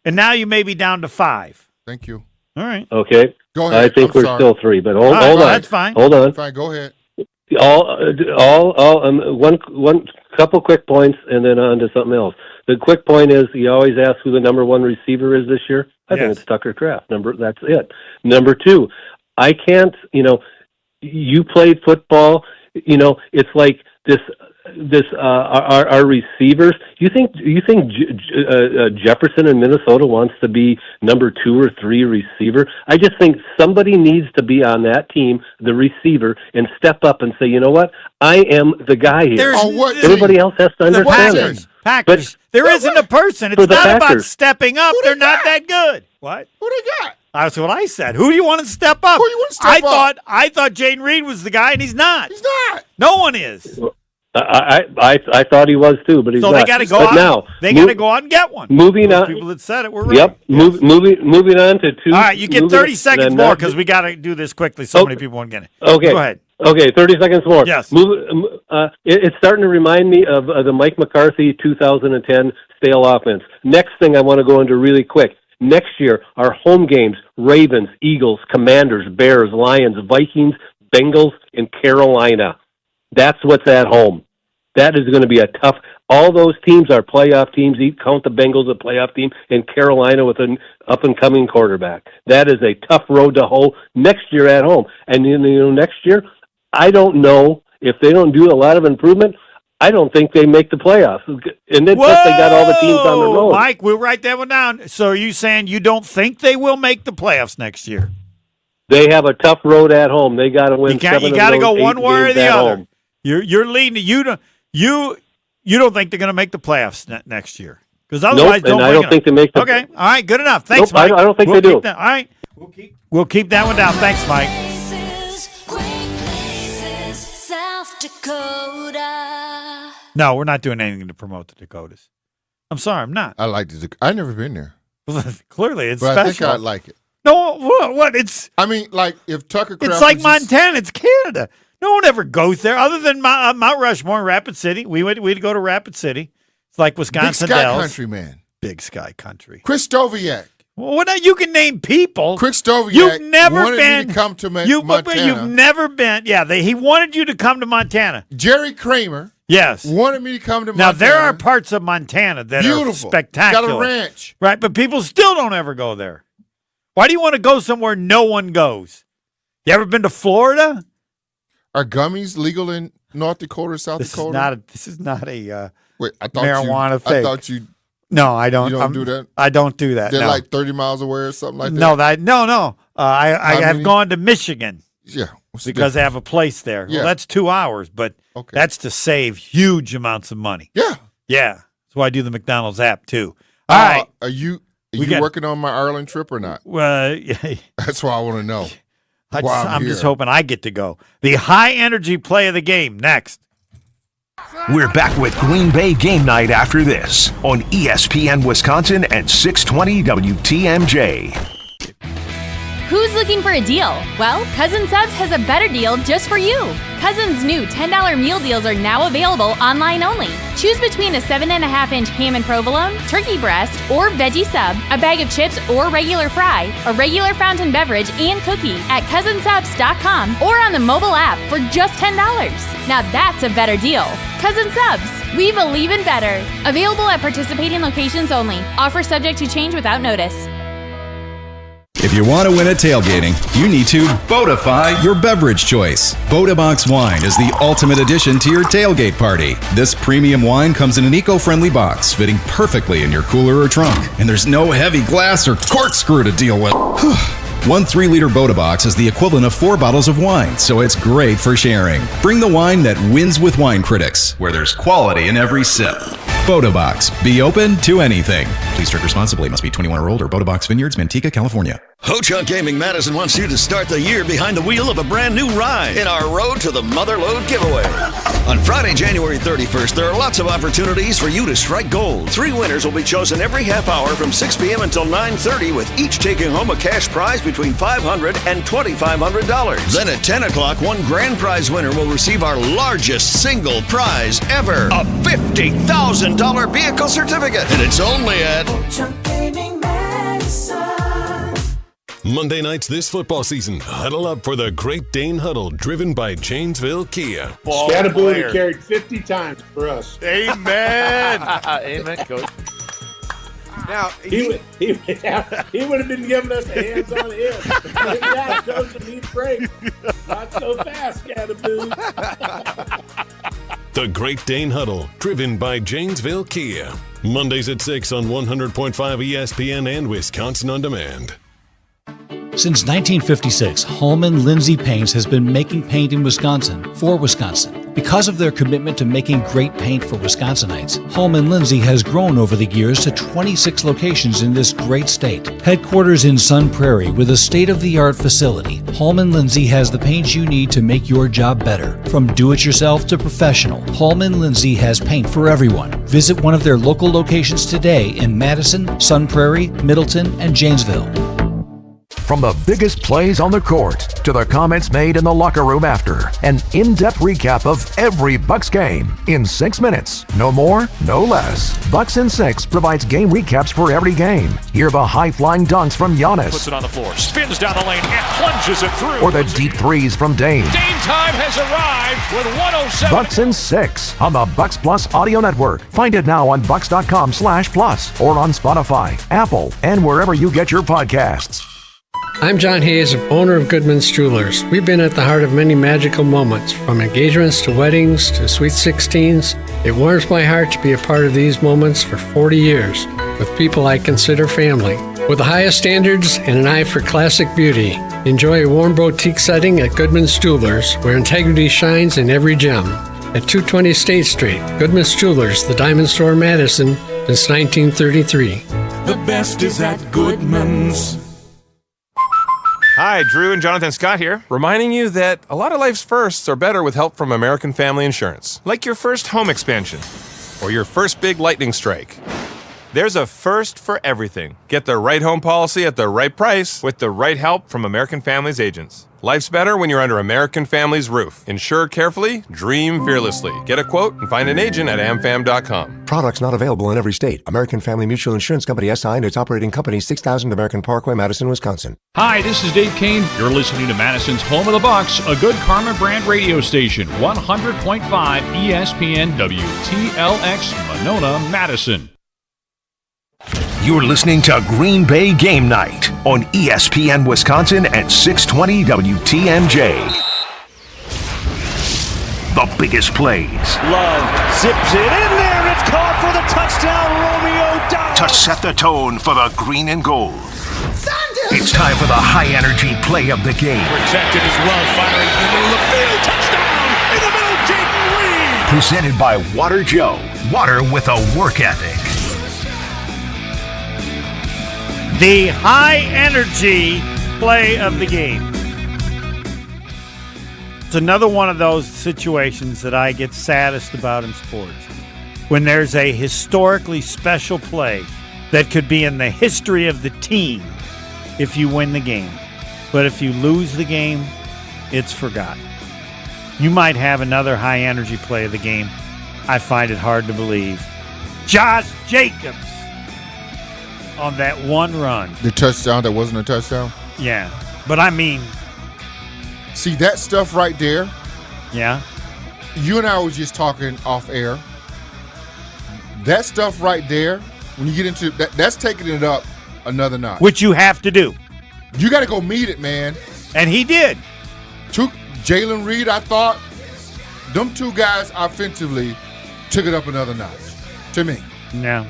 and now you may be down to 5. Thank you. All right. Okay. Go ahead. I think I'm we're sorry. still 3, but hold All right, on. that's fine. Hold on. Fine, go ahead. One couple quick points, and then on to something else. The quick point is, you always ask who the number 1 receiver is this year. I think Yes. it's Tucker Kraft. That's it. Number 2, I can't. You played football. It's like this. Our receivers. You think Jefferson in Minnesota wants to be number 2 or 3 receiver? I just think somebody needs to be on that team, the receiver, and step up and say, you know what, I am the guy here. On what Everybody team? else has to The understand Packers. that. Packers. There isn't a person. For It's the not about Packers. stepping up. They're not that good. What? Who they got? That's what I said. Who do you want to step up? Who you want to step up? I thought Jaden Reed was the guy, and he's not. He's not. No one is. I thought he was too, but he's So not. they got to go But out. now, They got to go out and get one. Moving Those on. people that said it were right. Yep. Moving on to 2. All right, you get moving- 30 seconds then more that- because we got to do this quickly. So many people won't get it. Okay. Go ahead. Okay, 30 seconds more. Yes. It's starting to remind me of the Mike McCarthy 2010 stale offense. Next thing I want to go into really quick. Next year, our home games, Ravens, Eagles, Commanders, Bears, Lions, Vikings, Bengals, and Carolina. That's what's at home. That is going to be a tough. All those teams are playoff teams. Count the Bengals a playoff team, and Carolina with an up-and-coming quarterback. That is a tough road to hoe next year at home. And next year, I don't know if they don't do a lot of improvement. I don't think they make the playoffs. And then plus they got all the teams on the road. Mike, we'll write that one down. So are you saying you don't think they will make the playoffs next year? They have a tough road at home. They got to win. You got to go one way or the other. Home. You're leading. You don't think they're going to make the playoffs next year? Because otherwise, nope, and I don't think they make the. Okay, all right, good enough. Thanks, Nope, Mike. I don't think they do. All right, we'll keep that one down. Thanks, Mike. South Dakota. No, we're not doing anything to promote the Dakotas. I'm sorry, I'm not. I like the. I've never been there. Clearly, it's but special. I think I'd like it. No, what? It's. I mean, like if Tucker Kraft. It's like was just- Montana. It's Canada. No one ever goes there other than Mount Rushmore, Rapid City. We'd go to Rapid City. It's like Wisconsin Big Sky Dells. Country, man. Big Sky Country. Chris Stoviak. Well, you can name people. Chris Stoviak. You've never wanted been me to come to Montana. You've never been. Yeah, he wanted you to come to Montana. Jerry Kramer. Yes. Wanted me to come to Now, Montana. there are parts of Montana that Beautiful. are spectacular. Got a ranch. Right, but people still don't ever go there. Why do you want to go somewhere no one goes? You ever been to Florida? Are gummies legal in North Dakota or South Dakota? This is not a Wait, I thought marijuana I thing. thought you. No, I don't. You don't do that? I don't do that. They're no. like 30 miles away or something like that? No. I have many? gone to Michigan. Yeah. What's the Because they have a place there. Yeah. Well, that's 2 hours, but that's to save huge amounts of money. Yeah. Yeah. That's why I do the McDonald's app, too. All right. Are you got- working on my Ireland trip or not? Yeah. That's what I want to know. I'm just hoping I get to go. The high-energy play of the game next. We're back with Green Bay Game Night after this on ESPN Wisconsin and 620 WTMJ. Who's looking for a deal? Well, Cousin Subs has a better deal just for you. Cousin's new $10 meal deals are now available online only. Choose between a 7.5-inch ham and provolone, turkey breast, or veggie sub, a bag of chips or regular fry, a regular fountain beverage, and cookie at cousinsubs.com or on the mobile app for just $10. Now that's a better deal. Cousin Subs, we believe in better. Available at participating locations only. Offer subject to change without notice. If you want to win at tailgating, you need to Boatify your beverage choice. Boaty Wine is the ultimate addition to your tailgate party. This premium wine comes in an eco-friendly box, fitting perfectly in your cooler or trunk. And there's no heavy glass or corkscrew to deal with. One 3-liter Boda box is the equivalent of 4 bottles of wine, so it's great for sharing. Bring the wine that wins with wine critics, where there's quality in every sip. Bodabox. Be open to anything. Please drink responsibly. Must be 21 or older. Bodabox Vineyards, Manteca, California. Ho-Chunk Gaming Madison wants you to start the year behind the wheel of a brand new ride in our Road to the Motherlode giveaway. On Friday, January 31st, there are lots of opportunities for you to strike gold. 3 winners will be chosen every half hour from 6 p.m. until 9:30, with each taking home a cash prize between $500 and $2,500. Then at 10 o'clock, one grand prize winner will receive our largest single prize ever, a $50,000 vehicle certificate. And it's only at Monday nights this football season, huddle up for the Great Dane Huddle, driven by Janesville Kia. Scatterboot carried 50 times for us. Amen. Amen, Coach. Now he would have been giving us a hands-on hit. Yeah, Coach, and he'd break. Not so fast, Scatterboot. The Great Dane Huddle, driven by Janesville Kia. Mondays at 6 on 100.5 ESPN and Wisconsin On Demand. Since 1956, Holman Lindsay Paints has been making paint in Wisconsin for Wisconsin. Because of their commitment to making great paint for Wisconsinites, Holman Lindsay has grown over the years to 26 locations in this great state. Headquarters in Sun Prairie with a state-of-the-art facility, Holman Lindsay has the paint you need to make your job better. From do-it-yourself to professional, Holman Lindsay has paint for everyone. Visit one of their local locations today in Madison, Sun Prairie, Middleton, and Janesville. From the biggest plays on the court to the comments made in the locker room after, an in-depth recap of every Bucks game in 6 minutes. No more, no less. Bucks in 6 provides game recaps for every game. Hear the high-flying dunks from Giannis. Puts it on the floor, spins down the lane, and plunges it through. Or the deep threes from Dame. Dame time has arrived with 107. Bucks in 6 on the Bucks Plus Audio Network. Find it now on bucks.com/plus or on Spotify, Apple, and wherever you get your podcasts. I'm John Hayes, owner of Goodman's Jewelers. We've been at the heart of many magical moments, from engagements to weddings to sweet 16s. It warms my heart to be a part of these moments for 40 years with people I consider family. With the highest standards and an eye for classic beauty, enjoy a warm boutique setting at Goodman's Jewelers, where integrity shines in every gem. At 220 State Street, Goodman's Jewelers, the Diamond Store in Madison, since 1933. The best is at Goodman's. Hi, Drew and Jonathan Scott here, reminding you that a lot of life's firsts are better with help from American Family Insurance. Like your first home expansion, or your first big lightning strike. There's a first for everything. Get the right home policy at the right price with the right help from American Family's agents. Life's better when you're under American Family's roof. Insure carefully, dream fearlessly. Get a quote and find an agent at amfam.com. Products not available in every state. American Family Mutual Insurance Company SI and its operating company, 6000 American Parkway, Madison, Wisconsin. Hi, this is Dave Kane. You're listening to Madison's Home of the Bucks, a good Karma brand radio station, 100.5 ESPN WTLX, Monona, Madison. You're listening to Green Bay Game Night on ESPN Wisconsin at 620 WTMJ. The biggest plays. Love zips it in there, and it's caught for the touchdown, Romeo Doubs. To set the tone for the green and gold. It's time for the high-energy play of the game. Protected as well, firing in the middle of the field. Touchdown in the middle, Jaden Reed. Presented by Water Joe. Water with a work ethic. The high-energy play of the game. It's another one of those situations that I get saddest about in sports. When there's a historically special play that could be in the history of the team if you win the game. But if you lose the game, it's forgotten. You might have another high-energy play of the game. I find it hard to believe. Josh Jacobs on that one run. The touchdown that wasn't a touchdown? Yeah. But I mean, see that stuff right there? Yeah. You and I were just talking off air. That stuff right there, when you get into that, that's taking it up another notch. Which you have to do. You got to go meet it, man. And he did. Jalen Reed, I thought, them two guys offensively took it up another notch to me. Yeah.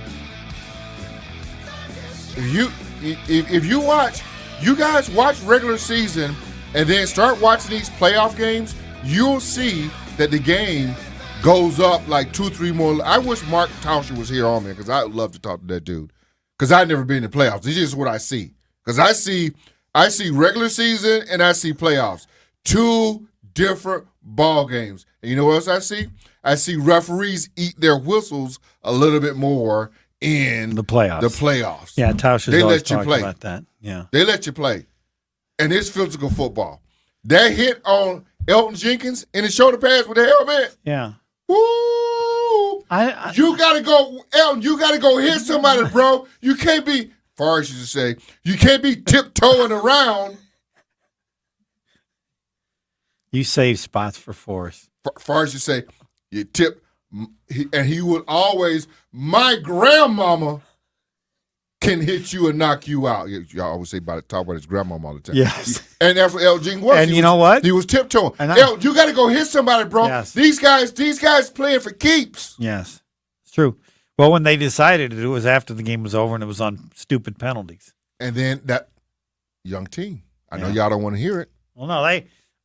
If you watch, you guys watch regular season and then start watching these playoff games, you'll see that the game goes up like 2-3 more. I wish Mark Tauscher was here on me because I would love to talk to that dude. Because I've never been in the playoffs. It's just what I see. Because I see regular season and I see playoffs. 2 different ball games. And you know what else I see? I see referees eat their whistles a little bit more in the playoffs. Yeah, Tauscher's always talking about that. Yeah. They let you play. And it's physical football. That hit on Elton Jenkins in the shoulder pads with the helmet. Yeah. Woo! You gotta go, Elton. You gotta go hit somebody, bro. You can't be, Forrest used to say, you can't be tiptoeing around. You save spots for Forrest. Forrest used to say, you tip, and he would always. My grandmama can hit you and knock you out. Y'all always say talk about his grandmama all the time. Yes. And that's what Elton Jenkins was. And you know what? He was tiptoeing. Elton, you got to go hit somebody, bro. Yes. These guys playing for keeps. Yes, it's true. Well, when they decided it was after the game was over and it was on stupid penalties. And then that young team. I know y'all don't want to hear it. Well, no,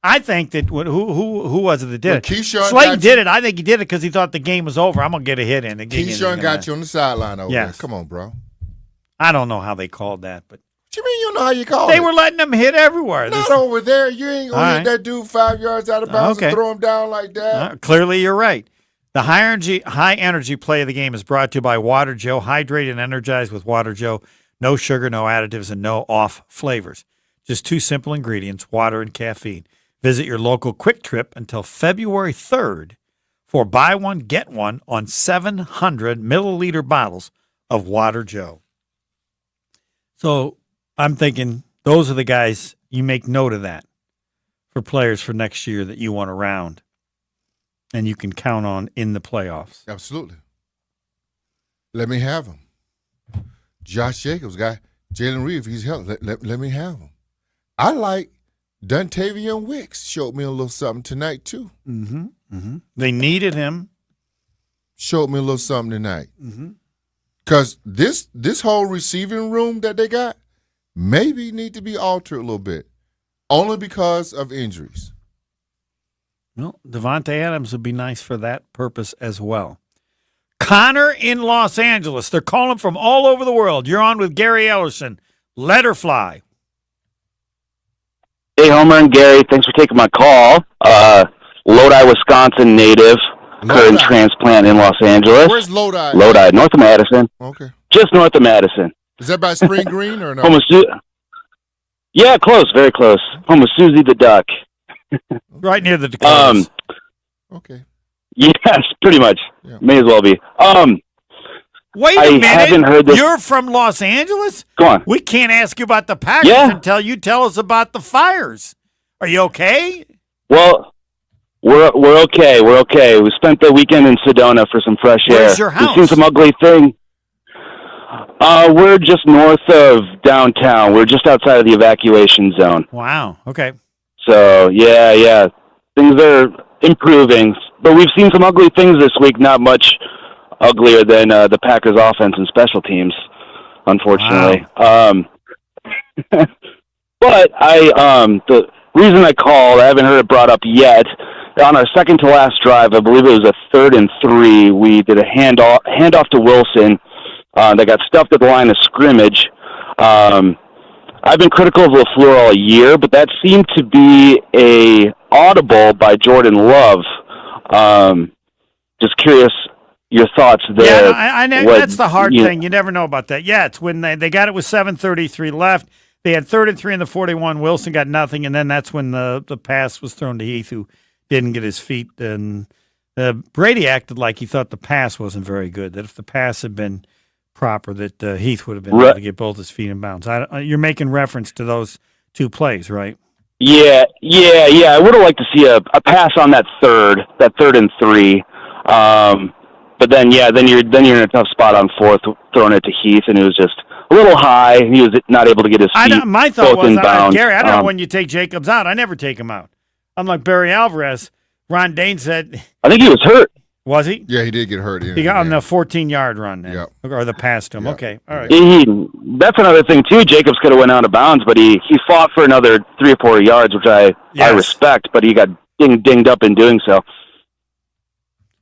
I think that who was it that did it? Keyshawn Slayton did it. I think he did it because he thought the game was over. I'm gonna get a hit in. Keyshawn got you on the sideline over there. Come on, bro. I don't know how they called that, but what you mean you don't know how you called it? They were letting them hit everywhere. Not over there. You ain't gonna hit that dude 5 yards out of bounds and throw him down like that. Clearly, you're right. The high energy play of the game is brought to you by Water Joe. Hydrate and energize with Water Joe. No sugar, no additives, and no off flavors. Just 2 simple ingredients: water and caffeine. Visit your local Quick Trip until February 3rd for buy one, get one on 700 milliliter bottles of Water Joe. So I'm thinking those are the guys, you make note of that for players for next year that you want around and you can count on in the playoffs. Absolutely. Let me have him. Josh Jacobs, Jalen Reed, if he's healthy, let me have him. I like Dontavian Wicks showed me a little something tonight, too. Mm-hmm. Mm-hmm. They needed him. Showed me a little something tonight. Because this whole receiving room that they got maybe need to be altered a little bit, only because of injuries. Well, Devontae Adams would be nice for that purpose as well. Connor in Los Angeles. They're calling from all over the world. You're on with Gary Ellerson. Let her fly. Hey, Homer and Gary, thanks for taking my call. Lodi, Wisconsin native, current transplant in Los Angeles. Where's Lodi? Lodi, north of Madison. Okay. Just north of Madison. Is that by Spring Green or no? Yeah, close, very close. Home of Susie the Duck. Right near the Dakotas. Okay. Yes, pretty much. Yeah. May as well be. Wait a minute. Haven't heard this. You're from Los Angeles? Go on. We can't ask you about the Packers until you tell us about the fires. Are you okay? Well, we're okay. We're okay. We spent the weekend in Sedona for some fresh air. Where's your house? We've seen some ugly things. We're just north of downtown. We're just outside of the evacuation zone. Wow. Okay. So, yeah. Things are improving. But we've seen some ugly things this week, not much uglier than the Packers' offense and special teams, unfortunately. Wow. But the reason I called, I haven't heard it brought up yet. On our second to last drive, I believe it was a 3rd and 3. We did a handoff to Wilson. That got stuffed at the line of scrimmage. I've been critical of LaFleur all year, but that seemed to be a audible by Jordan Love. Just curious your thoughts there. Yeah, that's the hard thing. You never know about that. Yeah, it's when they got it with 7:33 left. They had 3rd and 3 in the 41. Wilson got nothing, and then that's when the pass was thrown to Heath, who didn't get his feet. And Brady acted like he thought the pass wasn't very good, that if the pass had been proper, that Heath would have been able to get both his feet in bounds. You're making reference to those 2 plays, right? Yeah. I would have liked to see a pass on that 3rd and 3. But then you're in a tough spot on 4th, throwing it to Heath, and it was just a little high. He was not able to get his feet my thought both was, in bounds. Gary, I don't know when you take Jacobs out. I never take him out. Unlike Barry Alvarez, Ron Dane said... I think he was hurt. Was he? Yeah, he did get hurt. He got on the 14-yard run then. Yep. Or the pass to him. Yep. Okay, all right. That's another thing, too. Jacobs could have went out of bounds, but he fought for another 3 or 4 yards, which I respect, but he got dinged up in doing so.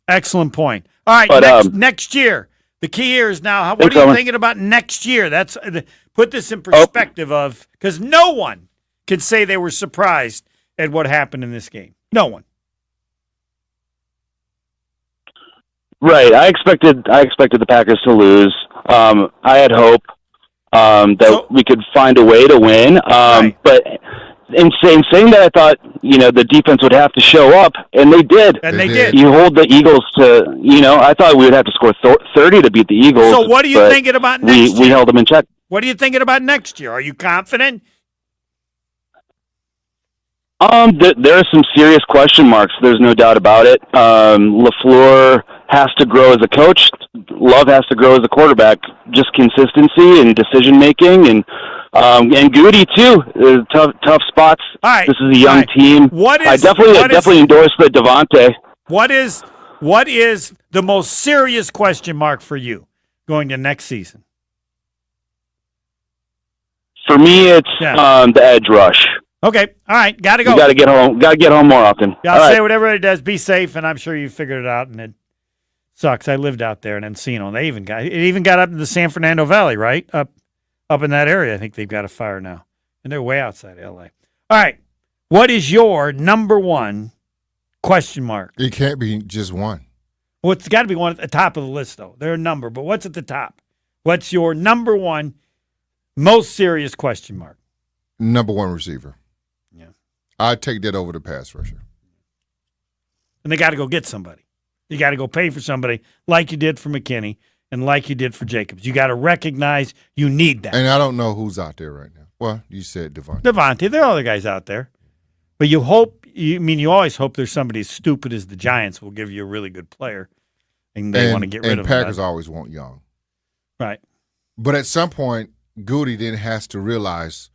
Excellent point. All right, But, next year. The key here is now, what are you thinking about next year? That's put this in perspective of, because no one could say they were surprised at what happened in this game. No one. Right. I expected the Packers to lose. I had hope that we could find a way to win. But in saying that, I thought, the defense would have to show up, and they did. And they did. You hold the Eagles to, I thought we would have to score 30 to beat the Eagles. So what are you thinking about next year? We held them in check. What are you thinking about next year? Are you confident? There are some serious question marks. There's no doubt about it. LaFleur has to grow as a coach. Love has to grow as a quarterback. Just consistency and decision making, and Goody too. Tough spots. All right. This is a young team. I definitely endorse the Devontae. What is the most serious question mark for you going to next season? For me, it's the edge rush. Okay, all right, got to go. You got to get home. Got to get home more often. I'll say what everybody does. Be safe, and I'm sure you figured it out. And it sucks. I lived out there in Encino, and it even got up to the San Fernando Valley, right up in that area. I think they've got a fire now, and they're way outside L.A. All right, what is your number one question mark? It can't be just one. Well, it's got to be one at the top of the list, though. There are a number, but what's at the top? What's your number one most serious question mark? Number one receiver. Yeah. I'd take that over the pass rusher. And they got to go get somebody. You got to go pay for somebody like you did for McKinney and like you did for Jacobs. You got to recognize you need that. And I don't know who's out there right now. Well, you said Devontae. Devontae. There are other guys out there. But you always hope there's somebody as stupid as the Giants will give you a really good player. And they want to get rid of him. And Packers always want young. Right. But at some point, Goody then has to realize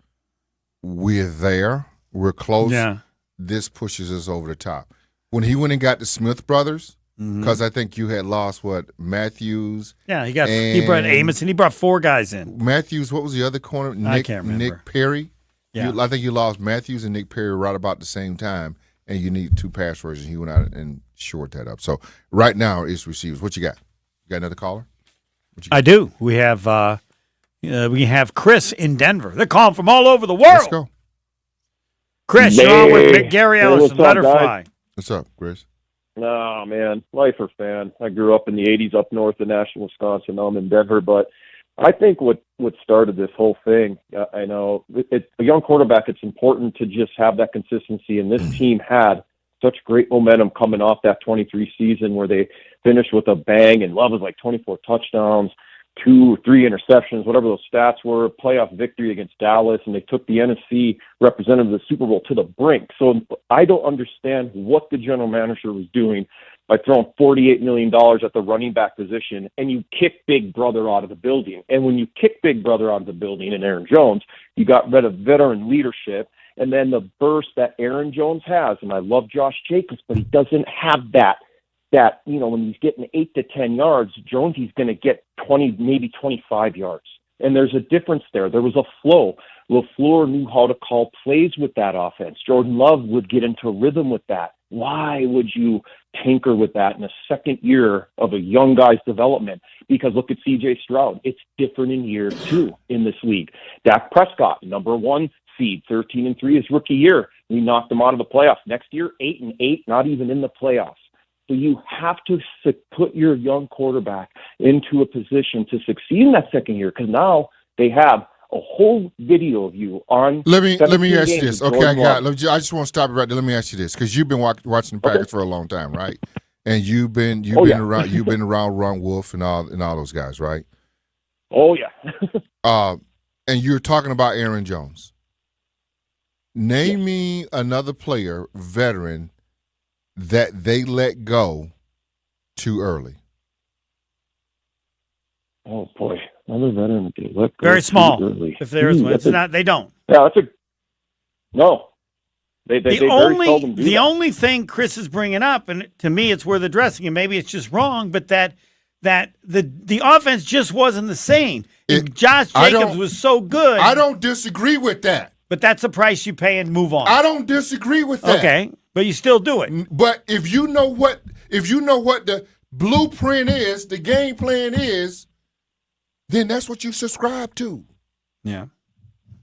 we're there. We're close. Yeah. This pushes us over the top. When he went and got the Smith brothers, because I think you had lost, Matthews? Yeah, he brought Amos, and he brought four guys in. Matthews, what was the other corner? I can't remember. Nick Perry? Yeah. I think you lost Matthews and Nick Perry right about the same time, and you need two pass rushers. He went out and shored that up. So right now it's receivers. What you got? You got another caller? I do. We have Chris in Denver. They're calling from all over the world. Let's go. Chris, you're on with Gary Ellison, Butterfly. What's up, Chris? Oh, man, lifer fan. I grew up in the 80s up north in Nashville, Wisconsin. Now I'm in Denver. But I think what started this whole thing, I know, a young quarterback, it's important to just have that consistency. And this team had such great momentum coming off that 23 season where they finished with a bang, and Love was like 24 touchdowns, 2-3 interceptions, whatever those stats were, playoff victory against Dallas, and they took the NFC representative of the Super Bowl to the brink. So I don't understand what the general manager was doing by throwing $48 million at the running back position, and you kick Big Brother out of the building. And when you kick Big Brother out of the building and Aaron Jones, you got rid of veteran leadership, and then the burst that Aaron Jones has, and I love Josh Jacobs, but he doesn't have that, when he's getting 8 to 10 yards, Jones, he's going to get 20, maybe 25 yards. And there's a difference there. There was a flow. LaFleur knew how to call plays with that offense. Jordan Love would get into rhythm with that. Why would you tinker with that in the second year of a young guy's development? Because look at C.J. Stroud. It's different in year 2 in this league. Dak Prescott, number 1 seed, 13-3 his rookie year. We knocked him out of the playoffs. Next year, 8-8, not even in the playoffs. So you have to put your young quarterback into a position to succeed in that second year, because now they have a whole video of you on. Let me ask you this. Okay, I just want to stop it right there. Let me ask you this, because you've been watching the Packers for a long time, right? And you've been around Ron Wolf and all those guys, right? Oh yeah. And you're talking about Aaron Jones. Name me another player, veteran, that they let go too early. Oh boy, another veteran that they let go very small. Too early. If there is one, it's not. They don't. Yeah, no. They very seldom do the that. only thing Chris is bringing up, and to me, it's where they're dressing, and maybe it's just wrong, but that the offense just wasn't the same. Josh Jacobs was so good. I don't disagree with that. But that's the price you pay and move on. I don't disagree with that. Okay. But you still do it. But if you know what the blueprint is, the game plan is, then that's what you subscribe to. Yeah.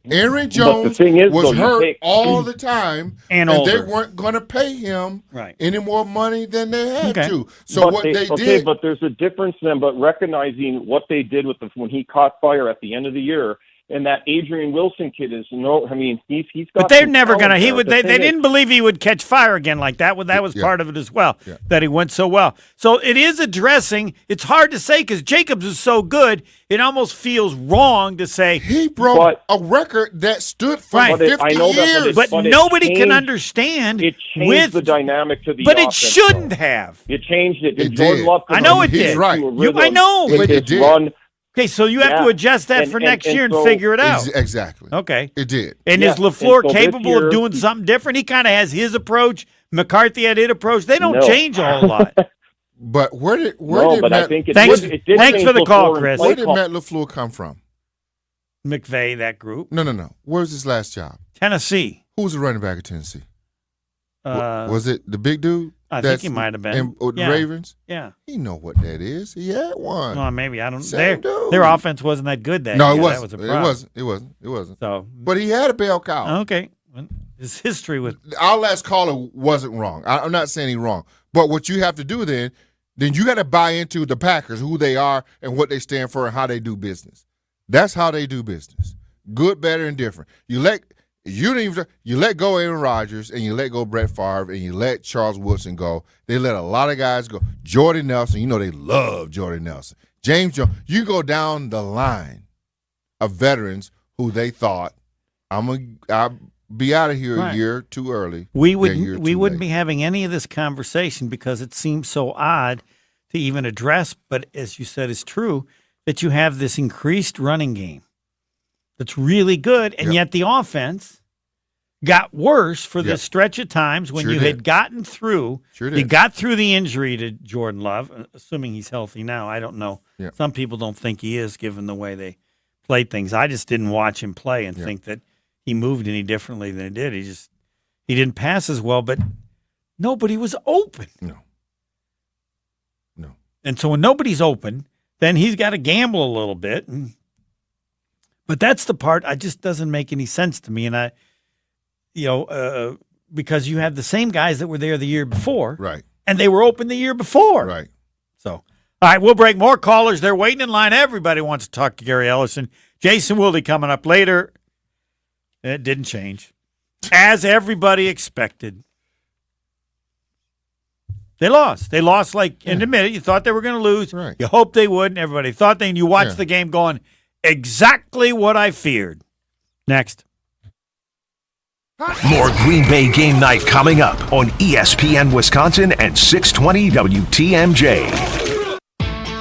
Aaron Jones was hurt all the time, and they weren't going to pay him any more money than they had to. So but what they did. Okay, but there's a difference then. But recognizing what they did with when he caught fire at the end of the year, and that Adrian Wilson kid is he's got. But they're never going to. They didn't believe he would catch fire again like that. Well, that was part of it as well. Yeah. That he went so well. So it is addressing. It's hard to say because Jacobs is so good. It almost feels wrong to say he broke a record that stood for 50 years. But nobody can understand. It changed the dynamic to the. But offense, it shouldn't have. It changed it. It Jordan did. Love I know it did. He's right. I know, but it did. Run. Okay, so you have to adjust that for next year and figure it out. Exactly. Okay. It did. And is LaFleur capable of doing something different? He kind of has his approach. McCarthy had his approach. They don't change a whole lot. But where did Thanks for the call, Chris. Where did Matt LaFleur come from? McVay, that group. No. Where's his last job? Tennessee. Who was the running back at Tennessee? Was it the big dude? I think he might have been. The Ravens? Yeah. He know what that is. He had one. Well, maybe. I don't know. Their offense wasn't that good that year. No, it wasn't. That was a problem. It wasn't. So, but he had a bell cow. Okay. His history with our last caller wasn't wrong. I'm not saying he's wrong. But what you have to do then you got to buy into the Packers, who they are and what they stand for and how they do business. That's how they do business. Good, better, and different. You let go Aaron Rodgers and you let go Brett Favre and you let Charles Woodson go. They let a lot of guys go. Jordy Nelson, they love Jordy Nelson. James Jones. You go down the line of veterans who they thought, I'll be out of here a year too early. We wouldn't be having any of this conversation because it seems so odd to even address. But as you said, it's true that you have this increased running game that's really good, and yet the offense got worse for this stretch of times when had gotten through. You got through the injury to Jordan Love, assuming he's healthy now. I don't know. Yeah. Some people don't think he is, given the way they played things. I just didn't watch him play and think that he moved any differently than he did. He didn't pass as well, but nobody was open. No. And so when nobody's open, then he's got to gamble a little bit. But that's the part I just doesn't make any sense to me. And because you have the same guys that were there the year before. Right. And they were open the year before. Right. So, all right, we'll break. More callers. They're waiting in line. Everybody wants to talk to Gary Ellison. Jason Wilde coming up later. It didn't change. As everybody expected. They lost. They lost in a minute. You thought they were going to lose. Right. You hoped they would, and everybody thought they. And you watched the game going, exactly what I feared. Next. More Green Bay Game Night coming up on ESPN Wisconsin and 620 WTMJ.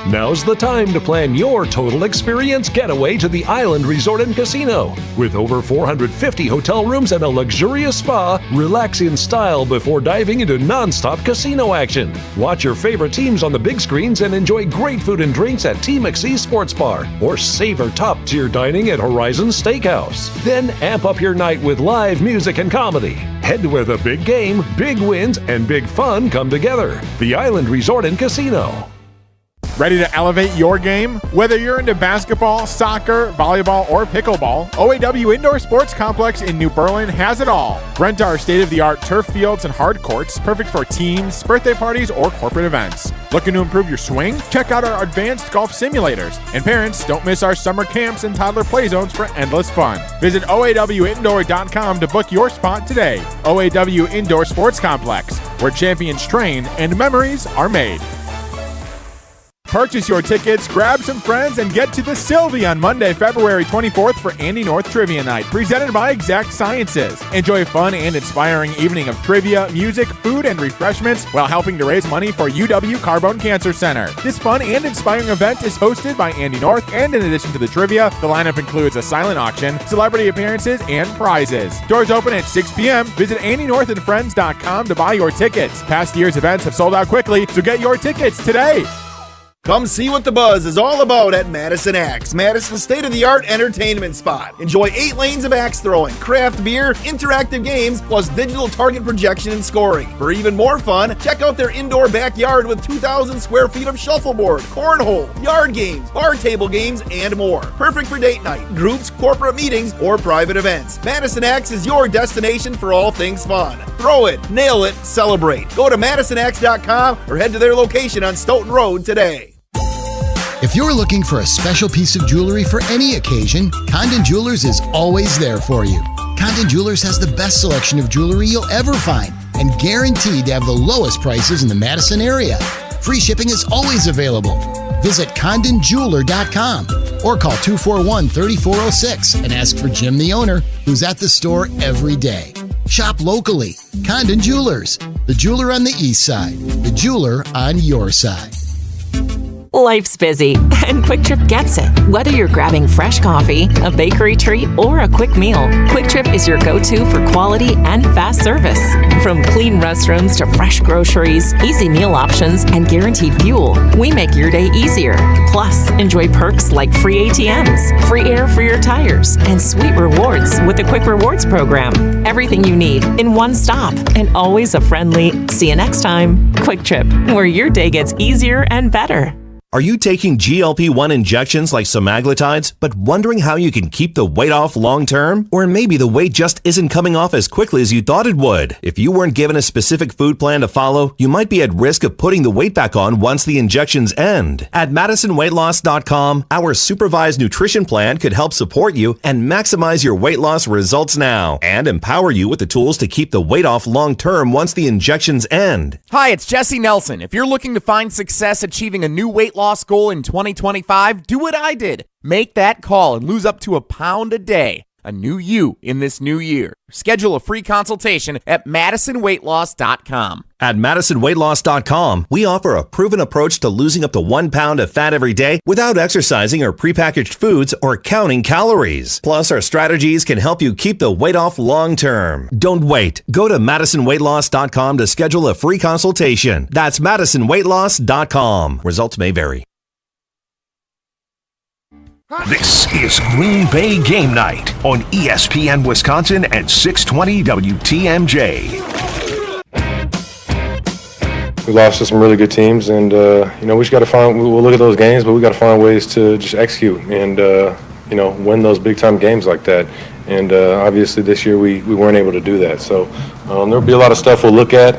Now's the time to plan your total experience getaway to the Island Resort and Casino. With over 450 hotel rooms and a luxurious spa, relax in style before diving into nonstop casino action. Watch your favorite teams on the big screens and enjoy great food and drinks at T. McSee's Sports Bar, or savor top-tier dining at Horizon Steakhouse. Then amp up your night with live music and comedy. Head to where the big game, big wins, and big fun come together. The Island Resort and Casino. Ready to elevate your game? Whether you're into basketball, soccer, volleyball, or pickleball, OAW Indoor Sports Complex in New Berlin has it all. Rent our state-of-the-art turf fields and hard courts, perfect for teams, birthday parties, or corporate events. Looking to improve your swing? Check out our advanced golf simulators. And parents, don't miss our summer camps and toddler play zones for endless fun. Visit OAWindoor.com to book your spot today. OAW Indoor Sports Complex, where champions train and memories are made. Purchase your tickets, grab some friends, and get to the Sylvie on Monday, February 24th for Andy North Trivia Night, presented by Exact Sciences. Enjoy a fun and inspiring evening of trivia, music, food, and refreshments while helping to raise money for UW Carbone Cancer Center. This fun and inspiring event is hosted by Andy North, and in addition to the trivia, the lineup includes a silent auction, celebrity appearances, and prizes. Doors open at 6 p.m. Visit AndyNorthAndFriends.com to buy your tickets. Past year's events have sold out quickly, so get your tickets today. Come see what the buzz is all about at Madison Axe, Madison's state-of-the-art entertainment spot. Enjoy 8 lanes of axe throwing, craft beer, interactive games, plus digital target projection and scoring. For even more fun, check out their indoor backyard with 2,000 square feet of shuffleboard, cornhole, yard games, bar table games, and more. Perfect for date night, groups, corporate meetings, or private events. Madison Axe is your destination for all things fun. Throw it, nail it, celebrate. Go to MadisonAxe.com or head to their location on Stoughton Road today. If you're looking for a special piece of jewelry for any occasion, Condon Jewelers is always there for you. Condon Jewelers has the best selection of jewelry you'll ever find and guaranteed to have the lowest prices in the Madison area. Free shipping is always available. Visit CondonJeweler.com or call 241-3406 and ask for Jim, the owner, who's at the store every day. Shop locally. Condon Jewelers, the jeweler on the east side, the jeweler on your side. Life's busy, and Quick Trip gets it. Whether you're grabbing fresh coffee, a bakery treat, or a quick meal, Quick Trip is your go-to for quality and fast service. From clean restrooms to fresh groceries, easy meal options, and guaranteed fuel, we make your day easier. Plus, enjoy perks like free ATMs, free air for your tires, and sweet rewards with the Quick Rewards program. Everything you need in one stop, and always a friendly, see you next time, Quick Trip, where your day gets easier and better. Are you taking GLP-1 injections like semaglutides, but wondering how you can keep the weight off long term? Or maybe the weight just isn't coming off as quickly as you thought it would? If you weren't given a specific food plan to follow, you might be at risk of putting the weight back on once the injections end. At MadisonWeightLoss.com, our supervised nutrition plan could help support you and maximize your weight loss results now and empower you with the tools to keep the weight off long term once the injections end. Hi, it's Jesse Nelson. If you're looking to find success achieving a new weight loss goal in 2025, do what I did. Make that call and lose up to a pound a day. A new you in this new year. Schedule a free consultation at MadisonWeightLoss.com. At MadisonWeightLoss.com, we offer a proven approach to losing up to 1 pound of fat every day without exercising or prepackaged foods or counting calories. Plus, our strategies can help you keep the weight off long term. Don't wait. Go to MadisonWeightLoss.com to schedule a free consultation. That's MadisonWeightLoss.com. Results may vary. This is Green Bay Game Night on ESPN Wisconsin and 620 WTMJ. We lost to some really good teams, and we just got to we'll look at those games, but we got to find ways to just execute and win those big time games like that. And obviously this year we weren't able to do that. So there'll be a lot of stuff we'll look at.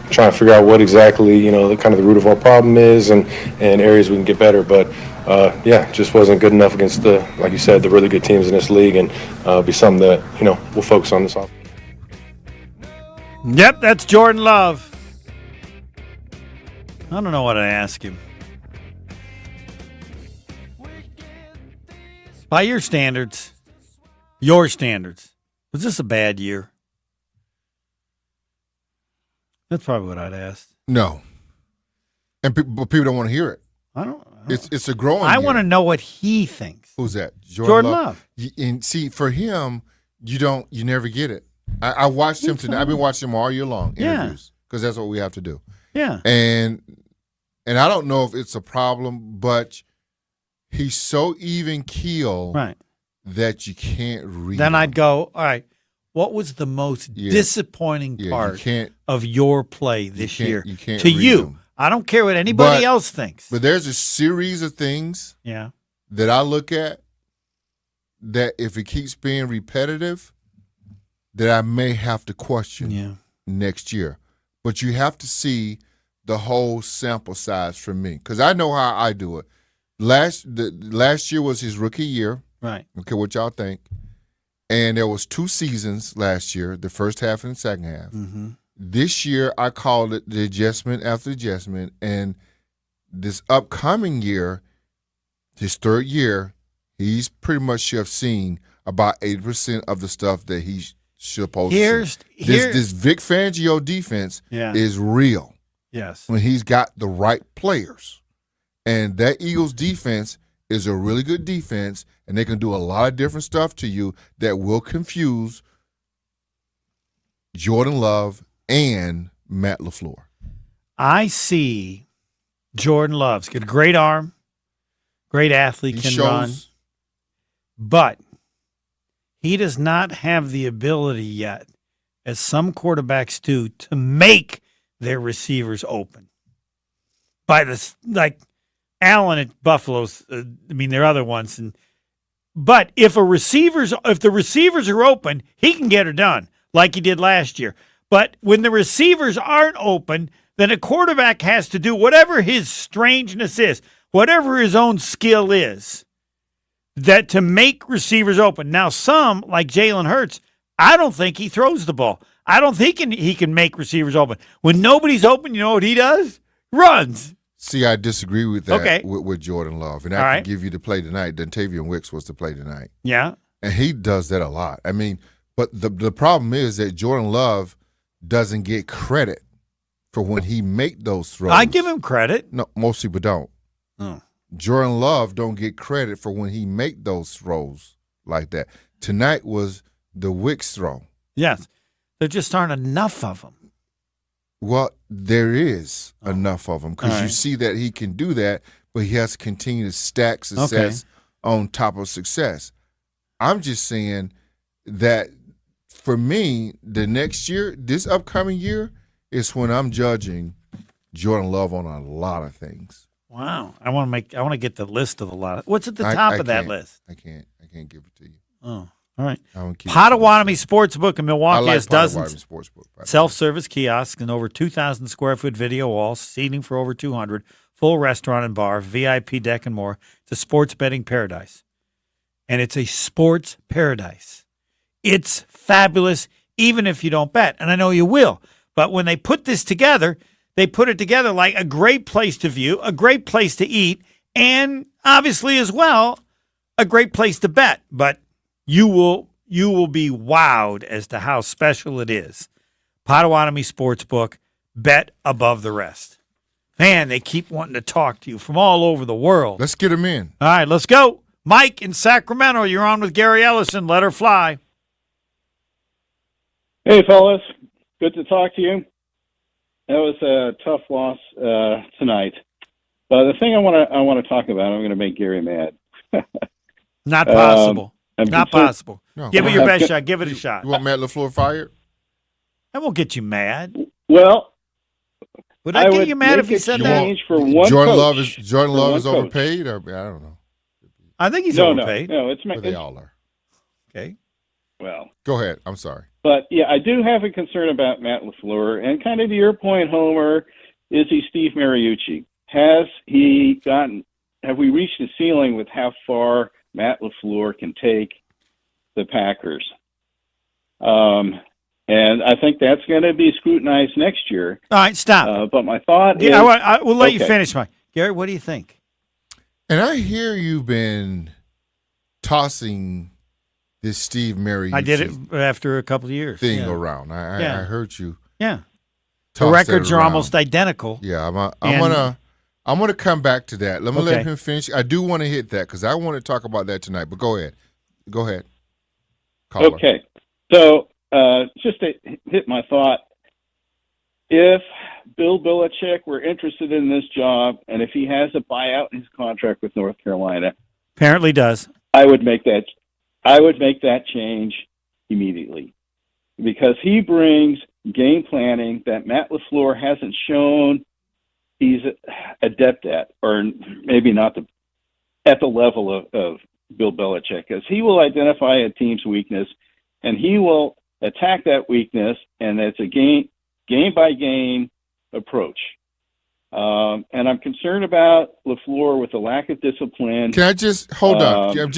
Trying to figure out what exactly, the kind of the root of our problem is and areas we can get better. But, just wasn't good enough against like you said, the really good teams in this league, and be something that, we'll focus on this offseason. Yep, that's Jordan Love. I don't know what to ask him. By your standards, was this a bad year? That's probably what I'd ask. No. But people don't want to hear it. I don't. It's a growing. I want to know what he thinks. Who's that? Jordan Love. And see, for him, you never get it. I watched him today. I've been watching him all year long. Interviews, because that's what we have to do. Yeah. And I don't know if it's a problem, but he's so even keel, right, that you can't read. Then I'd go, all right. What was the most disappointing part of your play this year to you? Them. I don't care what anybody else thinks. But there's a series of things that I look at that if it keeps being repetitive, that I may have to question next year. But you have to see the whole sample size from me, because I know how I do it. Last year was his rookie year. Right. Okay, what y'all think? And there was 2 seasons last year, the first half and the second half. Mm-hmm. This year, I called it the adjustment after adjustment. And this upcoming year, his third year, he's pretty much should have seen about 80% of the stuff that he's supposed to see. This Vic Fangio defense is real. Yes. When he's got the right players. And that Eagles defense is a really good defense, and they can do a lot of different stuff to you that will confuse Jordan Love and Matt LaFleur. I see Jordan Love's got a great arm, great athlete, can run. But he does not have the ability yet, as some quarterbacks do, to make their receivers open. By this, like Allen at Buffalo's, there are other ones. But if the receivers are open, he can get her done like he did last year. But when the receivers aren't open, then a quarterback has to do whatever his strangeness is, whatever his own skill is, that to make receivers open. Now, some, like Jalen Hurts, I don't think he throws the ball. I don't think he can make receivers open. When nobody's open, you know what he does? Runs. See, I disagree with that Okay. with Jordan Love. And All I right. can give you the play tonight. Dontavian Wicks was the play tonight. Yeah. And he does that a lot. But the problem is that Jordan Love doesn't get credit for when he make those throws. I give him credit. No, most people don't. Oh. Jordan Love don't get credit for when he make those throws like that. Tonight was the Wicks throw. Yes. There just aren't enough of them. Well, there is enough of them because All you right. see that he can do that, but he has to continue to stack success on top of success. I'm just saying that for me, the next year, this upcoming year, is when I'm judging Jordan Love on a lot of things. Wow. I want to get the list of a lot. What's at the top of that can't. list? I can't give it to you. Oh, all right. I won't keep it. Potawatomi Sportsbook in Milwaukee I like has dozens Potawatomi Sportsbook, by the way. self-service kiosks and over 2,000 square foot video walls, seating for over 200, full restaurant and bar, VIP deck, and more. It's a sports betting paradise. And it's a sports paradise. It's fabulous, even if you don't bet. And I know you will. But when they put this together, they put it together like a great place to view, a great place to eat, and obviously as well, a great place to bet. But you will be wowed as to how special it is. Potawatomi Sportsbook, bet above the rest. Man, they keep wanting to talk to you from all over the world. Let's get them in. All right, let's go. Mike in Sacramento, you're on with Gary Ellison. Let her fly. Hey, fellas. Good to talk to you. That was a tough loss tonight. But the thing I want to talk about, I'm going to make Gary mad. Not possible. Not possible. No. Give it your best shot. Give it a shot. You want Matt LaFleur fired? That won't get you mad. Well, Would I get you mad if he said that? For one Jordan coach. Love is coach. overpaid? Or, I don't know. I think he's No, overpaid. No, it's But they all are. Okay. Well, Go ahead. I'm sorry. but yeah, I do have a concern about Matt LaFleur, and kind of to your point, Homer, is he Steve Mariucci? Have we reached the ceiling with how far Matt LaFleur can take the Packers? And I think that's going to be scrutinized next year. All right, stop. But my thought is... I will let you Okay. finish, Mike. Gary, what do you think? And I hear you've been tossing this Steve Mariucci I did it after a couple of years. thing Yeah. around. I heard you. Yeah. The toss records that are around. almost identical. Yeah, And- I'm gonna come back to that. Let me let Okay. him finish. I do want to hit that because I want to talk about that tonight. But go ahead. Caller. Okay. So just to hit my thought, if Bill Belichick were interested in this job and if he has a buyout in his contract with North Carolina, Apparently does. I would make that change immediately because he brings game planning that Matt LaFleur hasn't shown he's adept at, or maybe not at the level of Bill Belichick, because he will identify a team's weakness and he will attack that weakness, and it's a game by game approach. And I'm concerned about LaFleur with the lack of discipline. Can I just hold on? Can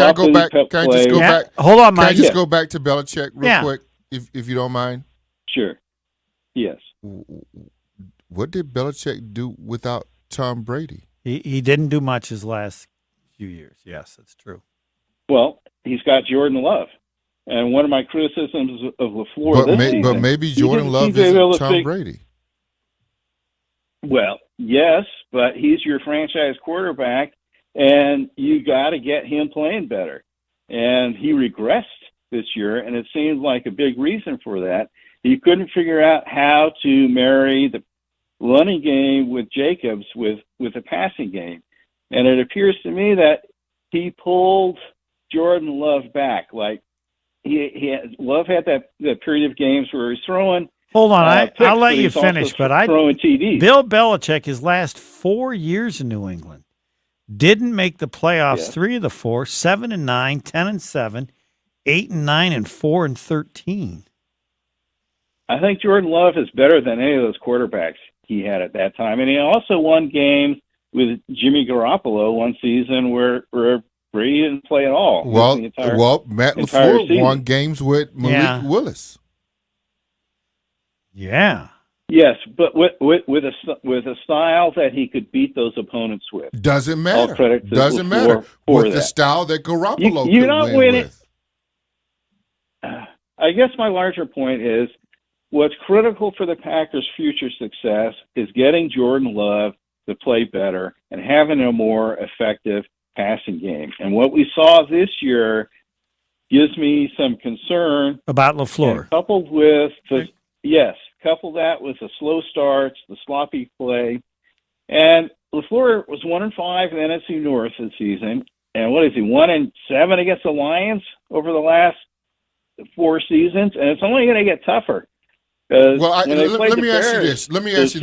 I go back? Can I just go back? Hold on, Can I Mike. just go back to Belichick real Yeah. quick, if you don't mind? Sure. Yes. What did Belichick do without Tom Brady? He didn't do much his last few years. Yes, that's true. Well, he's got Jordan Love. And one of my criticisms of LaFleur this season, but maybe Jordan Love he's able isn't to Tom fig- Brady. Well, yes, but he's your franchise quarterback, and you got to get him playing better. And he regressed this year, and it seemed like a big reason for that. He couldn't figure out how to marry running game with Jacobs with a passing game. And it appears to me that he pulled Jordan Love back. Like Love had that period of games where he's throwing. Hold on, picks, I'll let but you he's finish, also but throwing TDs. Bill Belichick, his last 4 years in New England, didn't make the playoffs. 3 of the 4, 7-9, 10-7, 8-9, and 4-13. I think Jordan Love is better than any of those quarterbacks he had at that time, and he also won games with Jimmy Garoppolo one season where Brady didn't play at all. Matt LaFleur won games with Malik Willis. Yeah. Yes, but with a style that he could beat those opponents with. Doesn't matter. All credit to Doesn't LaFleur matter. for With that. the style that Garoppolo You're could not win winning. with. I guess my larger point is what's critical for the Packers' future success is getting Jordan Love to play better and having a more effective passing game. And what we saw this year gives me some concern about LaFleur. And coupled that with the slow starts, the sloppy play. And LaFleur was 1-5 in the NFC North this season. And what is he, 1-7 against the Lions over the last 4 seasons? And it's only going to get tougher. Well, let me ask you this. Let me ask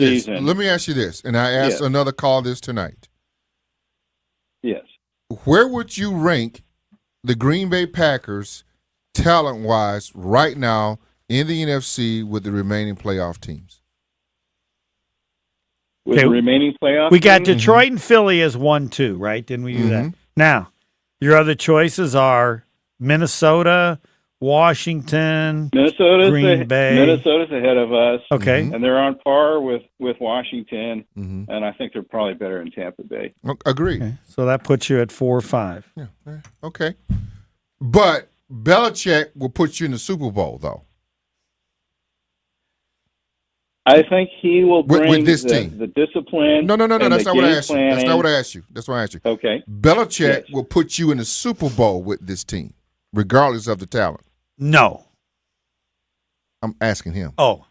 you this. And I asked another call this tonight. Yes. Where would you rank the Green Bay Packers talent-wise right now in the NFC with the remaining playoff teams? With the remaining playoff we got teams? Detroit and Philly as 1-2, right? Didn't we do that? Now, your other choices are Minnesota, Washington, Green Bay. Minnesota's ahead of us. Okay. And they're on par with Washington, and I think they're probably better in Tampa Bay. Agree. Okay. So that puts you at 4 or 5. Yeah. Okay. But Belichick will put you in the Super Bowl, though. I think he will bring with this team. The discipline. No. and That's the not what I game asked you. That's not what I asked you. That's what I asked you. Okay. Belichick will put you in the Super Bowl with this team, regardless of the talent. No. I'm asking him. Oh.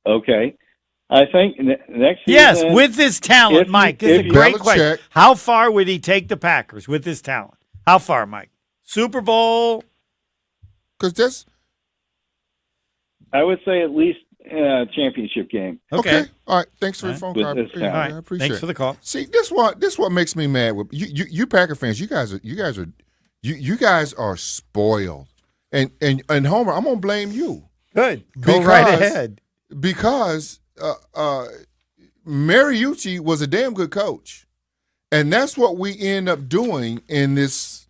Okay. I think next season. Yes, with this talent, Mike. This is a great question. How far would he take the Packers with this talent? How far, Mike? Super Bowl? Because that's. I would say at least championship game. Okay. All right. Thanks for the phone call. I appreciate Thanks it. for the call. See, this what makes me mad with you Packer fans. You guys are spoiled. And Homer, I'm gonna blame you. Good. Go right ahead. Because Mariucci was a damn good coach. And that's what we end up doing in this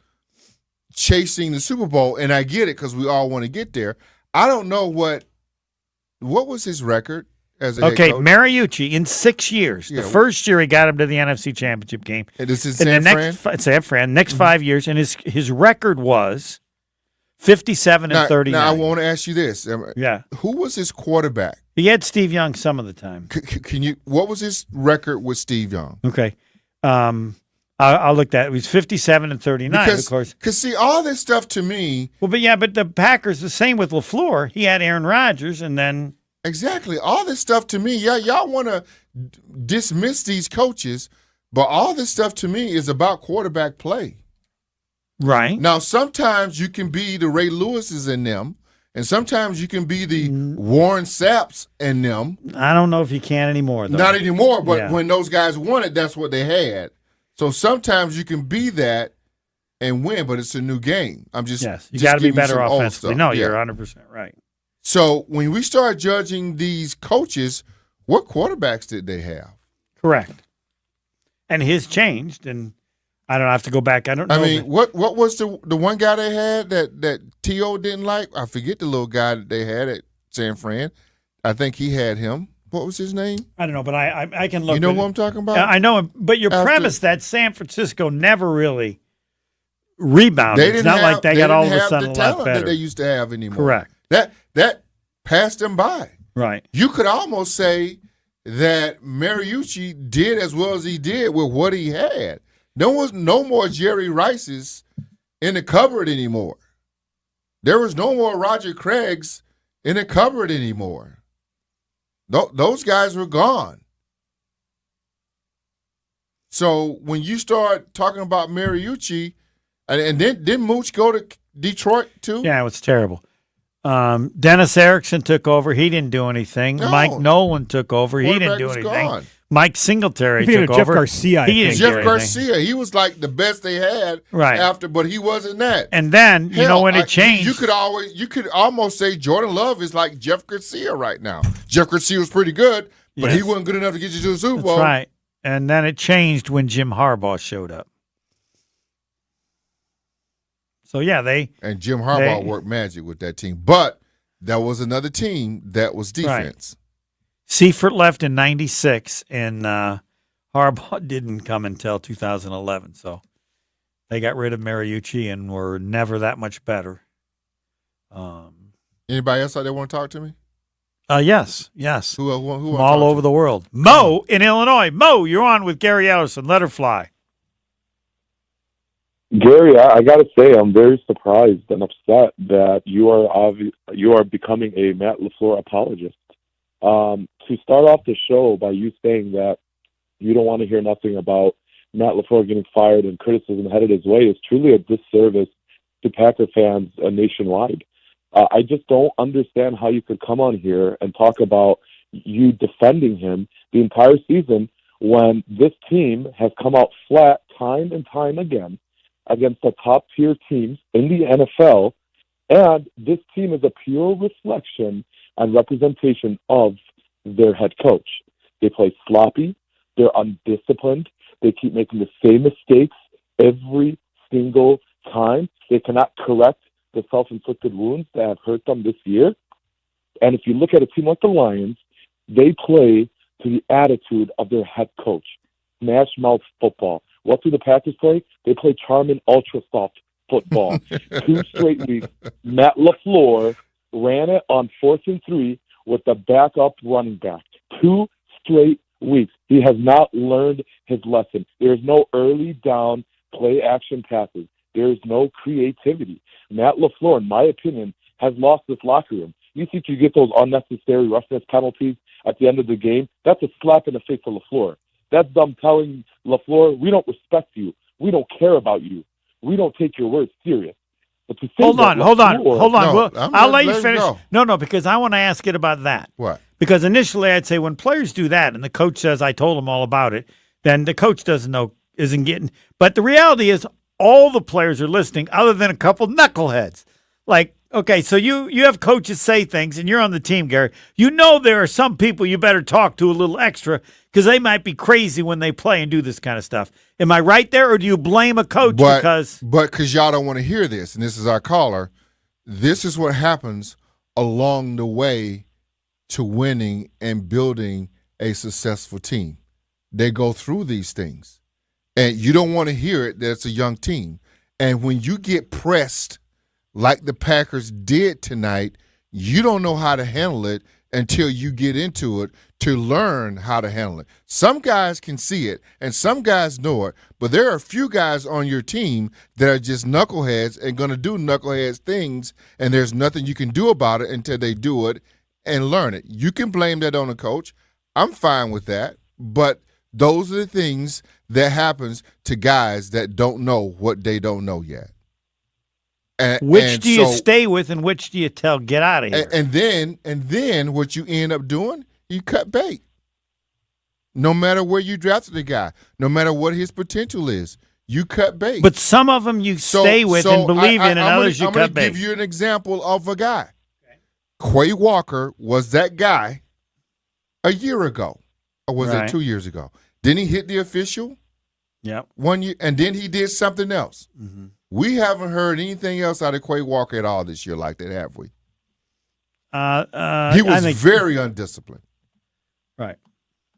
chasing the Super Bowl. And I get it because we all want to get there. I don't know what was his record as a head coach? Mariucci in 6 years. The first year he got him to the NFC Championship game. And this is San Fran. Next 5 years, and his record was 57-39. Now I want to ask you this. Yeah. Who was his quarterback? He had Steve Young some of the time. What was his record with Steve Young? Okay. I'll look that. It was 57-39, of course. Because see, all this stuff to me. Well, but the Packers, the same with LaFleur. He had Aaron Rodgers, and then. Exactly. All this stuff to me, y'all want to dismiss these coaches, but all this stuff to me is about quarterback play. Right. Now, sometimes you can be the Ray Lewises in them, and sometimes you can be the Warren Sapps in them. I don't know if you can anymore, though. Not anymore, but when those guys won it, that's what they had. So sometimes you can be that and win, but it's a new game. You got to be better offensively. No, you're 100% right. So when we start judging these coaches, what quarterbacks did they have? Correct. And his changed, and I don't have to go back. I don't know. I mean, what was the one guy they had that T.O. didn't like? I forget the little guy that they had at San Fran. I think he had him. What was his name? I don't know, but I can look. You know what I'm talking about? I know, but your premise that San Francisco never really rebounded. It's not like they got all of a sudden a lot better. That they used to have anymore. Correct. That passed them by. Right. You could almost say that Mariucci did as well as he did with what he had. There was no more Jerry Rices in the cupboard anymore. There was no more Roger Craigs in the cupboard anymore. Those guys were gone. So when you start talking about Mariucci, and then didn't Mooch go to Detroit too? Yeah, it was terrible. Dennis Erickson took over. He didn't do anything. No. Mike Nolan took over. He didn't do Quarterback was anything. gone. Mike Singletary You're thinking took of Jeff over. Garcia, I He didn't think. do Jeff anything. Garcia, he was like the best they had Right. after, but he wasn't that. And then, you know, when it changed. You could almost say Jordan Love is like Jeff Garcia right now. Jeff Garcia was pretty good, but he wasn't good enough to get you to the Super Bowl. That's right. And then it changed when Jim Harbaugh showed up. So, yeah, And Jim Harbaugh worked magic with that team. But that was another team that was defense. Right. Seifert left in 96, and Harbaugh didn't come until 2011. So they got rid of Mariucci and were never that much better. Anybody else out there want to talk to me? Yes. Who From all over the world. Mo in Illinois. Mo, you're on with Gary Ellison. Let her fly. Gary, I got to say, I'm very surprised and upset that you are becoming a Matt LaFleur apologist. To start off the show by you saying that you don't want to hear nothing about Matt LaFleur getting fired and criticism headed his way is truly a disservice to Packer fans nationwide. I just don't understand how you could come on here and talk about you defending him the entire season when this team has come out flat time and time again against the top-tier teams in the NFL, and this team is a pure reflection and representation of their head coach. They play sloppy, they're undisciplined, they keep making the same mistakes every single time. They cannot correct the self-inflicted wounds that have hurt them this year. And if you look at a team like the Lions, they play to the attitude of their head coach. Smash mouth football. What do the Packers play? They play Charmin ultra soft football. 2 straight weeks. Matt LaFleur ran it on 4th and 3 with the backup running back. 2 straight weeks. He has not learned his lesson. There is no early down play action passes. There is no creativity. Matt LaFleur, in my opinion, has lost this locker room. You think you get those unnecessary roughness penalties at the end of the game? That's a slap in the face of LaFleur. That's them telling LaFleur, we don't respect you. We don't care about you. We don't take your words serious. But to say Hold on. No, I'll let you finish. Go. No, because I want to ask it about that. What? Because initially I'd say when players do that and the coach says, I told him all about it, then the coach isn't getting. But the reality is all the players are listening other than a couple knuckleheads. Like, okay, so you have coaches say things and you're on the team, Gary. You know there are some people you better talk to a little extra because they might be crazy when they play and do this kind of stuff. Am I right there, or do you blame a coach because y'all don't want to hear this, and this is our caller, this is what happens along the way to winning and building a successful team. They go through these things, and you don't want to hear it that it's a young team. And when you get pressed like the Packers did tonight, you don't know how to handle it until you get into it to learn how to handle it. Some guys can see it, and some guys know it, but there are a few guys on your team that are just knuckleheads and going to do knuckleheads things, and there's nothing you can do about it until they do it and learn it. You can blame that on the coach. I'm fine with that, but those are the things that happens to guys that don't know what they don't know yet. Which do you stay with and which do you tell get out of here? And then what you end up doing, you cut bait. No matter where you drafted the guy, no matter what his potential is, you cut bait. But some of them you stay with and believe in, and others you cut bait. I'm going to give you an example of a guy. Quay Walker was that guy a year ago, or was it 2 years ago? Didn't he hit the official? Yep. 1 year, and then he did something else. Mm-hmm. We haven't heard anything else out of Quay Walker at all this year like that, have we? He was very undisciplined. Right.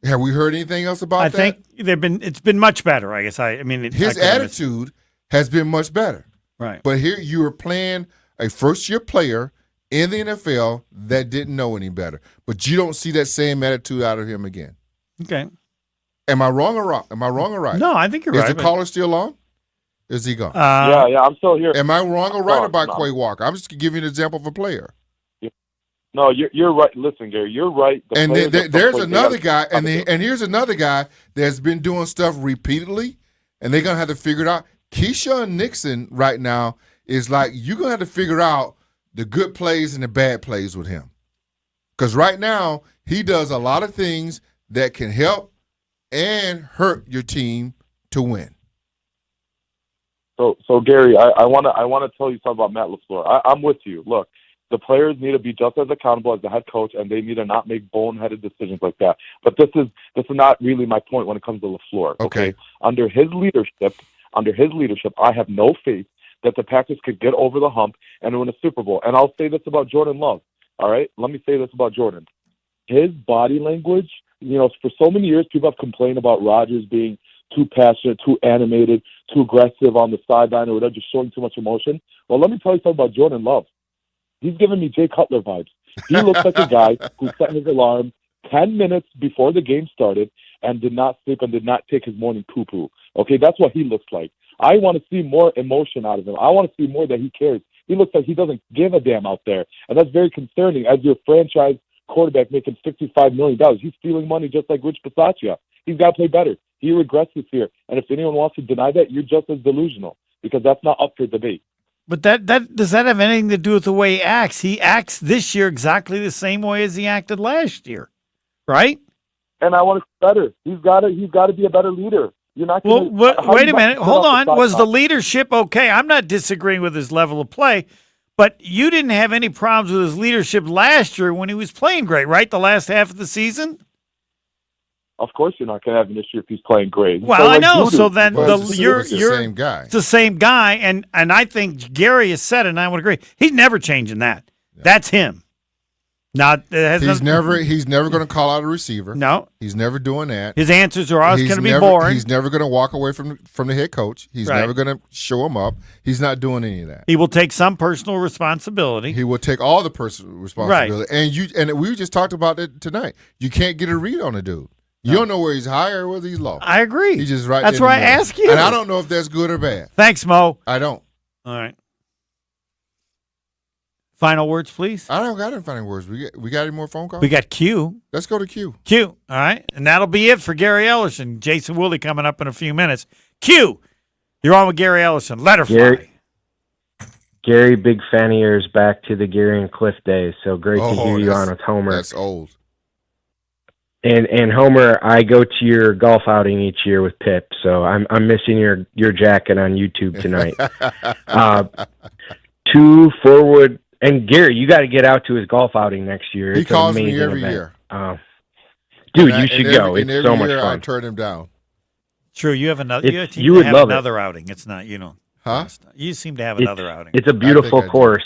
Have we heard anything else about that? I think it's been much better, I guess. His attitude has been much better. Right. But here you were playing a first-year player in the NFL that didn't know any better. But you don't see that same attitude out of him again. Okay. Am I wrong or right? No, I think you're right. Is the caller still on? Is he gone? Yeah, I'm still here. Am I wrong or right about Quay Walker? I'm just giving you an example of a player. No, you're right. Listen, Gary, you're right. And there's another guy, and here's another guy that's been doing stuff repeatedly, and they're gonna have to figure it out. Keyshawn Nixon right now is like, you're gonna have to figure out the good plays and the bad plays with him, because right now he does a lot of things that can help and hurt your team to win. So Gary, I want to tell you something about Matt LaFleur. I'm with you. Look, the players need to be just as accountable as the head coach, and they need to not make boneheaded decisions like that. But this is not really my point when it comes to LaFleur. Okay. Under his leadership, I have no faith that the Packers could get over the hump and win a Super Bowl. And I'll say this about Jordan Love. All right, let me say this about Jordan. His body language. For so many years, people have complained about Rodgers being too passionate, too animated, too aggressive on the sideline, or whatever, just showing too much emotion. Well, let me tell you something about Jordan Love. He's giving me Jay Cutler vibes. He looks like a guy who set his alarm 10 minutes before the game started and did not sleep and did not take his morning poo-poo. Okay, that's what he looks like. I want to see more emotion out of him. I want to see more that he cares. He looks like he doesn't give a damn out there, and that's very concerning as your franchise quarterback making $55 million. He's stealing money just like Rich Bisaccia. He's got to play better. He regrets this year. And if anyone wants to deny that, you're just as delusional, because that's not up for debate. But that does that have anything to do with the way he acts? He acts this year exactly the same way as he acted last year, right? And I want to be better. He's got to be a better leader. You're not going to. Wait a minute. Hold on. Was the leadership okay? I'm not disagreeing with his level of play, but you didn't have any problems with his leadership last year when he was playing great, right? The last half of the season? Of course you're not going to have an issue if he's playing great. Well, I know. So then you're the same guy. It's the same guy, and I think Gary has said it, and I would agree. He's never changing that. Yeah. That's him. He's never going to call out a receiver. No, he's never doing that. His answers are always going to be boring. He's never going to walk away from the head coach. He's never going to show him up. He's not doing any of that. He will take some personal responsibility. He will take all the personal responsibility. Right. And we just talked about it tonight. You can't get a read on a dude. You don't know where he's high or whether he's low. I agree. He's just right. That's why I ask you. And I don't know if that's good or bad. Thanks, Mo. I don't. All right. Final words, please. I don't got any final words. We got any more phone calls? We got Q. Let's go to Q. Q. All right. And that'll be it for Gary Ellison. Jason Woolley coming up in a few minutes. Q. You're on with Gary Ellison. Let her fly. Gary, big fan of yours back to the Gary and Cliff days. So great to hear you on with Homer. That's old. And Homer, I go to your golf outing each year with Pip, so I'm missing your jacket on YouTube tonight. 2 forward, and Gary, you got to get out to his golf outing next year. He calls me every year. Dude, you should go. It's so much fun. I turn him down. True, you have another. You would love another outing. It's not, Huh? You seem to have another outing. It's a beautiful course.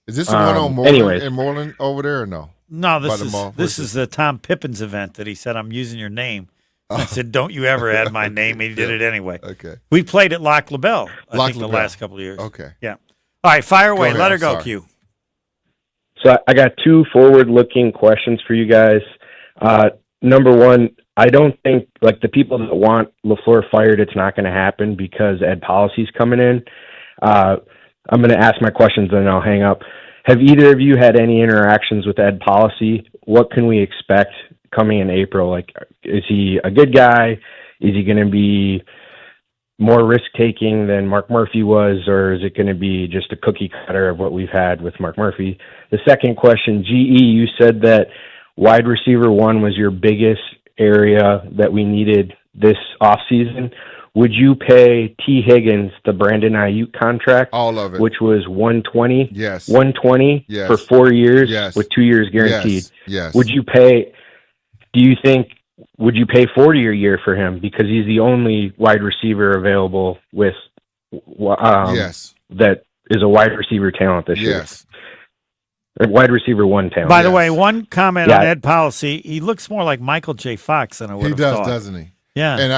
Is this the one on Moreland over there or no? No, this is the Tom Pippins event that he said, I'm using your name. I said, don't you ever add my name. He did it anyway. Okay. We played at Lac LaBelle, I think, the last couple of years. Okay. Yeah. All right, fire away. Let her go, Q. So I got 2 forward-looking questions for you guys. Number one, I don't think, like, the people that want LaFleur fired, it's not going to happen because Ed Policy's coming in. I'm going to ask my questions and then I'll hang up. Have either of you had any interactions with Ed Policy? What can we expect coming in April? Like, is he a good guy? Is he going to be more risk-taking than Mark Murphy was, or is it going to be just a cookie cutter of what we've had with Mark Murphy? The second question, GE, you said that wide receiver 1 was your biggest area that we needed this offseason. Would you pay T. Higgins the Brandon Ayuk contract? All of it. Which was $120? Yes. $120 yes. for 4 years yes. with 2 years guaranteed. Yes. Would you pay $40 a year for him because he's the only wide receiver available with that is a wide receiver talent this year? Yes. Or wide receiver 1 talent. By the way, one comment on Ed Policy, he looks more like Michael J. Fox than I would have thought. He does, doesn't he? Yeah, and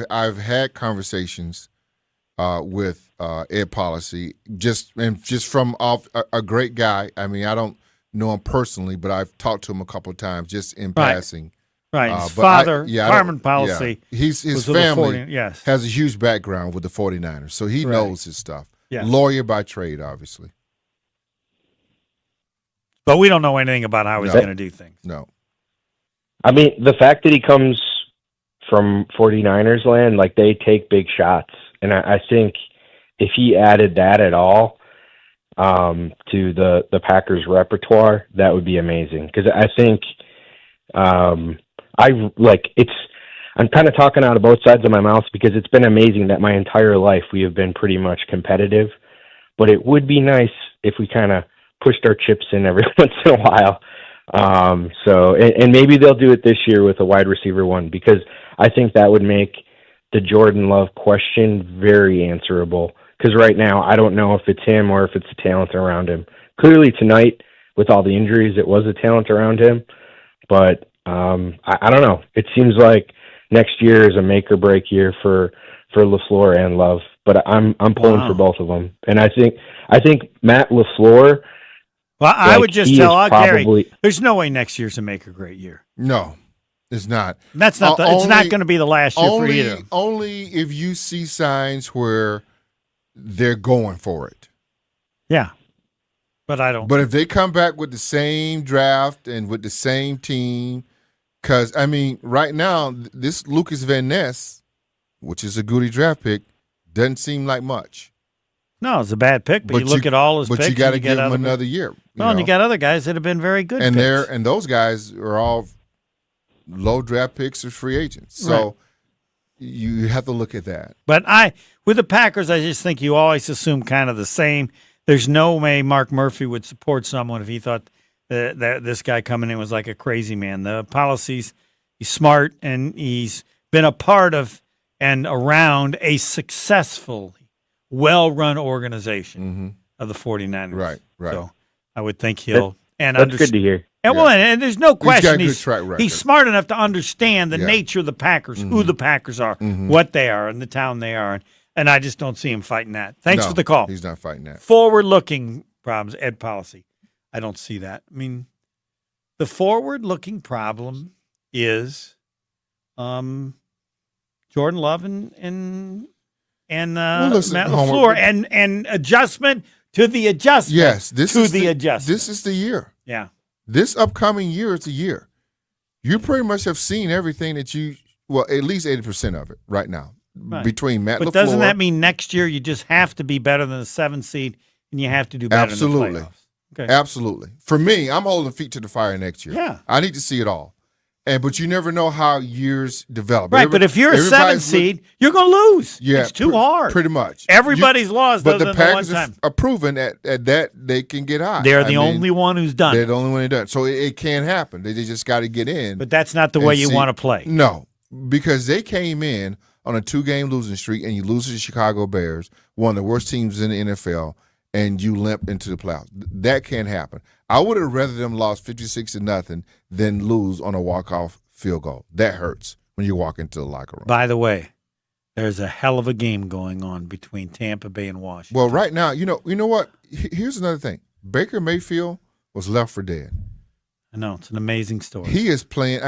I've had conversations with Ed Policy just from off a great guy. I mean, I don't know him personally, but I've talked to him a couple of times just in passing. Right, his father, Carmen Policy. Yeah. His family has a huge background with the 49ers, so he knows his stuff. Yes. Lawyer by trade, obviously. But we don't know anything about how he's going to do things. No. I mean, the fact that he comes from 49ers land, like they take big shots. And I think if he added that at all to the Packers repertoire, that would be amazing. Because I think I'm kind of talking out of both sides of my mouth because it's been amazing that my entire life we have been pretty much competitive. But it would be nice if we kind of pushed our chips in every once in a while. And maybe they'll do it this year with a wide receiver one, because I think that would make the Jordan Love question very answerable. Because right now, I don't know if it's him or if it's the talent around him. Clearly tonight, with all the injuries, it was the talent around him. But I don't know. It seems like next year is a make or break year for LaFleur and Love. But I'm pulling for both of them. And I think Matt LaFleur. Well, I would just tell Gary, there's no way next year's a make or great year. No, it's not. That's not. It's not going to be the last year for either. Only if you see signs where they're going for it. Yeah, but I don't. But if they come back with the same draft and with the same team, because I mean, right now this Lucas Van Ness, which is a goody draft pick, doesn't seem like much. No, it's a bad pick, but you look at all his picks. But you got to give him another year. And you got other guys that have been very good. And picks. those guys are all low draft picks or free agents. So you have to look at that. But with the Packers, I just think you always assume kind of the same. There's no way Mark Murphy would support someone if he thought that this guy coming in was like a crazy man. The policies, he's smart, and he's been a part of and around a successful, well-run organization of the 49ers. Right. So I would think he'll that's good to hear. And there's no question he's got a good track record. He's smart enough to understand the nature of the Packers, who the Packers are, what they are, and the town they are. And I just don't see him fighting that. Thanks for the call. He's not fighting that. Forward-looking problems, Ed Policy. I don't see that. I mean, the forward-looking problem is Jordan Love and Matt LaFleur and adjustment to the adjustment. Yes, this is the adjustment. This is the year. Yeah. This upcoming year is the year. You pretty much have seen everything that at least 80% of it right now. Right. Between Matt LaFleur. But doesn't that mean next year you just have to be better than the 7th seed and you have to do better in the playoffs? Okay. Absolutely. For me, I'm holding feet to the fire next year. Yeah. I need to see it all. But you never know how years develop. Right, but if you're a 7th seed, you're going to lose. Yeah, it's too hard. Pretty much. Everybody's lost. But the than Packers the one time. are proven at that they can get high. They're the only one who's done it. They're the only one who's done it. So it can happen. They just got to get in. But that's not the way you want to play. No, because they came in on a 2-game losing streak, and you lose to the Chicago Bears, one of the worst teams in the NFL, and you limp into the playoffs. That can't happen. I would have rather them lost 56-0 than lose on a walk-off field goal. That hurts when you walk into the locker room. By the way, there's a hell of a game going on between Tampa Bay and Washington. Well, right now, you know what? Here's another thing. Baker Mayfield was left for dead. I know. It's an amazing story. He is playing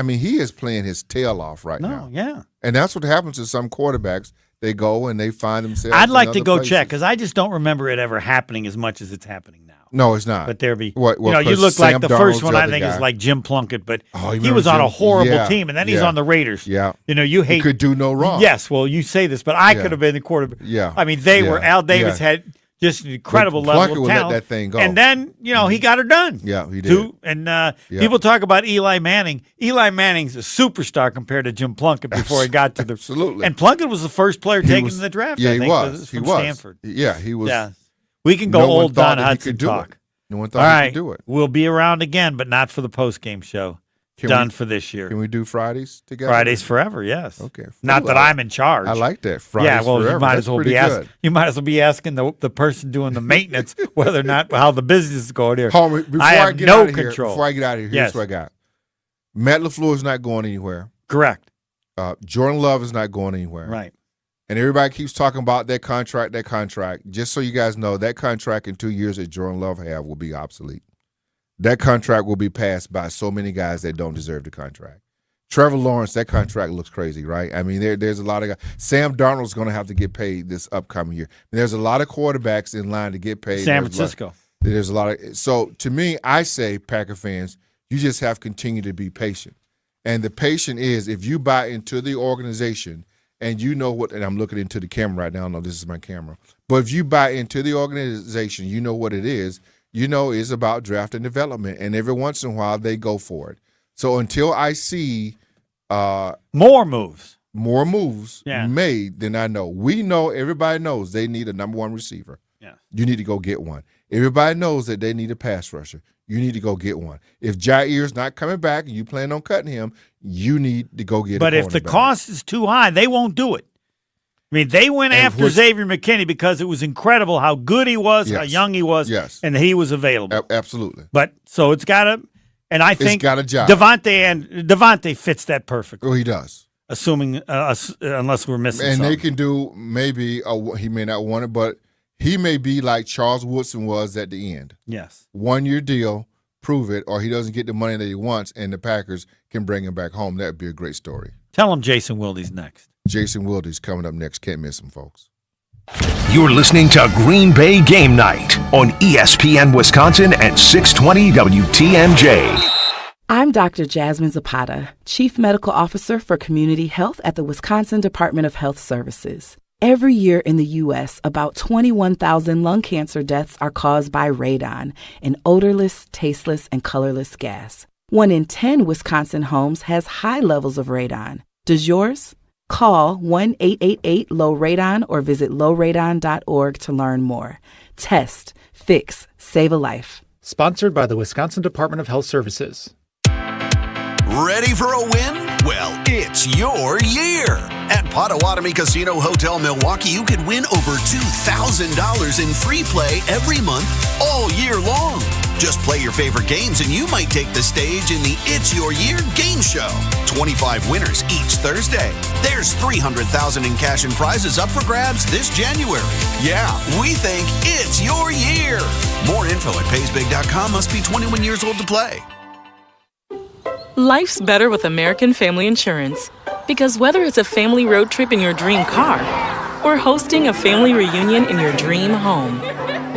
his tail off right now. Yeah. And that's what happens to some quarterbacks. They go and they find themselves I'd like in to other go places. check because I just don't remember it ever happening as much as it's happening now. No, it's not. But there be, you look Sam like the Darnold's first one the I other think guy. is like Jim Plunkett, but you he was remember on a Jim? horrible Yeah, team, and then he's yeah. on the Raiders. Yeah. You hate. He could do no wrong. Yes, well, you say this, but I Yeah. could have been the quarterback. Yeah. I mean, they were. Al Davis Yeah. had just an incredible But level Plunkett of would let talent. that thing go. And then, he got her done. Yeah, he did. People talk about Eli Manning. Eli Manning's a superstar compared to Jim Plunkett before he got to the. Absolutely. And Plunkett was the first player taken in the draft. Yeah, I think, he was. from He was. Stanford. Yeah, he was. Yeah. We can go No one old thought Don that he Hudson could do talk. it. No one thought All he right, could do it. we'll be around again, but not for the post-game show. Done for this year. Can we do Fridays together? Fridays forever, yes. Okay. Not that I'm in charge. I like that. Fridays yeah, well, forever. you might That's as well pretty be asking. You might as well be asking the person doing the maintenance whether or not how the business is going here. Homer, before I have get no out of control. Before I get out of here, here's what I got. Matt LaFleur is not going anywhere. Correct. Jordan Love is not going anywhere. Right. And everybody keeps talking about that contract. Just so you guys know, that contract in 2 years that Jordan Love have will be obsolete. That contract will be passed by so many guys that don't deserve the contract. Trevor Lawrence, that contract looks crazy, right? I mean, there's a lot of guys. Sam Darnold's going to have to get paid this upcoming year. There's a lot of quarterbacks in line to get paid. San Francisco. There's a lot of so to me, I say Packer fans, you just have to continue to be patient. And the patient is if you buy into the organization and you know what, and I'm looking into the camera right now. I know this is my camera. But if you buy into the organization, you know what it is. You know it's about draft and development. And every once in a while, they go for it. So until I see more moves made, then I know. We know, everybody knows they need a number one receiver. Yeah. You need to go get one. Everybody knows that they need a pass rusher. You need to go get one. If Jair's not coming back and you plan on cutting him, you need to go get a cornerback. But if the cost is too high, they won't do it. I mean, they went after Xavier McKinney because it was incredible how good he was, how young he was, and he was available. Absolutely. But so it's got to, and I think it's got a job. Devontae fits that perfectly. Oh, he does. Assuming, unless we're missing and something. They can do maybe, he may not want it, but he may be like Charles Woodson was at the end. Yes. 1-year deal, prove it, or he doesn't get the money that he wants, and the Packers can bring him back home. That would be a great story. Tell him Jason Wilde's next. Jason Wilde's coming up next. Can't miss him, folks. You're listening to Green Bay Game Night on ESPN Wisconsin and 620 WTMJ. I'm Dr. Jasmine Zapata, Chief Medical Officer for Community Health at the Wisconsin Department of Health Services. Every year in the U.S., about 21,000 lung cancer deaths are caused by radon, an odorless, tasteless, and colorless gas. 1 in 10 Wisconsin homes has high levels of radon. Does yours? Call 1-888-LOW-RADON or visit lowradon.org to learn more. Test, fix, save a life. Sponsored by the Wisconsin Department of Health Services. Ready for a win? Well, it's your year. At Potawatomi Casino Hotel Milwaukee, you could win over $2,000 in free play every month all year long. Just play your favorite games and you might take the stage in the It's Your Year game show. 25 winners each Thursday. There's $300,000 in cash and prizes up for grabs this January. Yeah, we think it's your year. More info at paysbig.com. Must be 21 years old to play. Life's better with American Family Insurance. Because whether it's a family road trip in your dream car or hosting a family reunion in your dream home,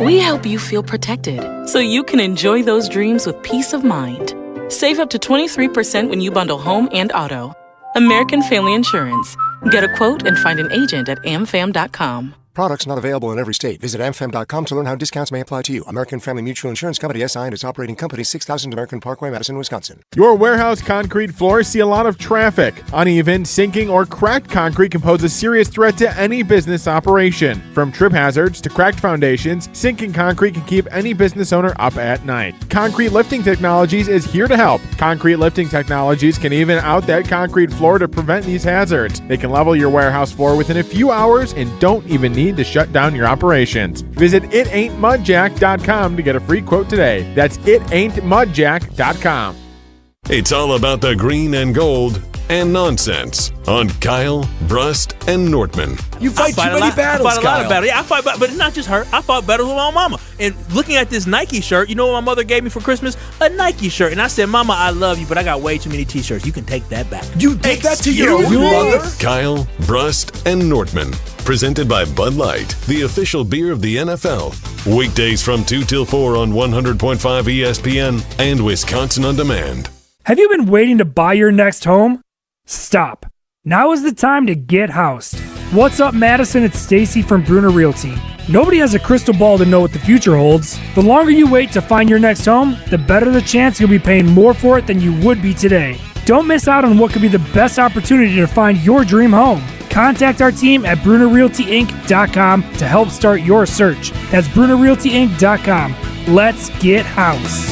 we help you feel protected so you can enjoy those dreams with peace of mind. Save up to 23% when you bundle home and auto. American Family Insurance. Get a quote and find an agent at amfam.com. Products not available in every state. Visit amfam.com to learn how discounts may apply to you. American Family Mutual Insurance Company, SI, and its operating company, 6000 American Parkway, Madison, Wisconsin. Your warehouse concrete floors see a lot of traffic. Uneven, sinking, or cracked concrete can pose a serious threat to any business operation. From trip hazards to cracked foundations, sinking concrete can keep any business owner up at night. Concrete Lifting Technologies is here to help. Concrete Lifting Technologies can even out that concrete floor to prevent these hazards. They can level your warehouse floor within a few hours and don't even need to shut down your operations. Visit itaintmudjack.com to get a free quote today. That's itaintmudjack.com. It's all about the green and gold and nonsense on Kyle, Brust, and Nortman. You fight too many battles, I fight a lot of battles. Yeah, I fight, but it's not just her. I fought battles with my mama. And looking at this Nike shirt, you know what my mother gave me for Christmas? A Nike shirt. And I said, Mama, I love you, but I got way too many T-shirts. You can take that back. You take that to your own mother? Kyle, Brust, and Nortman. Presented by Bud Light, the official beer of the NFL. Weekdays from 2 till 4 on 100.5 ESPN and Wisconsin On Demand. Have you been waiting to buy your next home? Stop. Now is the time to get housed. What's up, Madison? It's Stacy from Bruner Realty. Nobody has a crystal ball to know what the future holds. The longer you wait to find your next home, the better the chance you'll be paying more for it than you would be today. Don't miss out on what could be the best opportunity to find your dream home. Contact our team at BrunerRealtyInc.com to help start your search. That's BrunerRealtyInc.com. Let's get housed.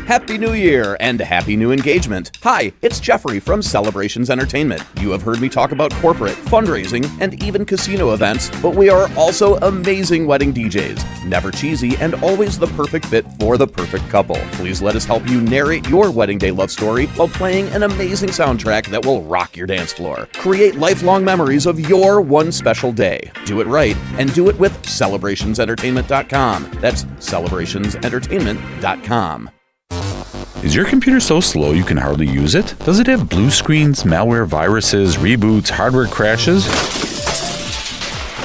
Happy New Year and happy new engagement. Hi, it's Jeffrey from Celebrations Entertainment. You have heard me talk about corporate, fundraising, and even casino events, but we are also amazing wedding DJs. Never cheesy and always the perfect fit for the perfect couple. Please let us help you narrate your wedding day love story while playing an amazing soundtrack that will rock your dance floor. Create lifelong memories of your one special day. Do it right and do it with CelebrationsEntertainment.com. That's CelebrationsEntertainment.com. Is your computer so slow you can hardly use it? Does it have blue screens, malware, viruses, reboots, hardware crashes?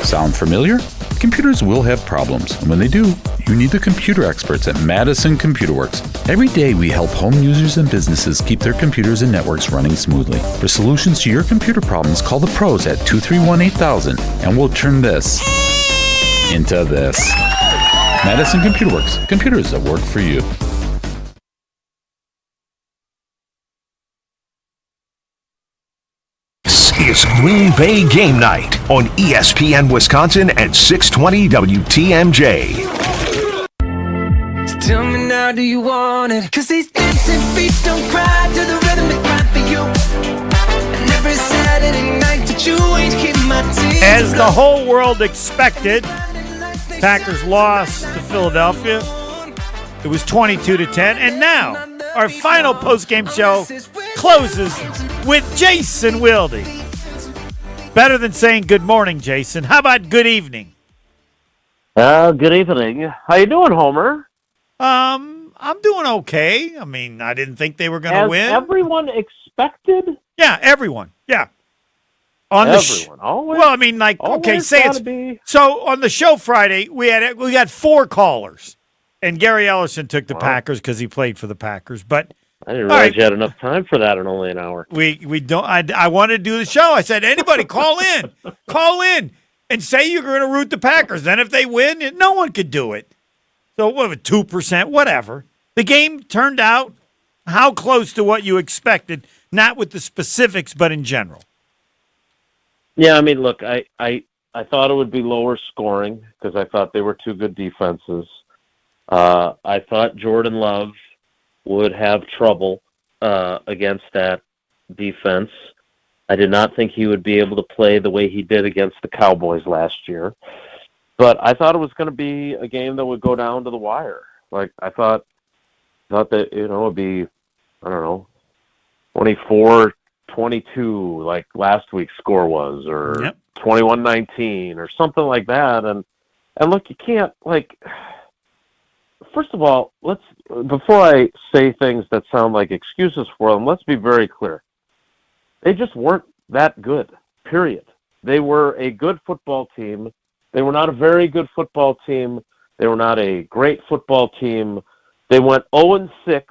Sound familiar? Computers will have problems, and when they do, you need the computer experts at Madison Computer Works. Every day we help home users and businesses keep their computers and networks running smoothly. For solutions to your computer problems, call the pros at 231-8000, and we'll turn this into this. Madison Computer Works. Computers that work for you. Is Green Bay Game Night on ESPN Wisconsin and 620 WTMJ. Tell me now, do you want it? 'Cause these dancing feet don't cry to the rhythm they cry for you. And every Saturday night that you ain't keep my tears. As the whole world expected, Packers lost to Philadelphia. It was 22-10, and now our final postgame show closes with Jason Wilde. Better than saying good morning, Jason. How about good evening? Good evening. How you doing, Homer? I'm doing okay. I mean, I didn't think they were going to win. Everyone expected? Yeah, everyone. Yeah. Everyone. Always. Well, I mean, like, okay, say it's so on the show Friday. We got 4 callers, and Gary Ellerson took the Packers because he played for the Packers, but. I didn't realize you had enough time for that in only an hour. We don't. I wanted to do the show. I said, anybody call in, and say you're going to root the Packers. Then if they win, no one could do it. So what? 2%, whatever. The game turned out how close to what you expected, not with the specifics, but in general. Yeah, I mean, look, I thought it would be lower scoring because I thought they were 2 good defenses. I thought Jordan Love would have trouble against that defense. I did not think he would be able to play the way he did against the Cowboys last year. But I thought it was going to be a game that would go down to the wire. Like, I thought that, it would be, I don't know, 24-22 like last week's score was, or 21-19 or something like that. And look, you can't, like... First of all, before I say things that sound like excuses for them, let's be very clear. They just weren't that good, period. They were a good football team. They were not a very good football team. They were not a great football team. They went 0-6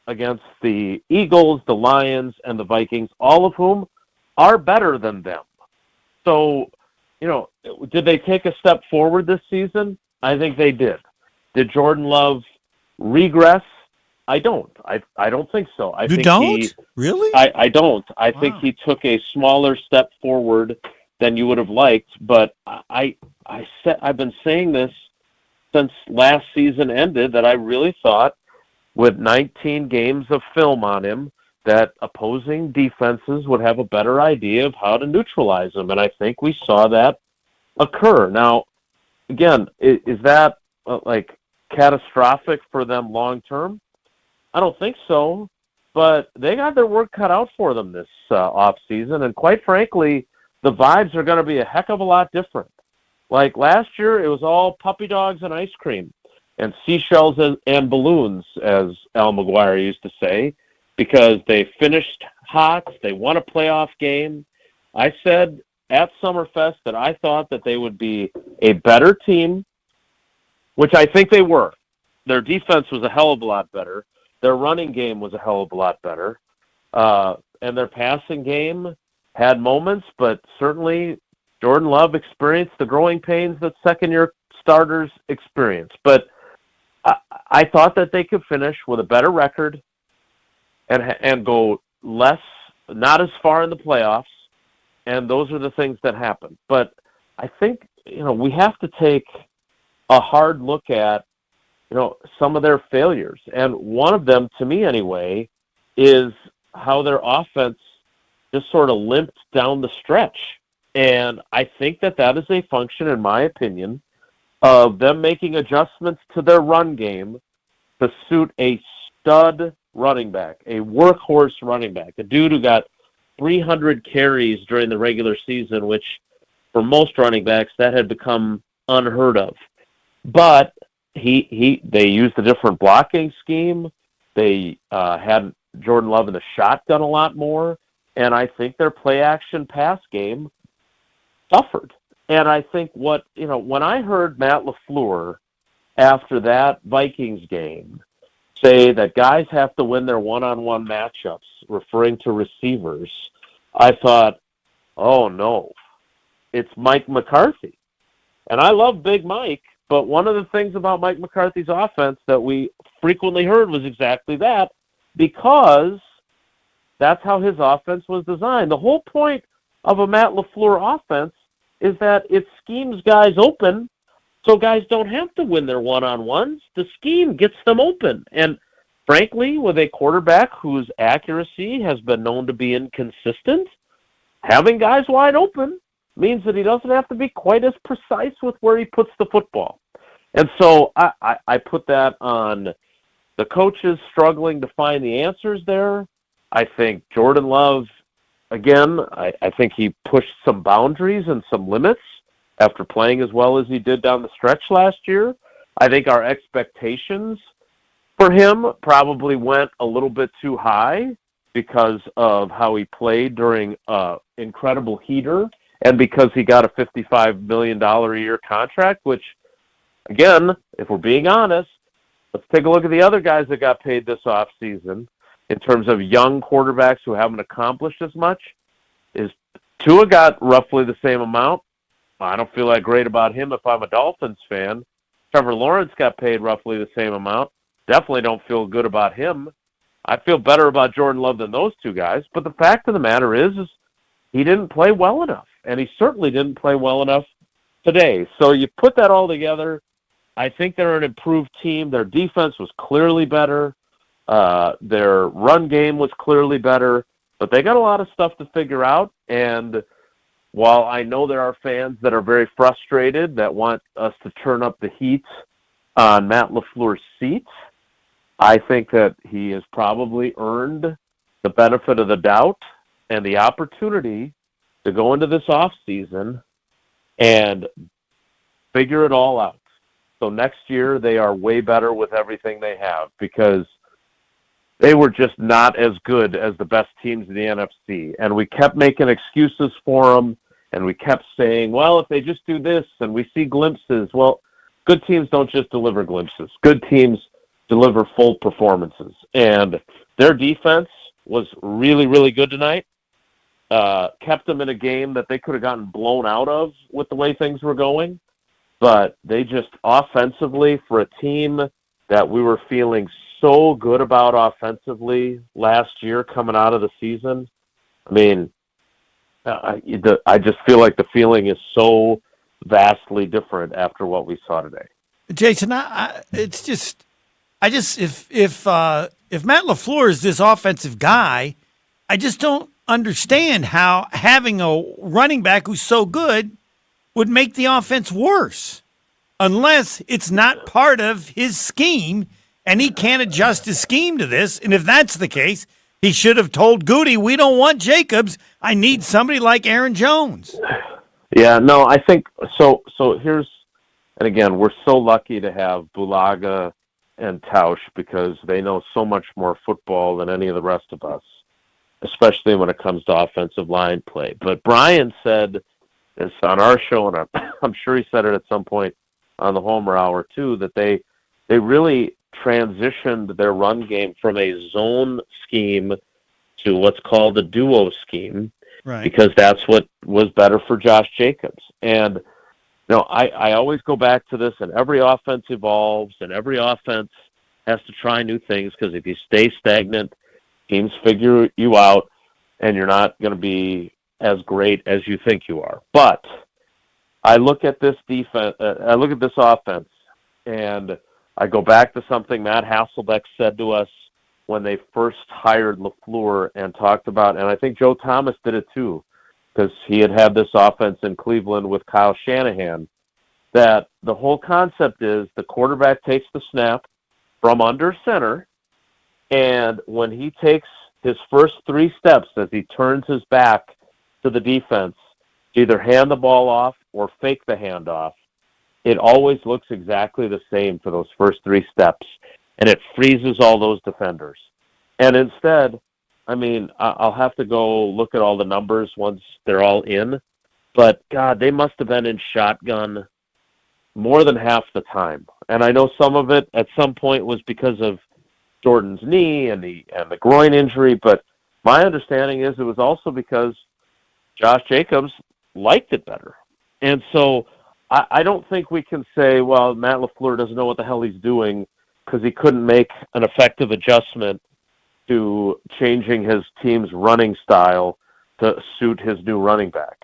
against the Eagles, the Lions, and the Vikings, all of whom are better than them. So, did they take a step forward this season? I think they did. Did Jordan Love regress? I don't. I don't think so. You don't? Really? I don't. I think he took a smaller step forward than you would have liked. But I've been saying this since last season ended, that I really thought with 19 games of film on him that opposing defenses would have a better idea of how to neutralize him. And I think we saw that occur. Now, again, is that catastrophic for them long term? I don't think so, but they got their work cut out for them this off season, and quite frankly, the vibes are going to be a heck of a lot different. Like last year, it was all puppy dogs and ice cream, and seashells and balloons, as Al McGuire used to say, because they finished hot, they won a playoff game. I said at Summerfest that I thought that they would be a better team, which I think they were. Their defense was a hell of a lot better. Their running game was a hell of a lot better. And their passing game had moments, but certainly Jordan Love experienced the growing pains that second-year starters experience. But I thought that they could finish with a better record and go not as far in the playoffs, and those are the things that happen. But I think, we have to take a hard look at, some of their failures. And one of them, to me anyway, is how their offense just sort of limped down the stretch. And I think that is a function, in my opinion, of them making adjustments to their run game to suit a stud running back, a workhorse running back, a dude who got 300 carries during the regular season, which for most running backs, that had become unheard of. But they used a different blocking scheme. They had Jordan Love in the shotgun a lot more, and I think their play-action pass game suffered. And I think when I heard Matt LaFleur after that Vikings game say that guys have to win their one-on-one matchups, referring to receivers, I thought, oh no, it's Mike McCarthy. And I love Big Mike, but one of the things about Mike McCarthy's offense that we frequently heard was exactly that, because that's how his offense was designed. The whole point of a Matt LaFleur offense is that it schemes guys open so guys don't have to win their one-on-ones. The scheme gets them open. And frankly, with a quarterback whose accuracy has been known to be inconsistent, having guys wide open means that he doesn't have to be quite as precise with where he puts the football. And so I put that on the coaches struggling to find the answers there. I think Jordan Love, again, I think he pushed some boundaries and some limits after playing as well as he did down the stretch last year. I think our expectations for him probably went a little bit too high because of how he played during an incredible heater and because he got a $55 million a year contract, which, again, if we're being honest, let's take a look at the other guys that got paid this offseason in terms of young quarterbacks who haven't accomplished as much. Is Tua got roughly the same amount. I don't feel that great about him if I'm a Dolphins fan. Trevor Lawrence got paid roughly the same amount. Definitely don't feel good about him. I feel better about Jordan Love than those two guys. But the fact of the matter is he didn't play well enough, and he certainly didn't play well enough today. So you put that all together, I think they're an improved team. Their defense was clearly better. Their run game was clearly better. But they got a lot of stuff to figure out, and while I know there are fans that are very frustrated that want us to turn up the heat on Matt LaFleur's seat, I think that he has probably earned the benefit of the doubt and the opportunity to go into this offseason and figure it all out. So next year they are way better with everything they have because they were just not as good as the best teams in the NFC. And we kept making excuses for them, and we kept saying, well, if they just do this, and we see glimpses. Well, good teams don't just deliver glimpses. Good teams deliver full performances. And their defense was really, really good tonight. Kept them in a game that they could have gotten blown out of with the way things were going. But they just offensively, for a team that we were feeling so good about offensively last year coming out of the season, I mean, I just feel like the feeling is so vastly different after what we saw today. Jason, if Matt LaFleur is this offensive guy, I just don't understand how having a running back who's so good would make the offense worse, unless it's not part of his scheme and he can't adjust his scheme to this. And if that's the case, he should have told Goody, we don't want Jacobs. I need somebody like Aaron Jones. Yeah, no, I think so. So here's, and again, we're so lucky to have Bulaga and Tausch because they know so much more football than any of the rest of us, especially when it comes to offensive line play. But Brian said this on our show, and I'm sure he said it at some point on the Homer Hour too, that they really transitioned their run game from a zone scheme to what's called a duo scheme, right? Because that's what was better for Josh Jacobs. And I always go back to this, and every offense evolves, and every offense has to try new things because if you stay stagnant, teams figure you out, and you're not going to be as great as you think you are. But I look at this defense, I look at this offense, and I go back to something Matt Hasselbeck said to us when they first hired LaFleur and talked about, and I think Joe Thomas did it too, because he had this offense in Cleveland with Kyle Shanahan, that the whole concept is the quarterback takes the snap from under center, and when he takes his first 3 steps as he turns his back to the defense, to either hand the ball off or fake the handoff, it always looks exactly the same for those first 3 steps, and it freezes all those defenders. And instead, I mean, I'll have to go look at all the numbers once they're all in, But, God, they must have been in shotgun more than half the time. And I know some of it at some point was because of Jordan's knee and the groin injury, but my understanding is it was also because Josh Jacobs liked it better. And so I don't think we can say, well, Matt LaFleur doesn't know what the hell he's doing because he couldn't make an effective adjustment to changing his team's running style to suit his new running back.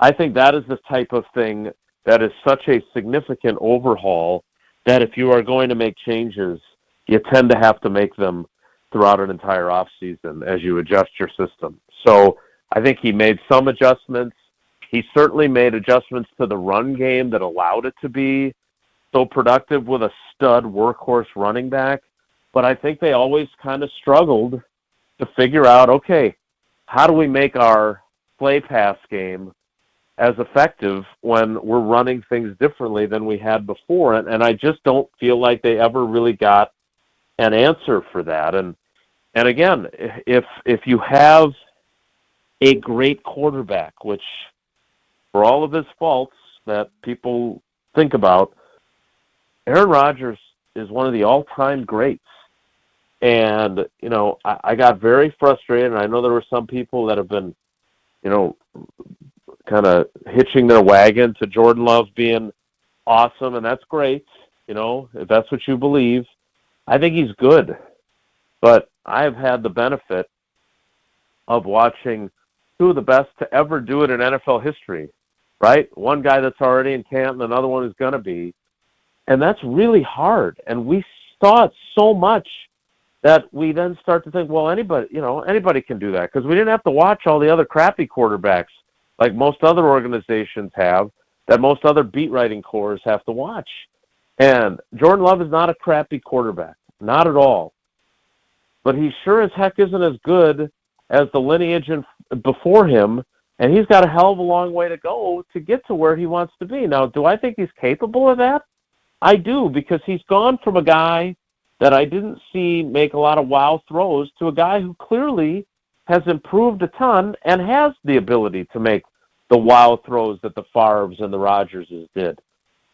I think that is the type of thing that is such a significant overhaul that if you are going to make changes, you tend to have to make them throughout an entire offseason as you adjust your system. So I think he made some adjustments. He certainly made adjustments to the run game that allowed it to be so productive with a stud workhorse running back. But I think they always kind of struggled to figure out, okay, how do we make our play pass game as effective when we're running things differently than we had before? And I just don't feel like they ever really got an answer for that. And again, if you have a great quarterback, which for all of his faults that people think about, Aaron Rodgers is one of the all-time greats. And, you know, I got very frustrated, and I know there were some people that have been, you know, kind of hitching their wagon to Jordan Love being awesome, and that's great, you know, if that's what you believe. I think he's good. But I've had the benefit of watching two of the best to ever do it in NFL history, right? One guy that's already in camp and another one is going to be. And that's really hard. And we saw it so much that we then start to think, well, anybody can do that, because we didn't have to watch all the other crappy quarterbacks like most other organizations have, that most other beat writing corps have to watch. And Jordan Love is not a crappy quarterback, not at all. But he sure as heck isn't as good as the lineage before him, and he's got a hell of a long way to go to get to where he wants to be. Now, do I think he's capable of that? I do, because he's gone from a guy that I didn't see make a lot of wow throws to a guy who clearly has improved a ton and has the ability to make the wow throws that the Favres and the Rodgerses did.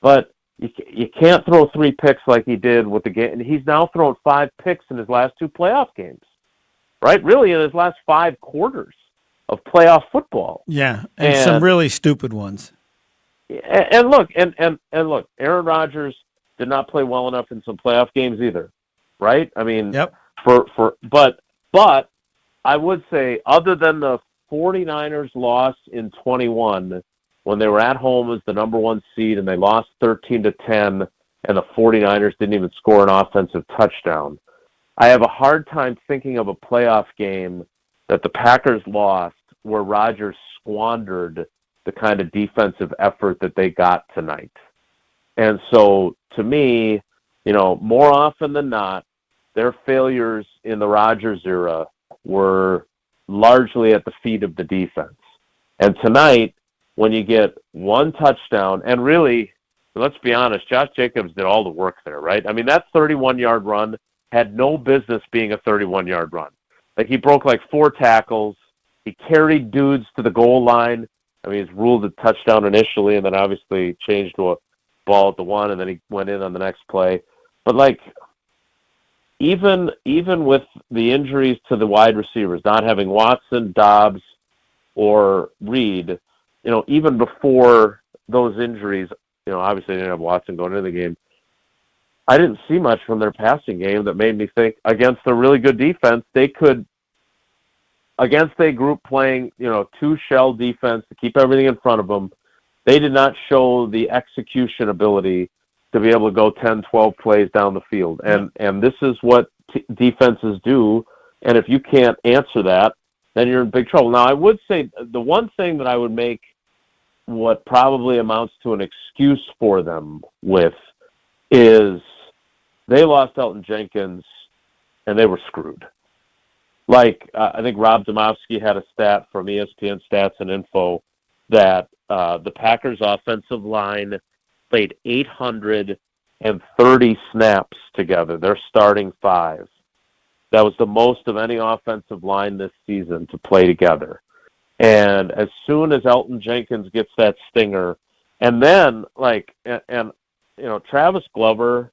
But you can't throw 3 picks like he did with the game. And he's now thrown 5 picks in his last 2 playoff games, right? Really, in his last 5 quarters of playoff football. Yeah, and some really stupid ones. And look, Aaron Rodgers did not play well enough in some playoff games either, right? I mean, but I would say, other than the 49ers loss in 21, when they were at home as the number 1 seed and they lost 13-10, and the 49ers didn't even score an offensive touchdown, I have a hard time thinking of a playoff game that the Packers lost where Rodgers squandered the kind of defensive effort that they got tonight. And so, to me, you know, more often than not, their failures in the Rodgers era were largely at the feet of the defense. And tonight, when you get 1 touchdown, and really, let's be honest, Josh Jacobs did all the work there, right? I mean, that 31-yard run had no business being a 31-yard run. Like, he broke like 4 tackles. He carried dudes to the goal line. I mean, he's ruled a touchdown initially, and then obviously changed to a ball at the 1, and then he went in on the next play. But, like, even with the injuries to the wide receivers, not having Watson, Dobbs, or Reed, you know, even before those injuries, you know, obviously they didn't have Watson going into the game, I didn't see much from their passing game that made me think against a really good defense, they could, against a group playing, you know, 2 shell defense to keep everything in front of them, they did not show the execution ability to be able to go 10, 12 plays down the field. And this is what defenses do, and if you can't answer that, then you're in big trouble. Now, I would say the one thing that I would make what probably amounts to an excuse for them with is they lost Elton Jenkins, and they were screwed. Like, I think Rob Domofsky had a stat from ESPN Stats and Info that the Packers' offensive line played 830 snaps together, their starting 5. That was the most of any offensive line this season to play together. And as soon as Elton Jenkins gets that stinger, and then, Travis Glover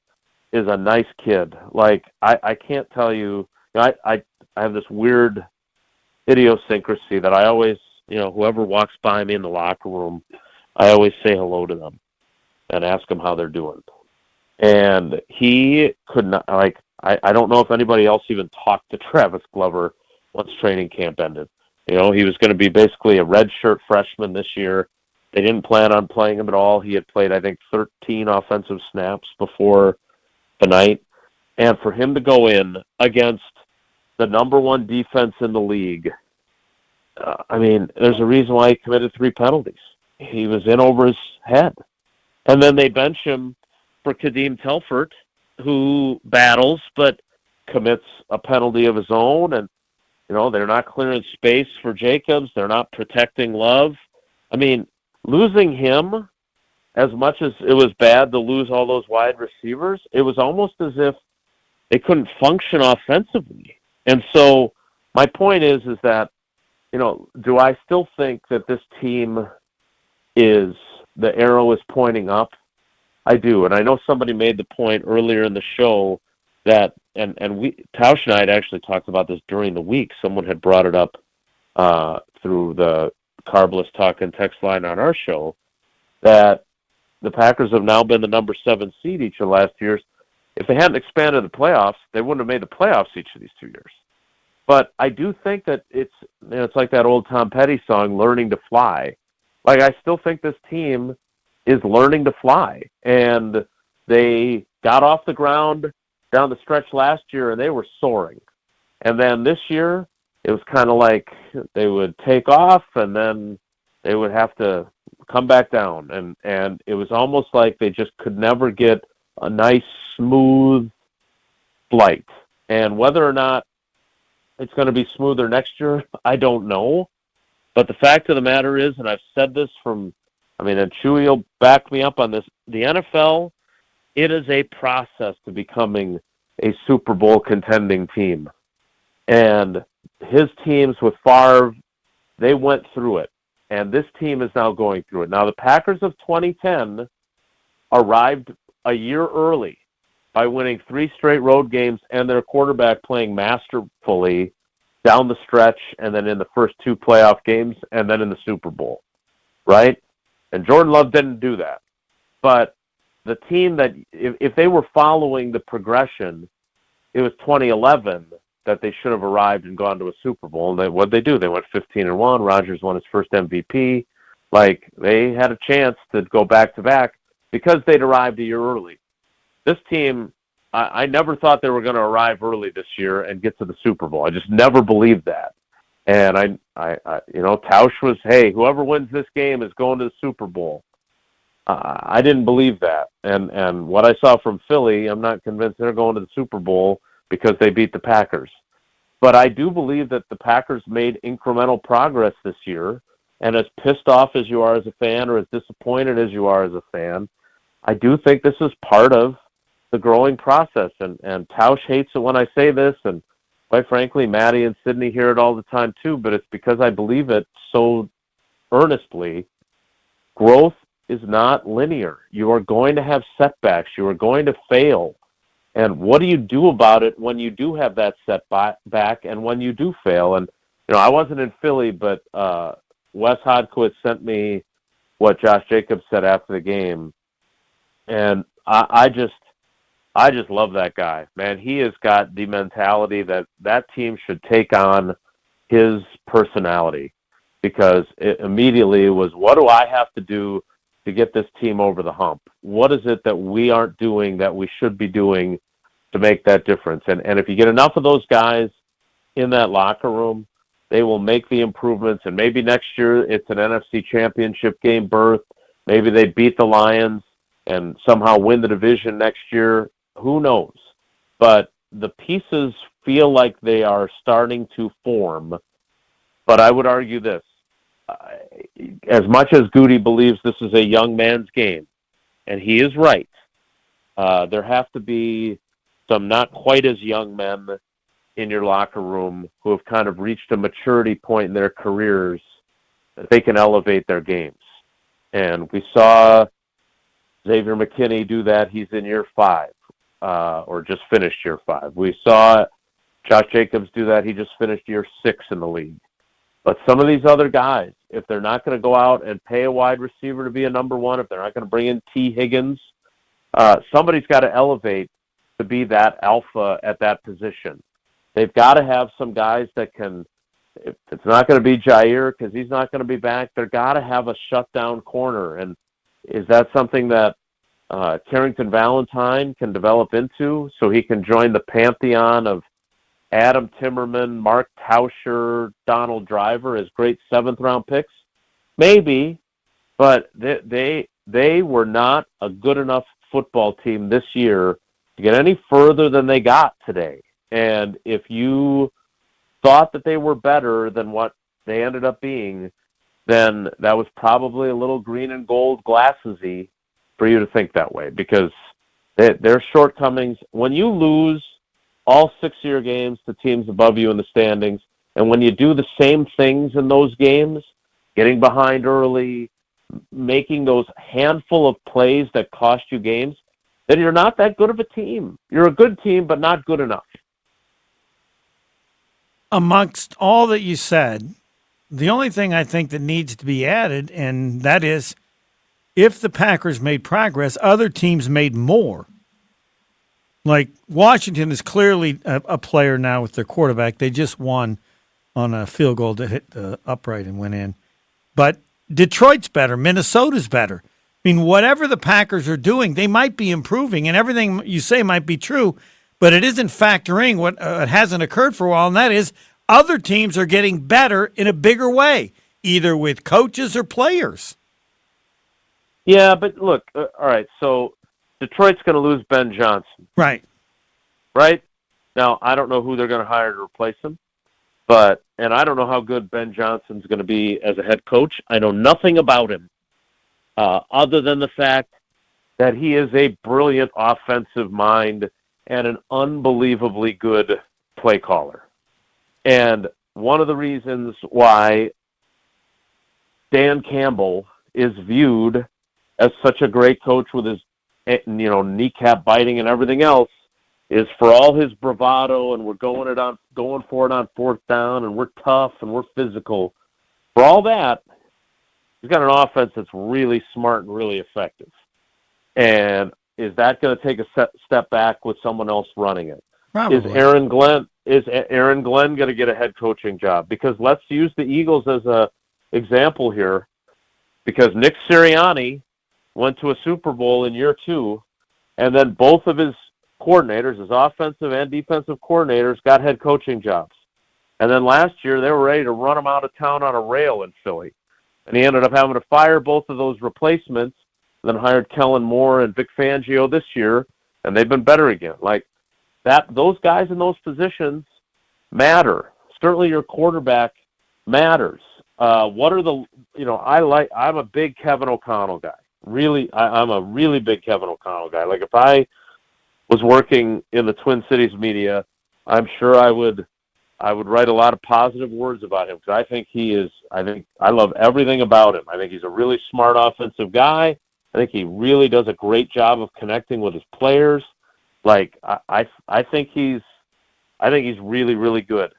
is a nice kid. Like, I can't tell you, I have this weird idiosyncrasy that I always, whoever walks by me in the locker room, I always say hello to them and ask them how they're doing. And he could not, I don't know if anybody else even talked to Travis Glover once training camp ended. He was going to be basically a redshirt freshman this year. They didn't plan on playing him at all. He had played, I think, 13 offensive snaps before the night. And for him to go in against the number one defense in the league, there's a reason why he committed 3 penalties. He was in over his head. And then they bench him for Kadeem Telfort, who battles but commits a penalty of his own. And, they're not clearing space for Jacobs. They're not protecting Love. Losing him, as much as it was bad to lose all those wide receivers, it was almost as if they couldn't function offensively. And so my point is that, do I still think that this team the arrow is pointing up? I do. And I know somebody made the point earlier in the show that, and Tausch and I had actually talked about this during the week. Someone had brought it up through the Carbless Talk and text line on our show, that the Packers have now been the number 7 seed each of the last 2 years. If they hadn't expanded the playoffs, they wouldn't have made the playoffs each of these 2 years. But I do think that it's like that old Tom Petty song, Learning to Fly. Like, I still think this team is learning to fly. And they got off the ground down the stretch last year, and they were soaring. And then this year, it was kind of like they would take off, and then they would have to come back down. And it was almost like they just could never get a nice, smooth flight. And whether or not it's going to be smoother next year, I don't know. But the fact of the matter is, and I've said this and Chewy will back me up on this, the NFL, it is a process to becoming a Super Bowl contending team. And his teams with Favre, they went through it. And this team is now going through it. Now, the Packers of 2010 arrived a year early by winning 3 straight road games and their quarterback playing masterfully down the stretch, and then in the first 2 playoff games, and then in the Super Bowl, right? And Jordan Love didn't do that. But the team that, if they were following the progression, it was 2011 that they should have arrived and gone to a Super Bowl. And what'd they do? They went 15-1. Rodgers won his first MVP. Like, they had a chance to go back-to-back because they'd arrived a year early. This team, I never thought they were going to arrive early this year and get to the Super Bowl. I just never believed that. And Tausch was, hey, whoever wins this game is going to the Super Bowl. I didn't believe that. And what I saw from Philly, I'm not convinced they're going to the Super Bowl because they beat the Packers. But I do believe that the Packers made incremental progress this year. And as pissed off as you are as a fan, or as disappointed as you are as a fan, I do think this is part of the growing process. And Tausch hates it when I say this, and quite frankly, Maddie and Sydney hear it all the time too, but it's because I believe it so earnestly. Growth is not linear. You are going to have setbacks. You are going to fail. And what do you do about it when you do have that setback and when you do fail? And, I wasn't in Philly, but Wes Hodkiewicz sent me what Josh Jacobs said after the game. And I just love that guy, man. He has got the mentality that team should take on his personality, because it immediately was, what do I have to do to get this team over the hump? What is it that we aren't doing that we should be doing to make that difference? And if you get enough of those guys in that locker room, they will make the improvements. And maybe next year it's an NFC Championship game berth. Maybe they beat the Lions and somehow win the division next year. Who knows? But the pieces feel like they are starting to form. But I would argue this. As much as Goody believes this is a young man's game, and he is right, there have to be some not quite as young men in your locker room who have kind of reached a maturity point in their careers that they can elevate their games. And we saw Xavier McKinney do that. He's in year 5, or just finished year 5. We saw Josh Jacobs do that. He just finished year 6 in the league. But some of these other guys, if they're not going to go out and pay a wide receiver to be a number 1, if they're not going to bring in T. Higgins, somebody's got to elevate to be that alpha at that position. They've got to have some guys that can, if it's not going to be Jair because he's not going to be back, they've got to have a shutdown corner. And is that something that Carrington Valentine can develop into so he can join the pantheon of Adam Timmerman, Mark Tauscher, Donald Driver as great 7th-round picks? Maybe, but they were not a good enough football team this year to get any further than they got today. And if you thought that they were better than what they ended up being, then that was probably a little green and gold glasses-y for you to think that way, because their shortcomings, when you lose all 6 of your games to teams above you in the standings, and when you do the same things in those games, getting behind early, making those handful of plays that cost you games, then you're not that good of a team. You're a good team, but not good enough. Amongst all that you said, the only thing I think that needs to be added, and that is, if the Packers made progress, other teams made more. Like, Washington is clearly a player now with their quarterback. They just won on a field goal that hit the upright and went in. But Detroit's better. Minnesota's better. I mean, whatever the Packers are doing, they might be improving, and everything you say might be true, but it isn't factoring what hasn't occurred for a while, and that is other teams are getting better in a bigger way, either with coaches or players. Yeah, but look, all right, so Detroit's going to lose Ben Johnson. Right. Right? Now, I don't know who they're going to hire to replace him, and I don't know how good Ben Johnson's going to be as a head coach. I know nothing about him other than the fact that he is a brilliant offensive mind and an unbelievably good play caller. And one of the reasons why Dan Campbell is viewed as such a great coach with his kneecap biting and everything else is for all his bravado, and we're going for it on 4th down, and we're tough and we're physical. For all that, he's got an offense that's really smart and really effective. And is that going to take a step back with someone else running it? Probably. Is Aaron Glenn going to get a head coaching job? Because let's use the Eagles as a example here, because Nick Sirianni went to a Super Bowl in year 2, and then both of his coordinators, his offensive and defensive coordinators, got head coaching jobs. And then last year, they were ready to run him out of town on a rail in Philly. And he ended up having to fire both of those replacements, then hired Kellen Moore and Vic Fangio this year, and they've been better again. Like that, those guys in those positions matter. Certainly your quarterback matters. What are the, I'm a big Kevin O'Connell guy. Really, I'm a really big Kevin O'Connell guy. Like if I was working in the Twin Cities media, I'm sure I would write a lot of positive words about him, because I love everything about him. I think he's a really smart offensive guy. I think he really does a great job of connecting with his players. Like I think he's really, really good.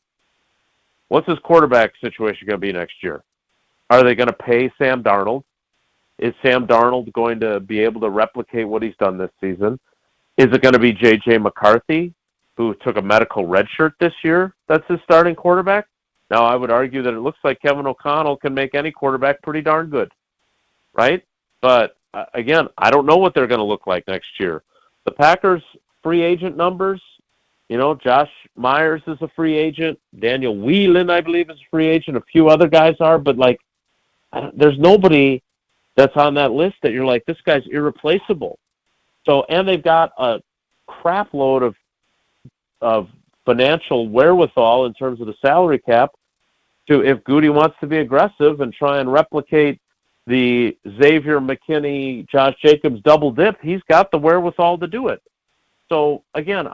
What's his quarterback situation going to be next year? Are they going to pay Sam Darnold? Is Sam Darnold going to be able to replicate what he's done this season? Is it going to be J.J. McCarthy, who took a medical red shirt this year, that's his starting quarterback? Now, I would argue that it looks like Kevin O'Connell can make any quarterback pretty darn good, right? But, again, I don't know what they're going to look like next year. The Packers' free agent numbers, Josh Myers is a free agent. Daniel Whelan, I believe, is a free agent. A few other guys are, but, there's nobody that's on that list that you're like, this guy's irreplaceable. So, and they've got a crap load of financial wherewithal in terms of the salary cap to, if Goody wants to be aggressive and try and replicate the Xavier McKinney, Josh Jacobs double dip, he's got the wherewithal to do it. So again,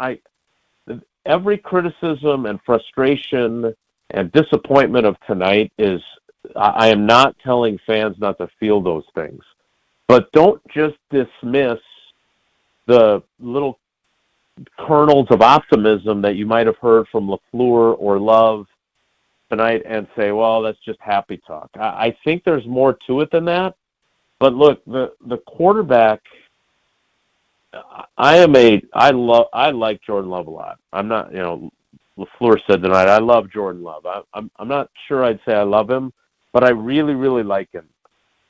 every criticism and frustration and disappointment of tonight is I am not telling fans not to feel those things, but don't just dismiss the little kernels of optimism that you might have heard from LaFleur or Love tonight and say, well, that's just happy talk. I think there's more to it than that. But look, the quarterback, I like Jordan Love a lot. I'm not, LaFleur said tonight, I love Jordan Love. I'm not sure I'd say I love him, but I really, really like him.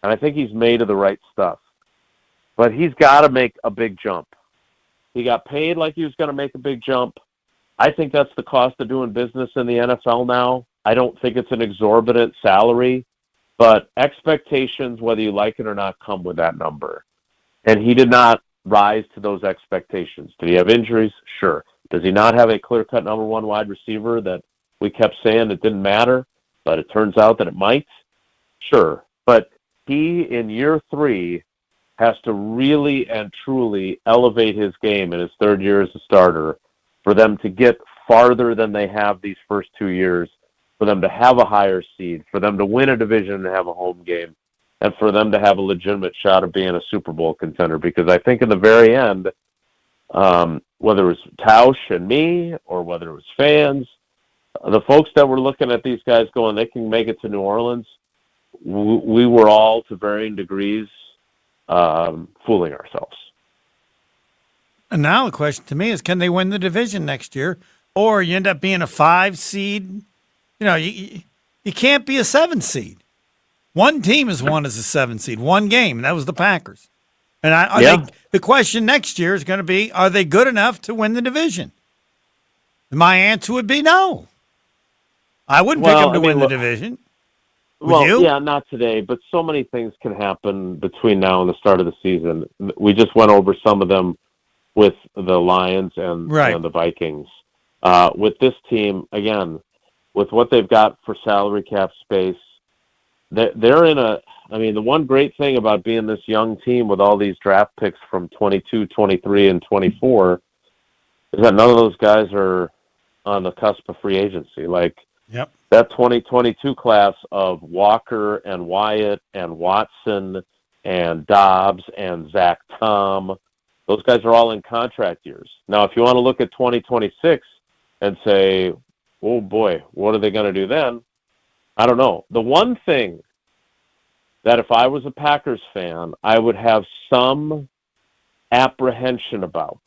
And I think he's made of the right stuff. But he's got to make a big jump. He got paid like he was going to make a big jump. I think that's the cost of doing business in the NFL now. I don't think it's an exorbitant salary, but expectations, whether you like it or not, come with that number. And he did not rise to those expectations. Did he have injuries? Sure. Does he not have a clear-cut number one wide receiver that we kept saying it didn't matter, but it turns out that it might? Sure. But he, in year 3, has to really and truly elevate his game in his 3rd year as a starter for them to get farther than they have these first 2 years, for them to have a higher seed, for them to win a division and have a home game, and for them to have a legitimate shot of being a Super Bowl contender. Because I think in the very end, whether it was Tausch and me or whether it was fans, the folks that were looking at these guys going, they can make it to New Orleans, we were all, to varying degrees, fooling ourselves. And now the question to me is, can they win the division next year? Or you end up being a 5 seed? You can't be a 7 seed. One team has won as a 7 seed, one game, and that was the Packers. And the question next year is going to be, are they good enough to win the division? My answer would be no. I wouldn't pick them to win the division. Would you? Yeah, not today, but so many things can happen between now and the start of the season. We just went over some of them with the Lions and the Vikings. With this team, again, with what they've got for salary cap space, they're in the one great thing about being this young team with all these draft picks from 22, 23, and 24 is that none of those guys are on the cusp of free agency. That 2022 class of Walker and Wyatt and Watson and Dobbs and Zach Tom, those guys are all in contract years. Now, if you want to look at 2026 and say, oh boy, what are they going to do then? I don't know. The one thing that if I was a Packers fan, I would have some apprehension about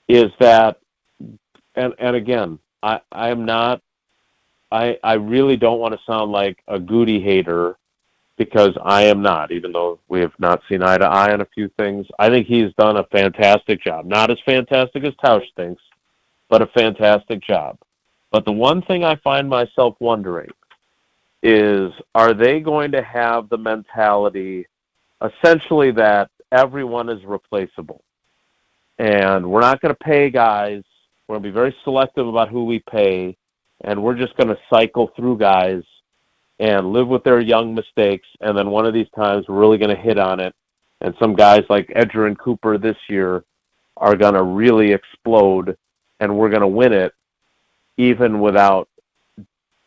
is that, and again, I really don't want to sound like a Goody hater, because I am not, even though we have not seen eye to eye on a few things. I think he's done a fantastic job. Not as fantastic as Tausch thinks, but a fantastic job. But the one thing I find myself wondering is, are they going to have the mentality essentially that everyone is replaceable? And we're not going to pay guys. We're going to be very selective about who we pay, and we're just going to cycle through guys and live with their young mistakes, and then one of these times we're really going to hit on it, and some guys like Edger and Cooper this year are going to really explode, and we're going to win it even without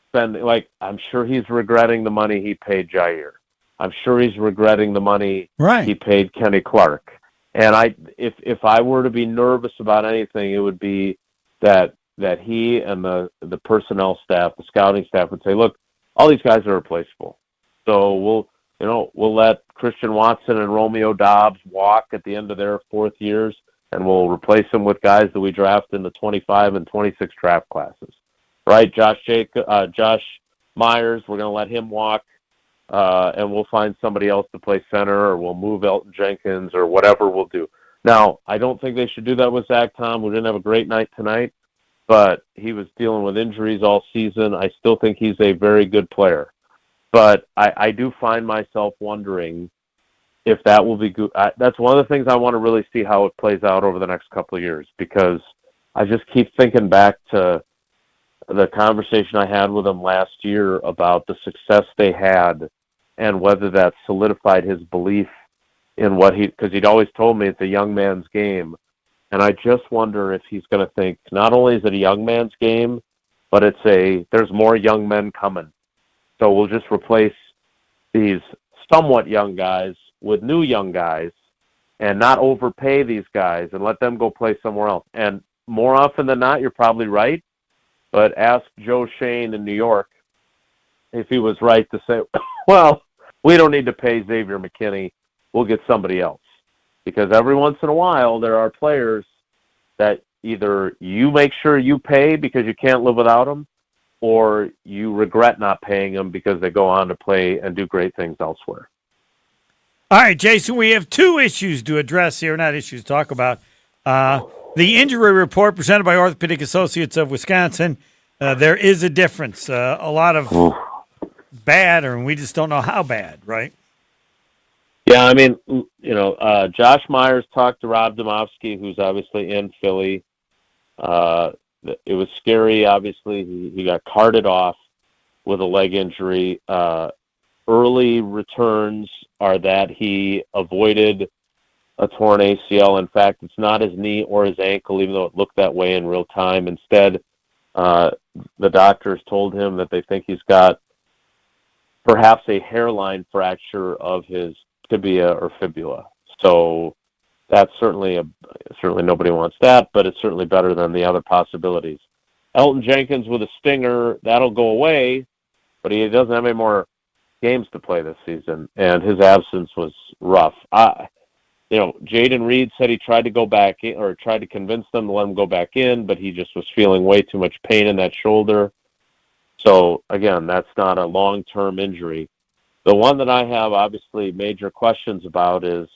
spending. I'm sure he's regretting the money he paid Jair. I'm sure he's regretting the money he paid Kenny Clark. And if I were to be nervous about anything, it would be that he and the personnel staff, the scouting staff, would say, look, all these guys are replaceable. So we'll let Christian Watson and Romeo Dobbs walk at the end of their 4th years, and we'll replace them with guys that we draft in the 25 and 26 draft classes. Right? Josh Myers, we're going to let him walk, and we'll find somebody else to play center, or we'll move Elton Jenkins, or whatever we'll do. Now, I don't think they should do that with Zach Tom, who didn't have a great night tonight, but he was dealing with injuries all season. I still think he's a very good player. But I do find myself wondering if that will be good. That's one of the things I want to really see how it plays out over the next couple of years, because I just keep thinking back to the conversation I had with him last year about the success they had and whether that solidified his belief in because he'd always told me it's a young man's game. And I just wonder if he's going to think not only is it a young man's game, but there's more young men coming. So we'll just replace these somewhat young guys with new young guys and not overpay these guys and let them go play somewhere else. And more often than not, you're probably right, but ask Joe Shane in New York if he was right to say, well, we don't need to pay Xavier McKinney. We'll get somebody else. Because every once in a while, there are players that either you make sure you pay because you can't live without them, or you regret not paying them because they go on to play and do great things elsewhere. All right, Jason, we have two issues to address here, not issues to talk about. The injury report presented by Orthopedic Associates of Wisconsin, there is a difference. A lot of bad, and we just don't know how bad, right? Yeah, I mean, Josh Myers talked to Rob Domofsky, who's obviously in Philly. It was scary, obviously. He got carted off with a leg injury. Early returns are that he avoided a torn ACL. In fact, it's not his knee or his ankle, even though it looked that way in real time. Instead, the doctors told him that they think he's got perhaps a hairline fracture of his tibia or fibula. So that's certainly nobody wants that, but it's certainly better than the other possibilities. Elton Jenkins with a stinger, that'll go away, but he doesn't have any more games to play this season, and his absence was rough. Jaden Reed said he tried to go back in, or tried to convince them to let him go back in, but he just was feeling way too much pain in that shoulder. So, again, that's not a long-term injury. The one that I have, obviously, major questions about is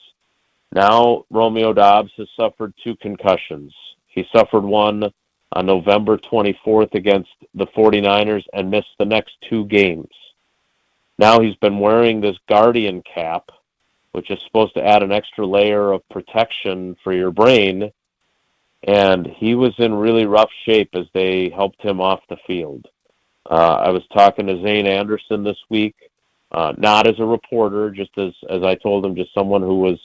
now Romeo Doubs has suffered 2 concussions. He suffered one on November 24th against the 49ers and missed the next 2 games. Now he's been wearing this Guardian cap, which is supposed to add an extra layer of protection for your brain, and he was in really rough shape as they helped him off the field. I was talking to Zane Anderson this week, not as a reporter, just as I told him, just someone who was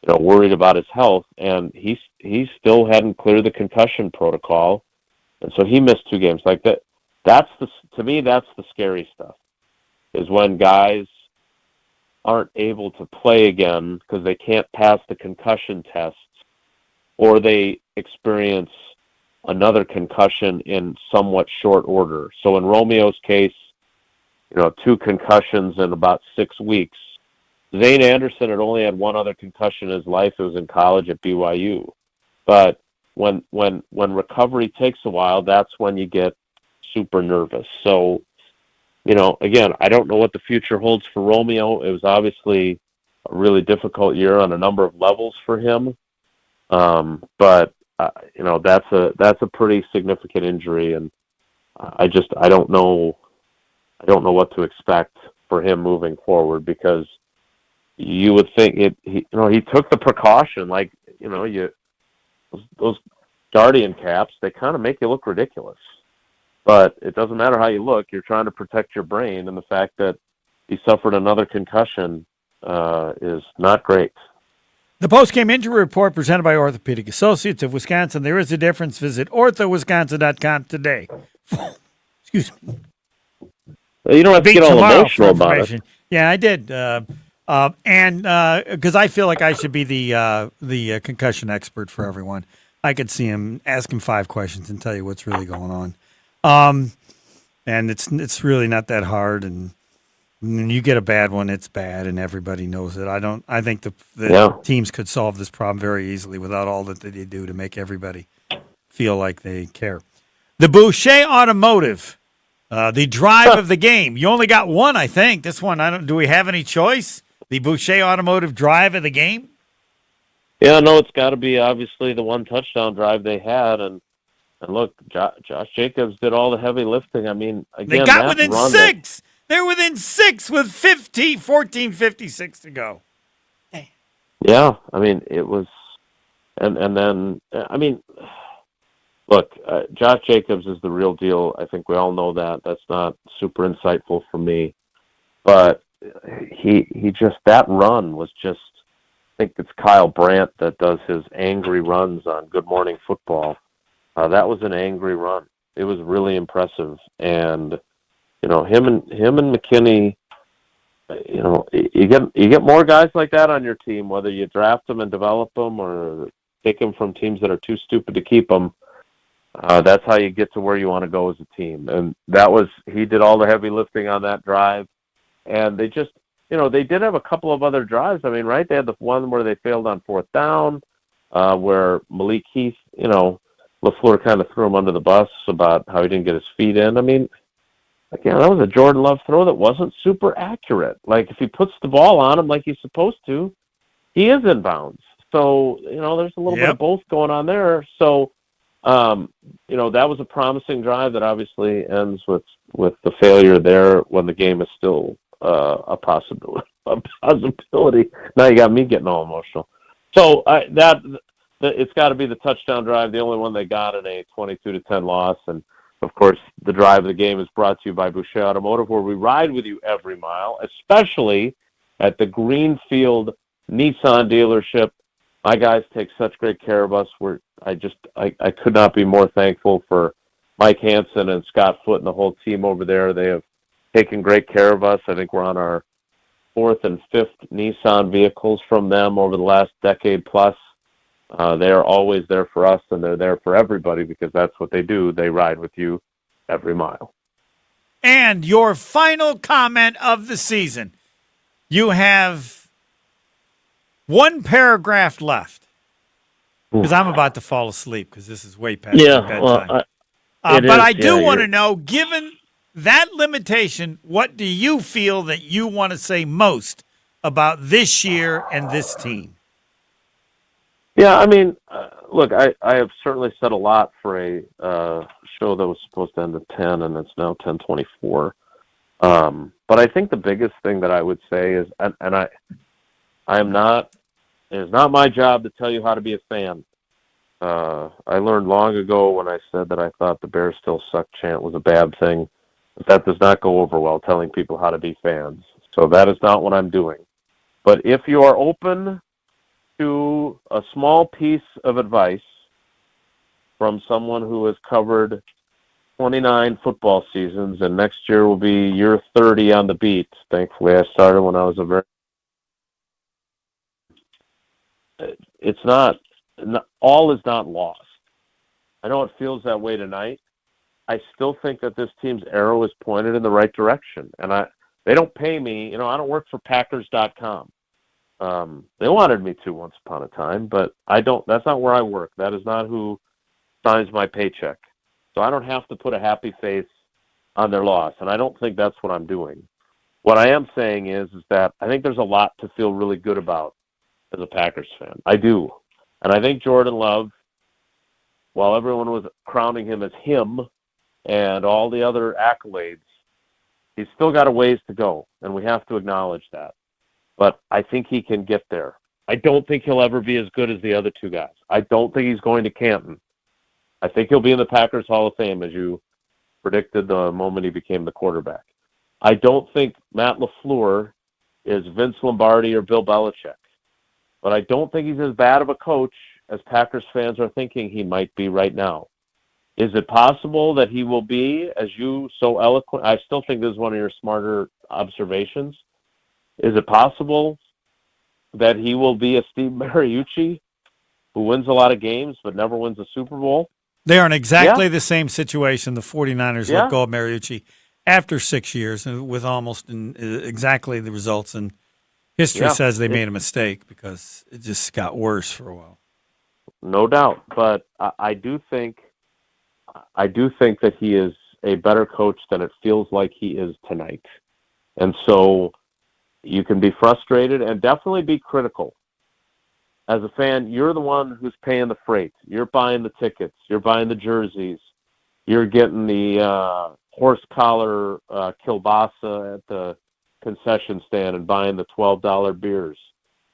worried about his health, and he still hadn't cleared the concussion protocol, and so he missed 2 games. Like that. To me, that's the scary stuff, is when guys aren't able to play again because they can't pass the concussion tests, or they experience another concussion in somewhat short order. So in Romeo's case, 2 concussions in about 6 weeks. Zane Anderson had only had 1 other concussion in his life. It was in college at BYU. But when recovery takes a while, that's when you get super nervous. So, again, I don't know what the future holds for Romeo. It was obviously a really difficult year on a number of levels for him. But that's a pretty significant injury, and I don't know what to expect for him moving forward, because you would think he took the precaution, those Guardian caps, they kind of make you look ridiculous. But it doesn't matter how you look. You're trying to protect your brain, and the fact that he suffered another concussion is not great. The post-game injury report presented by Orthopedic Associates of Wisconsin. There is a difference. Visit orthowisconsin.com today. Excuse me. Well, you don't have to get all emotional about it. Yeah, I did. And because I feel like I should be the concussion expert for everyone. I could see him, ask him 5 questions and tell you what's really going on. And it's really not that hard. And when you get a bad one, it's bad, and everybody knows it. I think the teams could solve this problem very easily without all that they do to make everybody feel like they care. The Boucher Automotive, the drive of the game. You only got one, I think. This one, do we have any choice? The Boucher Automotive drive of the game? Yeah, no, it's got to be obviously the 1 touchdown drive they had, and look, Josh Jacobs did all the heavy lifting. I mean, again, they got within 6. They're within 6 with 14:56 to go. Damn. Yeah, I mean, it was, and then, I mean, look, Josh Jacobs is the real deal. I think we all know that. That's not super insightful for me. But he just, that run was just, I think it's Kyle Brandt that does his angry runs on Good Morning Football. That was an angry run. It was really impressive. And, him and McKinney. You get more guys like that on your team, whether you draft them and develop them or take them from teams that are too stupid to keep them. That's how you get to where you want to go as a team. And he did all the heavy lifting on that drive. And they just, they did have a couple of other drives. I mean, right? They had the one where they failed on fourth down, where Malik Heath, LaFleur kind of threw him under the bus about how he didn't get his feet in. I mean, again, that was a Jordan Love throw that wasn't super accurate. Like, if he puts the ball on him like he's supposed to, he is in bounds. So, there's a little bit of both going on there. So, that was a promising drive that obviously ends with the failure there when the game is still a possibility. Now you got me getting all emotional. So it's got to be the touchdown drive, the only one they got in a 22-10 loss. And, of course, the drive of the game is brought to you by Boucher Automotive, where we ride with you every mile, especially at the Greenfield Nissan dealership. My guys take such great care of us. I could not be more thankful for Mike Hansen and Scott Foote and the whole team over there. They have taken great care of us. I think we're on our fourth and fifth Nissan vehicles from them over the last decade plus. They are always there for us, and they're there for everybody because that's what they do. They ride with you every mile. And your final comment of the season. You have one paragraph left because I'm about to fall asleep because this is way past my bedtime. But I do want to know, given that limitation, what do you feel that you want to say most about this year and this team? Yeah, I mean, look, I have certainly said a lot for a show that was supposed to end at 10, and it's now 10:24. But I think the biggest thing that I would say is, and it's not my job to tell you how to be a fan. I learned long ago when I said that I thought the Bears still suck chant was a bad thing. But that does not go over well, telling people how to be fans. So that is not what I'm doing. But if you are open to a small piece of advice from someone who has covered 29 football seasons, and next year will be year 30 on the beat. Thankfully, I started when I was all is not lost. I know it feels that way tonight. I still think that this team's arrow is pointed in the right direction. And they don't pay me. I don't work for Packers.com. They wanted me to once upon a time, but that's not where I work. That is not who signs my paycheck. So I don't have to put a happy face on their loss, and I don't think that's what I'm doing. What I am saying is that I think there's a lot to feel really good about as a Packers fan. I do. And I think Jordan Love, while everyone was crowning him as him and all the other accolades, he's still got a ways to go, and we have to acknowledge that. But I think he can get there. I don't think he'll ever be as good as the other two guys. I don't think he's going to Canton. I think he'll be in the Packers Hall of Fame, as you predicted the moment he became the quarterback. I don't think Matt LaFleur is Vince Lombardi or Bill Belichick. But I don't think he's as bad of a coach as Packers fans are thinking he might be right now. Is it possible that he will be, as you so eloquent, I still think this is one of your smarter observations. Is it possible that he will be a Steve Mariucci who wins a lot of games but never wins a Super Bowl? They are in exactly the same situation. The 49ers let go of Mariucci after 6 years with almost exactly the results. And history says they made a mistake because it just got worse for a while. No doubt. But I do think that he is a better coach than it feels like he is tonight. And so you can be frustrated and definitely be critical. As a fan, you're the one who's paying the freight. You're buying the tickets. You're buying the jerseys. You're getting the horse collar kielbasa at the concession stand and buying the $12 beers.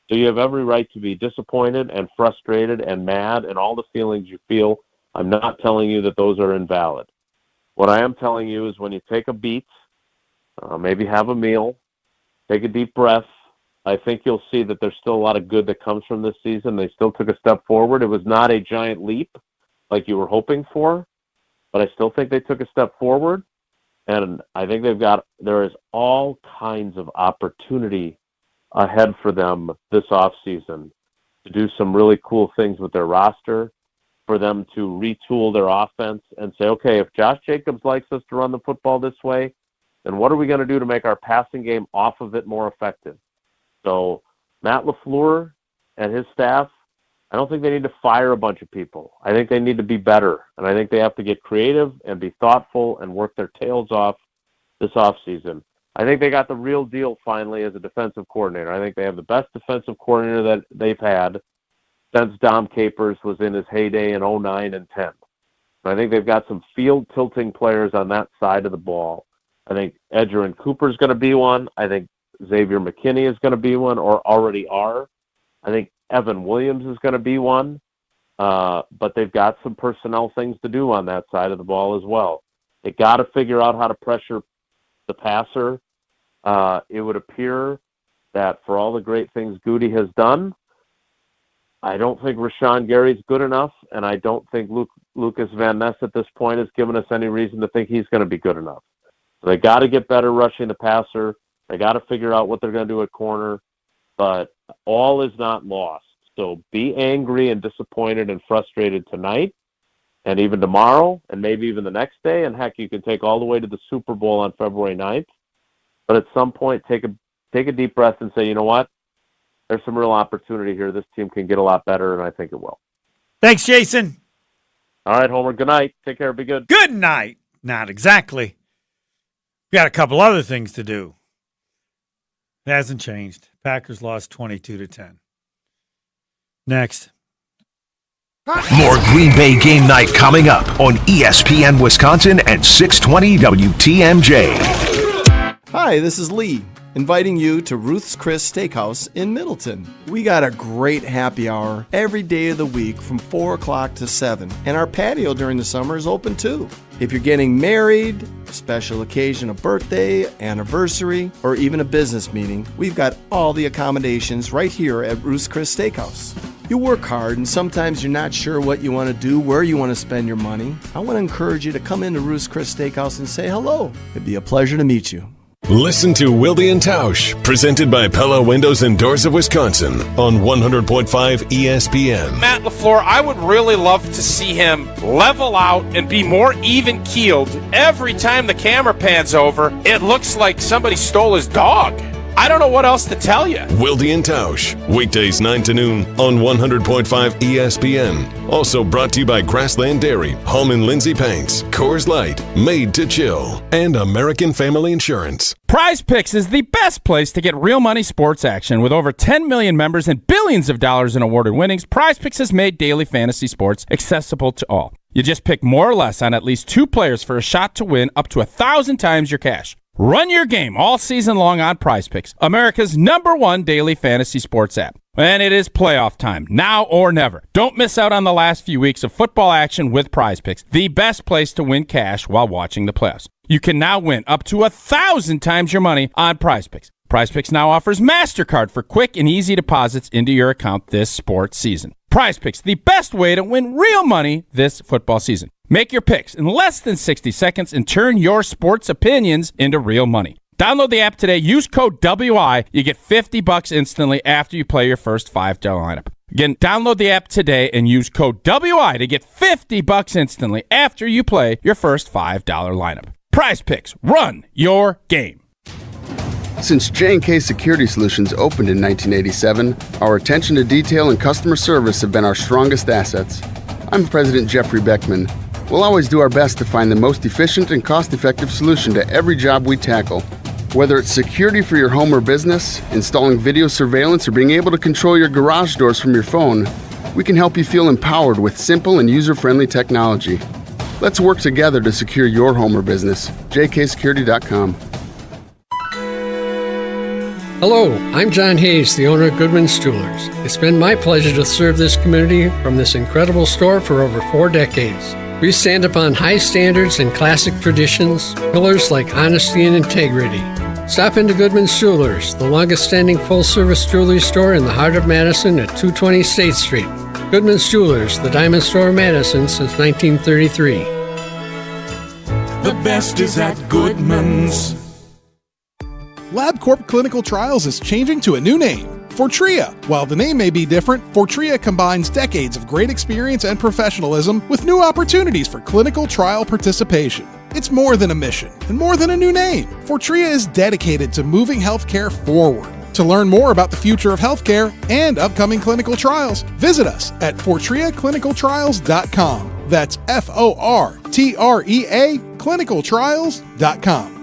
So you have every right to be disappointed and frustrated and mad and all the feelings you feel. I'm not telling you that those are invalid. What I am telling you is when you take a beat, maybe have a meal, take a deep breath, I think you'll see that there's still a lot of good that comes from this season. They still took a step forward. It was not a giant leap like you were hoping for, but I still think they took a step forward. And I think there is all kinds of opportunity ahead for them this offseason to do some really cool things with their roster, for them to retool their offense and say, okay, if Josh Jacobs likes us to run the football this way, then what are we going to do to make our passing game off of it more effective? So Matt LaFleur and his staff, I don't think they need to fire a bunch of people. I think they need to be better, and I think they have to get creative and be thoughtful and work their tails off this offseason. I think they got the real deal finally as a defensive coordinator. I think they have the best defensive coordinator that they've had since Dom Capers was in his heyday in 09 and 10. I think they've got some field-tilting players on that side of the ball. I think Edgerrin Cooper is going to be one. I think Xavier McKinney is going to be one, or already are. I think Evan Williams is going to be one. But they've got some personnel things to do on that side of the ball as well. They got to figure out how to pressure the passer. It would appear that for all the great things Goody has done, I don't think Rashawn Gary's good enough, and I don't think Lucas Van Ness at this point has given us any reason to think he's going to be good enough. So they got to get better rushing the passer. They got to figure out what they're going to do at corner, but all is not lost. So be angry and disappointed and frustrated tonight, and even tomorrow, and maybe even the next day, and heck, you can take all the way to the Super Bowl on February 9th. But at some point, take a deep breath and say, you know what? There's some real opportunity here. This team can get a lot better, and I think it will. Thanks, Jason. All right, Homer. Good night. Take care. Be good. Good night. Not exactly. We got a couple other things to do. It hasn't changed. Packers lost 22-10. Next. More Green Bay Game Night coming up on ESPN Wisconsin and 620 WTMJ. Hi, this is Lee, inviting you to Ruth's Chris Steakhouse in Middleton. We got a great happy hour every day of the week from 4 o'clock to 7, and our patio during the summer is open too. If you're getting married, a special occasion, a birthday, anniversary, or even a business meeting, we've got all the accommodations right here at Ruth's Chris Steakhouse. You work hard and sometimes you're not sure what you want to do, where you want to spend your money. I want to encourage you to come into Ruth's Chris Steakhouse and say hello. It'd be a pleasure to meet you. Listen to Wilde and Tausch, presented by Pella Windows and Doors of Wisconsin on 100.5 ESPN. Matt LaFleur, I would really love to see him level out and be more even-keeled. Every time the camera pans over, it looks like somebody stole his dog. I don't know what else to tell you. Wilde and Tausch, weekdays 9 to noon on 100.5 ESPN. Also brought to you by Grassland Dairy, Hallman Lindsay Paints, Coors Light, Made to Chill, and American Family Insurance. Prize Picks is the best place to get real money sports action. With over 10 million members and billions of dollars in awarded winnings, Prize Picks has made daily fantasy sports accessible to all. You just pick more or less on at least 2 players for a shot to win up to 1,000 times your cash. Run your game all season long on Prize Picks, America's #1 daily fantasy sports app. And it is playoff time, now or never. Don't miss out on the last few weeks of football action with Prize Picks, the best place to win cash while watching the playoffs. You can now win up to 1,000 times your money on Prize Picks. Prize Picks now offers MasterCard for quick and easy deposits into your account this sports season. Prize Picks, the best way to win real money this football season. Make your picks in less than 60 seconds and turn your sports opinions into real money. Download the app today. Use code WI. You get $50 instantly after you play your first $5 lineup. Again, download the app today and use code WI to get $50 instantly after you play your first $5 lineup. Prize Picks. Run your game. Since J&K Security Solutions opened in 1987, our attention to detail and customer service have been our strongest assets. I'm President Jeffrey Beckman. We'll always do our best to find the most efficient and cost-effective solution to every job we tackle. Whether it's security for your home or business, installing video surveillance, or being able to control your garage doors from your phone, we can help you feel empowered with simple and user-friendly technology. Let's work together to secure your home or business. jksecurity.com. Hello, I'm John Hayes, the owner of Goodman's Jewelers. It's been my pleasure to serve this community from this incredible store for over 4 decades. We stand upon high standards and classic traditions, pillars like honesty and integrity. Stop into Goodman's Jewelers, the longest-standing full-service jewelry store in the heart of Madison at 220 State Street. Goodman's Jewelers, the diamond store of Madison since 1933. The best is at Goodman's. LabCorp Clinical Trials is changing to a new name, Fortrea. While the name may be different, Fortrea combines decades of great experience and professionalism with new opportunities for clinical trial participation. It's more than a mission and more than a new name. Fortrea is dedicated to moving healthcare forward. To learn more about the future of healthcare and upcoming clinical trials, visit us at FortreaClinicalTrials.com. That's FORTREA clinicaltrials.com.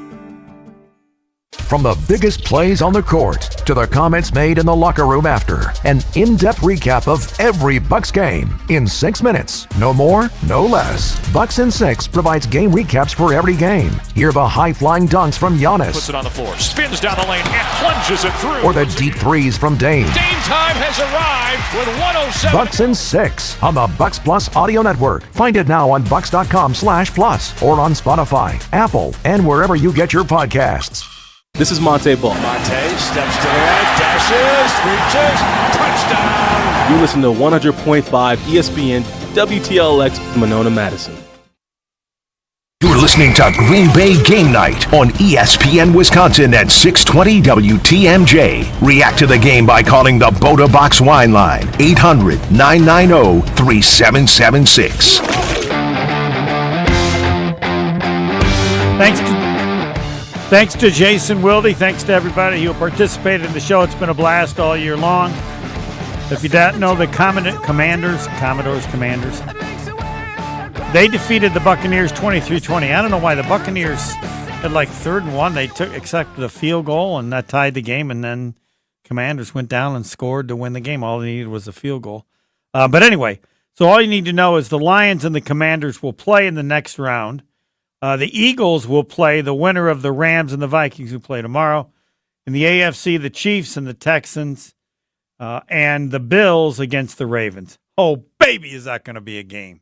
From the biggest plays on the court to the comments made in the locker room after, an in-depth recap of every Bucks game in 6 minutes. No more, no less. Bucks in 6 provides game recaps for every game. Hear the high-flying dunks from Giannis. Puts it on the floor, spins down the lane, and plunges it through. Or the deep threes from Dame. Dame time has arrived with 107. Bucks in 6 on the Bucks Plus Audio Network. Find it now on bucks.com/plus or on Spotify, Apple, and wherever you get your podcasts. This is Monte Ball. Monte steps to the right, dashes, reaches, touchdown. You listen to 100.5 ESPN WTLX Monona, Madison. You're listening to Green Bay Game Night on ESPN Wisconsin at 620 WTMJ. React to the game by calling the Boda Box Wine Line, 800-990-3776. Thanks to Jason Wilde. Thanks to everybody who participated in the show. It's been a blast all year long. If you don't know the Commanders, they defeated the Buccaneers 23-20. I don't know why the Buccaneers had like 3rd and 1. They accepted a field goal, and that tied the game, and then Commanders went down and scored to win the game. All they needed was a field goal. But anyway, so all you need to know is the Lions and the Commanders will play in the next round. The Eagles will play the winner of the Rams and the Vikings, who play tomorrow. In the AFC, the Chiefs and the Texans, and the Bills against the Ravens. Oh, baby, is that going to be a game.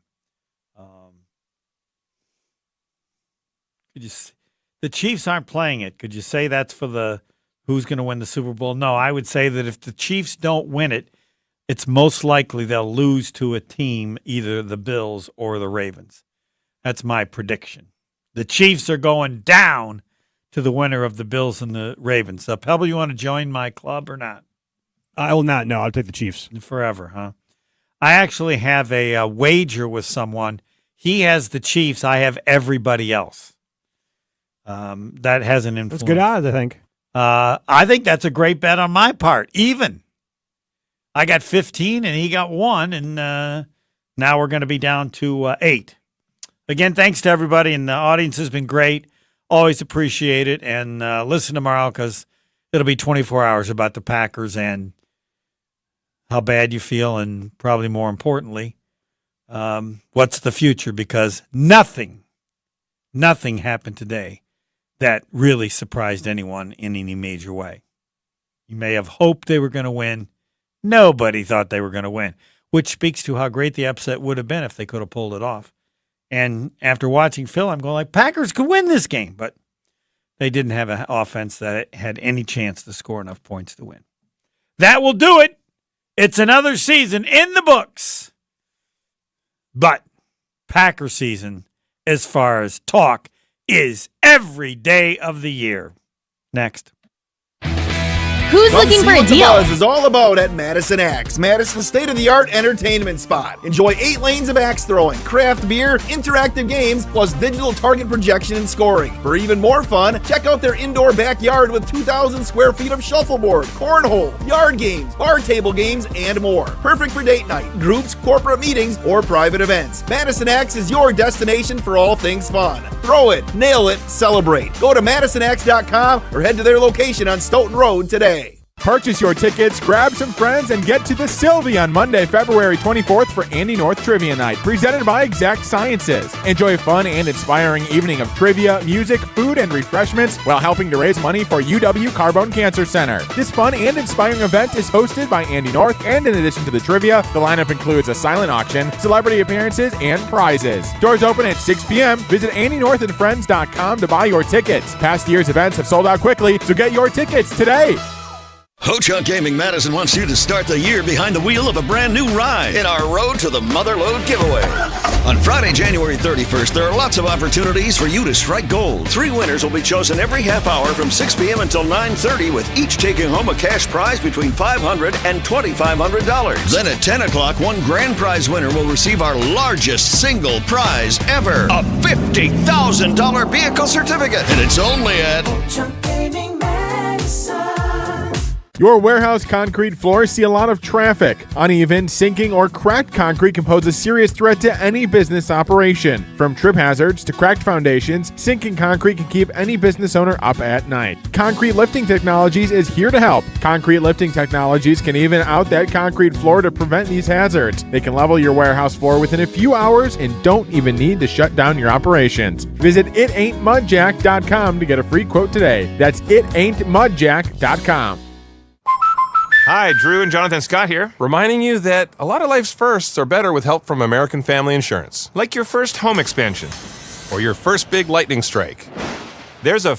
The Chiefs aren't playing it. Could you say that's for the who's going to win the Super Bowl? No, I would say that if the Chiefs don't win it, it's most likely they'll lose to a team, either the Bills or the Ravens. That's my prediction. The Chiefs are going down to the winner of the Bills and the Ravens. Pebble, you want to join my club or not? I will not. No, I'll take the Chiefs. Forever, huh? I actually have a wager with someone. He has the Chiefs. I have everybody else. That has an influence. That's good odds, I think. I think that's a great bet on my part. Even. I got 15 and he got 1, and now we're going to be down to 8. Again, thanks to everybody, and the audience has been great. Always appreciate it, and listen tomorrow because it'll be 24 hours about the Packers and how bad you feel, and probably more importantly, what's the future, because nothing happened today that really surprised anyone in any major way. You may have hoped they were going to win. Nobody thought they were going to win, which speaks to how great the upset would have been if they could have pulled it off. And after watching Phil, I'm going like, Packers could win this game, but they didn't have an offense that had any chance to score enough points to win. That will do it. It's another season in the books. But Packer season, as far as talk, is every day of the year. Next. Who's looking for a what deal? The buzz is all about at Madison Axe, Madison's state-of-the-art entertainment spot. Enjoy 8 lanes of axe throwing, craft beer, interactive games, plus digital target projection and scoring. For even more fun, check out their indoor backyard with 2,000 square feet of shuffleboard, cornhole, yard games, bar table games, and more. Perfect for date night, groups, corporate meetings, or private events. Madison Axe is your destination for all things fun. Throw it, nail it, celebrate. Go to MadisonAxe.com or head to their location on Stoughton Road today. Purchase your tickets, grab some friends, and get to the Sylvie on Monday, February 24th for Andy North Trivia Night, presented by Exact Sciences. Enjoy a fun and inspiring evening of trivia, music, food, and refreshments while helping to raise money for UW Carbone Cancer Center. This fun and inspiring event is hosted by Andy North, and in addition to the trivia, the lineup includes a silent auction, celebrity appearances, and prizes. Doors open at 6 p.m. Visit AndyNorthAndFriends.com to buy your tickets. Past year's events have sold out quickly, so get your tickets today. Ho-Chunk Gaming Madison wants you to start the year behind the wheel of a brand new ride in our Road to the Motherlode giveaway. On Friday, January 31st, there are lots of opportunities for you to strike gold. 3 winners will be chosen every half hour from 6 p.m. until 9:30, with each taking home a cash prize between $500 and $2,500. Then at 10 o'clock, one grand prize winner will receive our largest single prize ever, a $50,000 vehicle certificate. And it's only at Your warehouse concrete floors see a lot of traffic. Uneven, sinking, or cracked concrete can pose a serious threat to any business operation. From trip hazards to cracked foundations, sinking concrete can keep any business owner up at night. Concrete Lifting Technologies is here to help. Concrete Lifting Technologies can even out that concrete floor to prevent these hazards. They can level your warehouse floor within a few hours and don't even need to shut down your operations. Visit itaintmudjack.com to get a free quote today. That's itaintmudjack.com. Hi, Drew and Jonathan Scott here, reminding you that a lot of life's firsts are better with help from American Family Insurance. Like your first home expansion or your first big lightning strike. There's a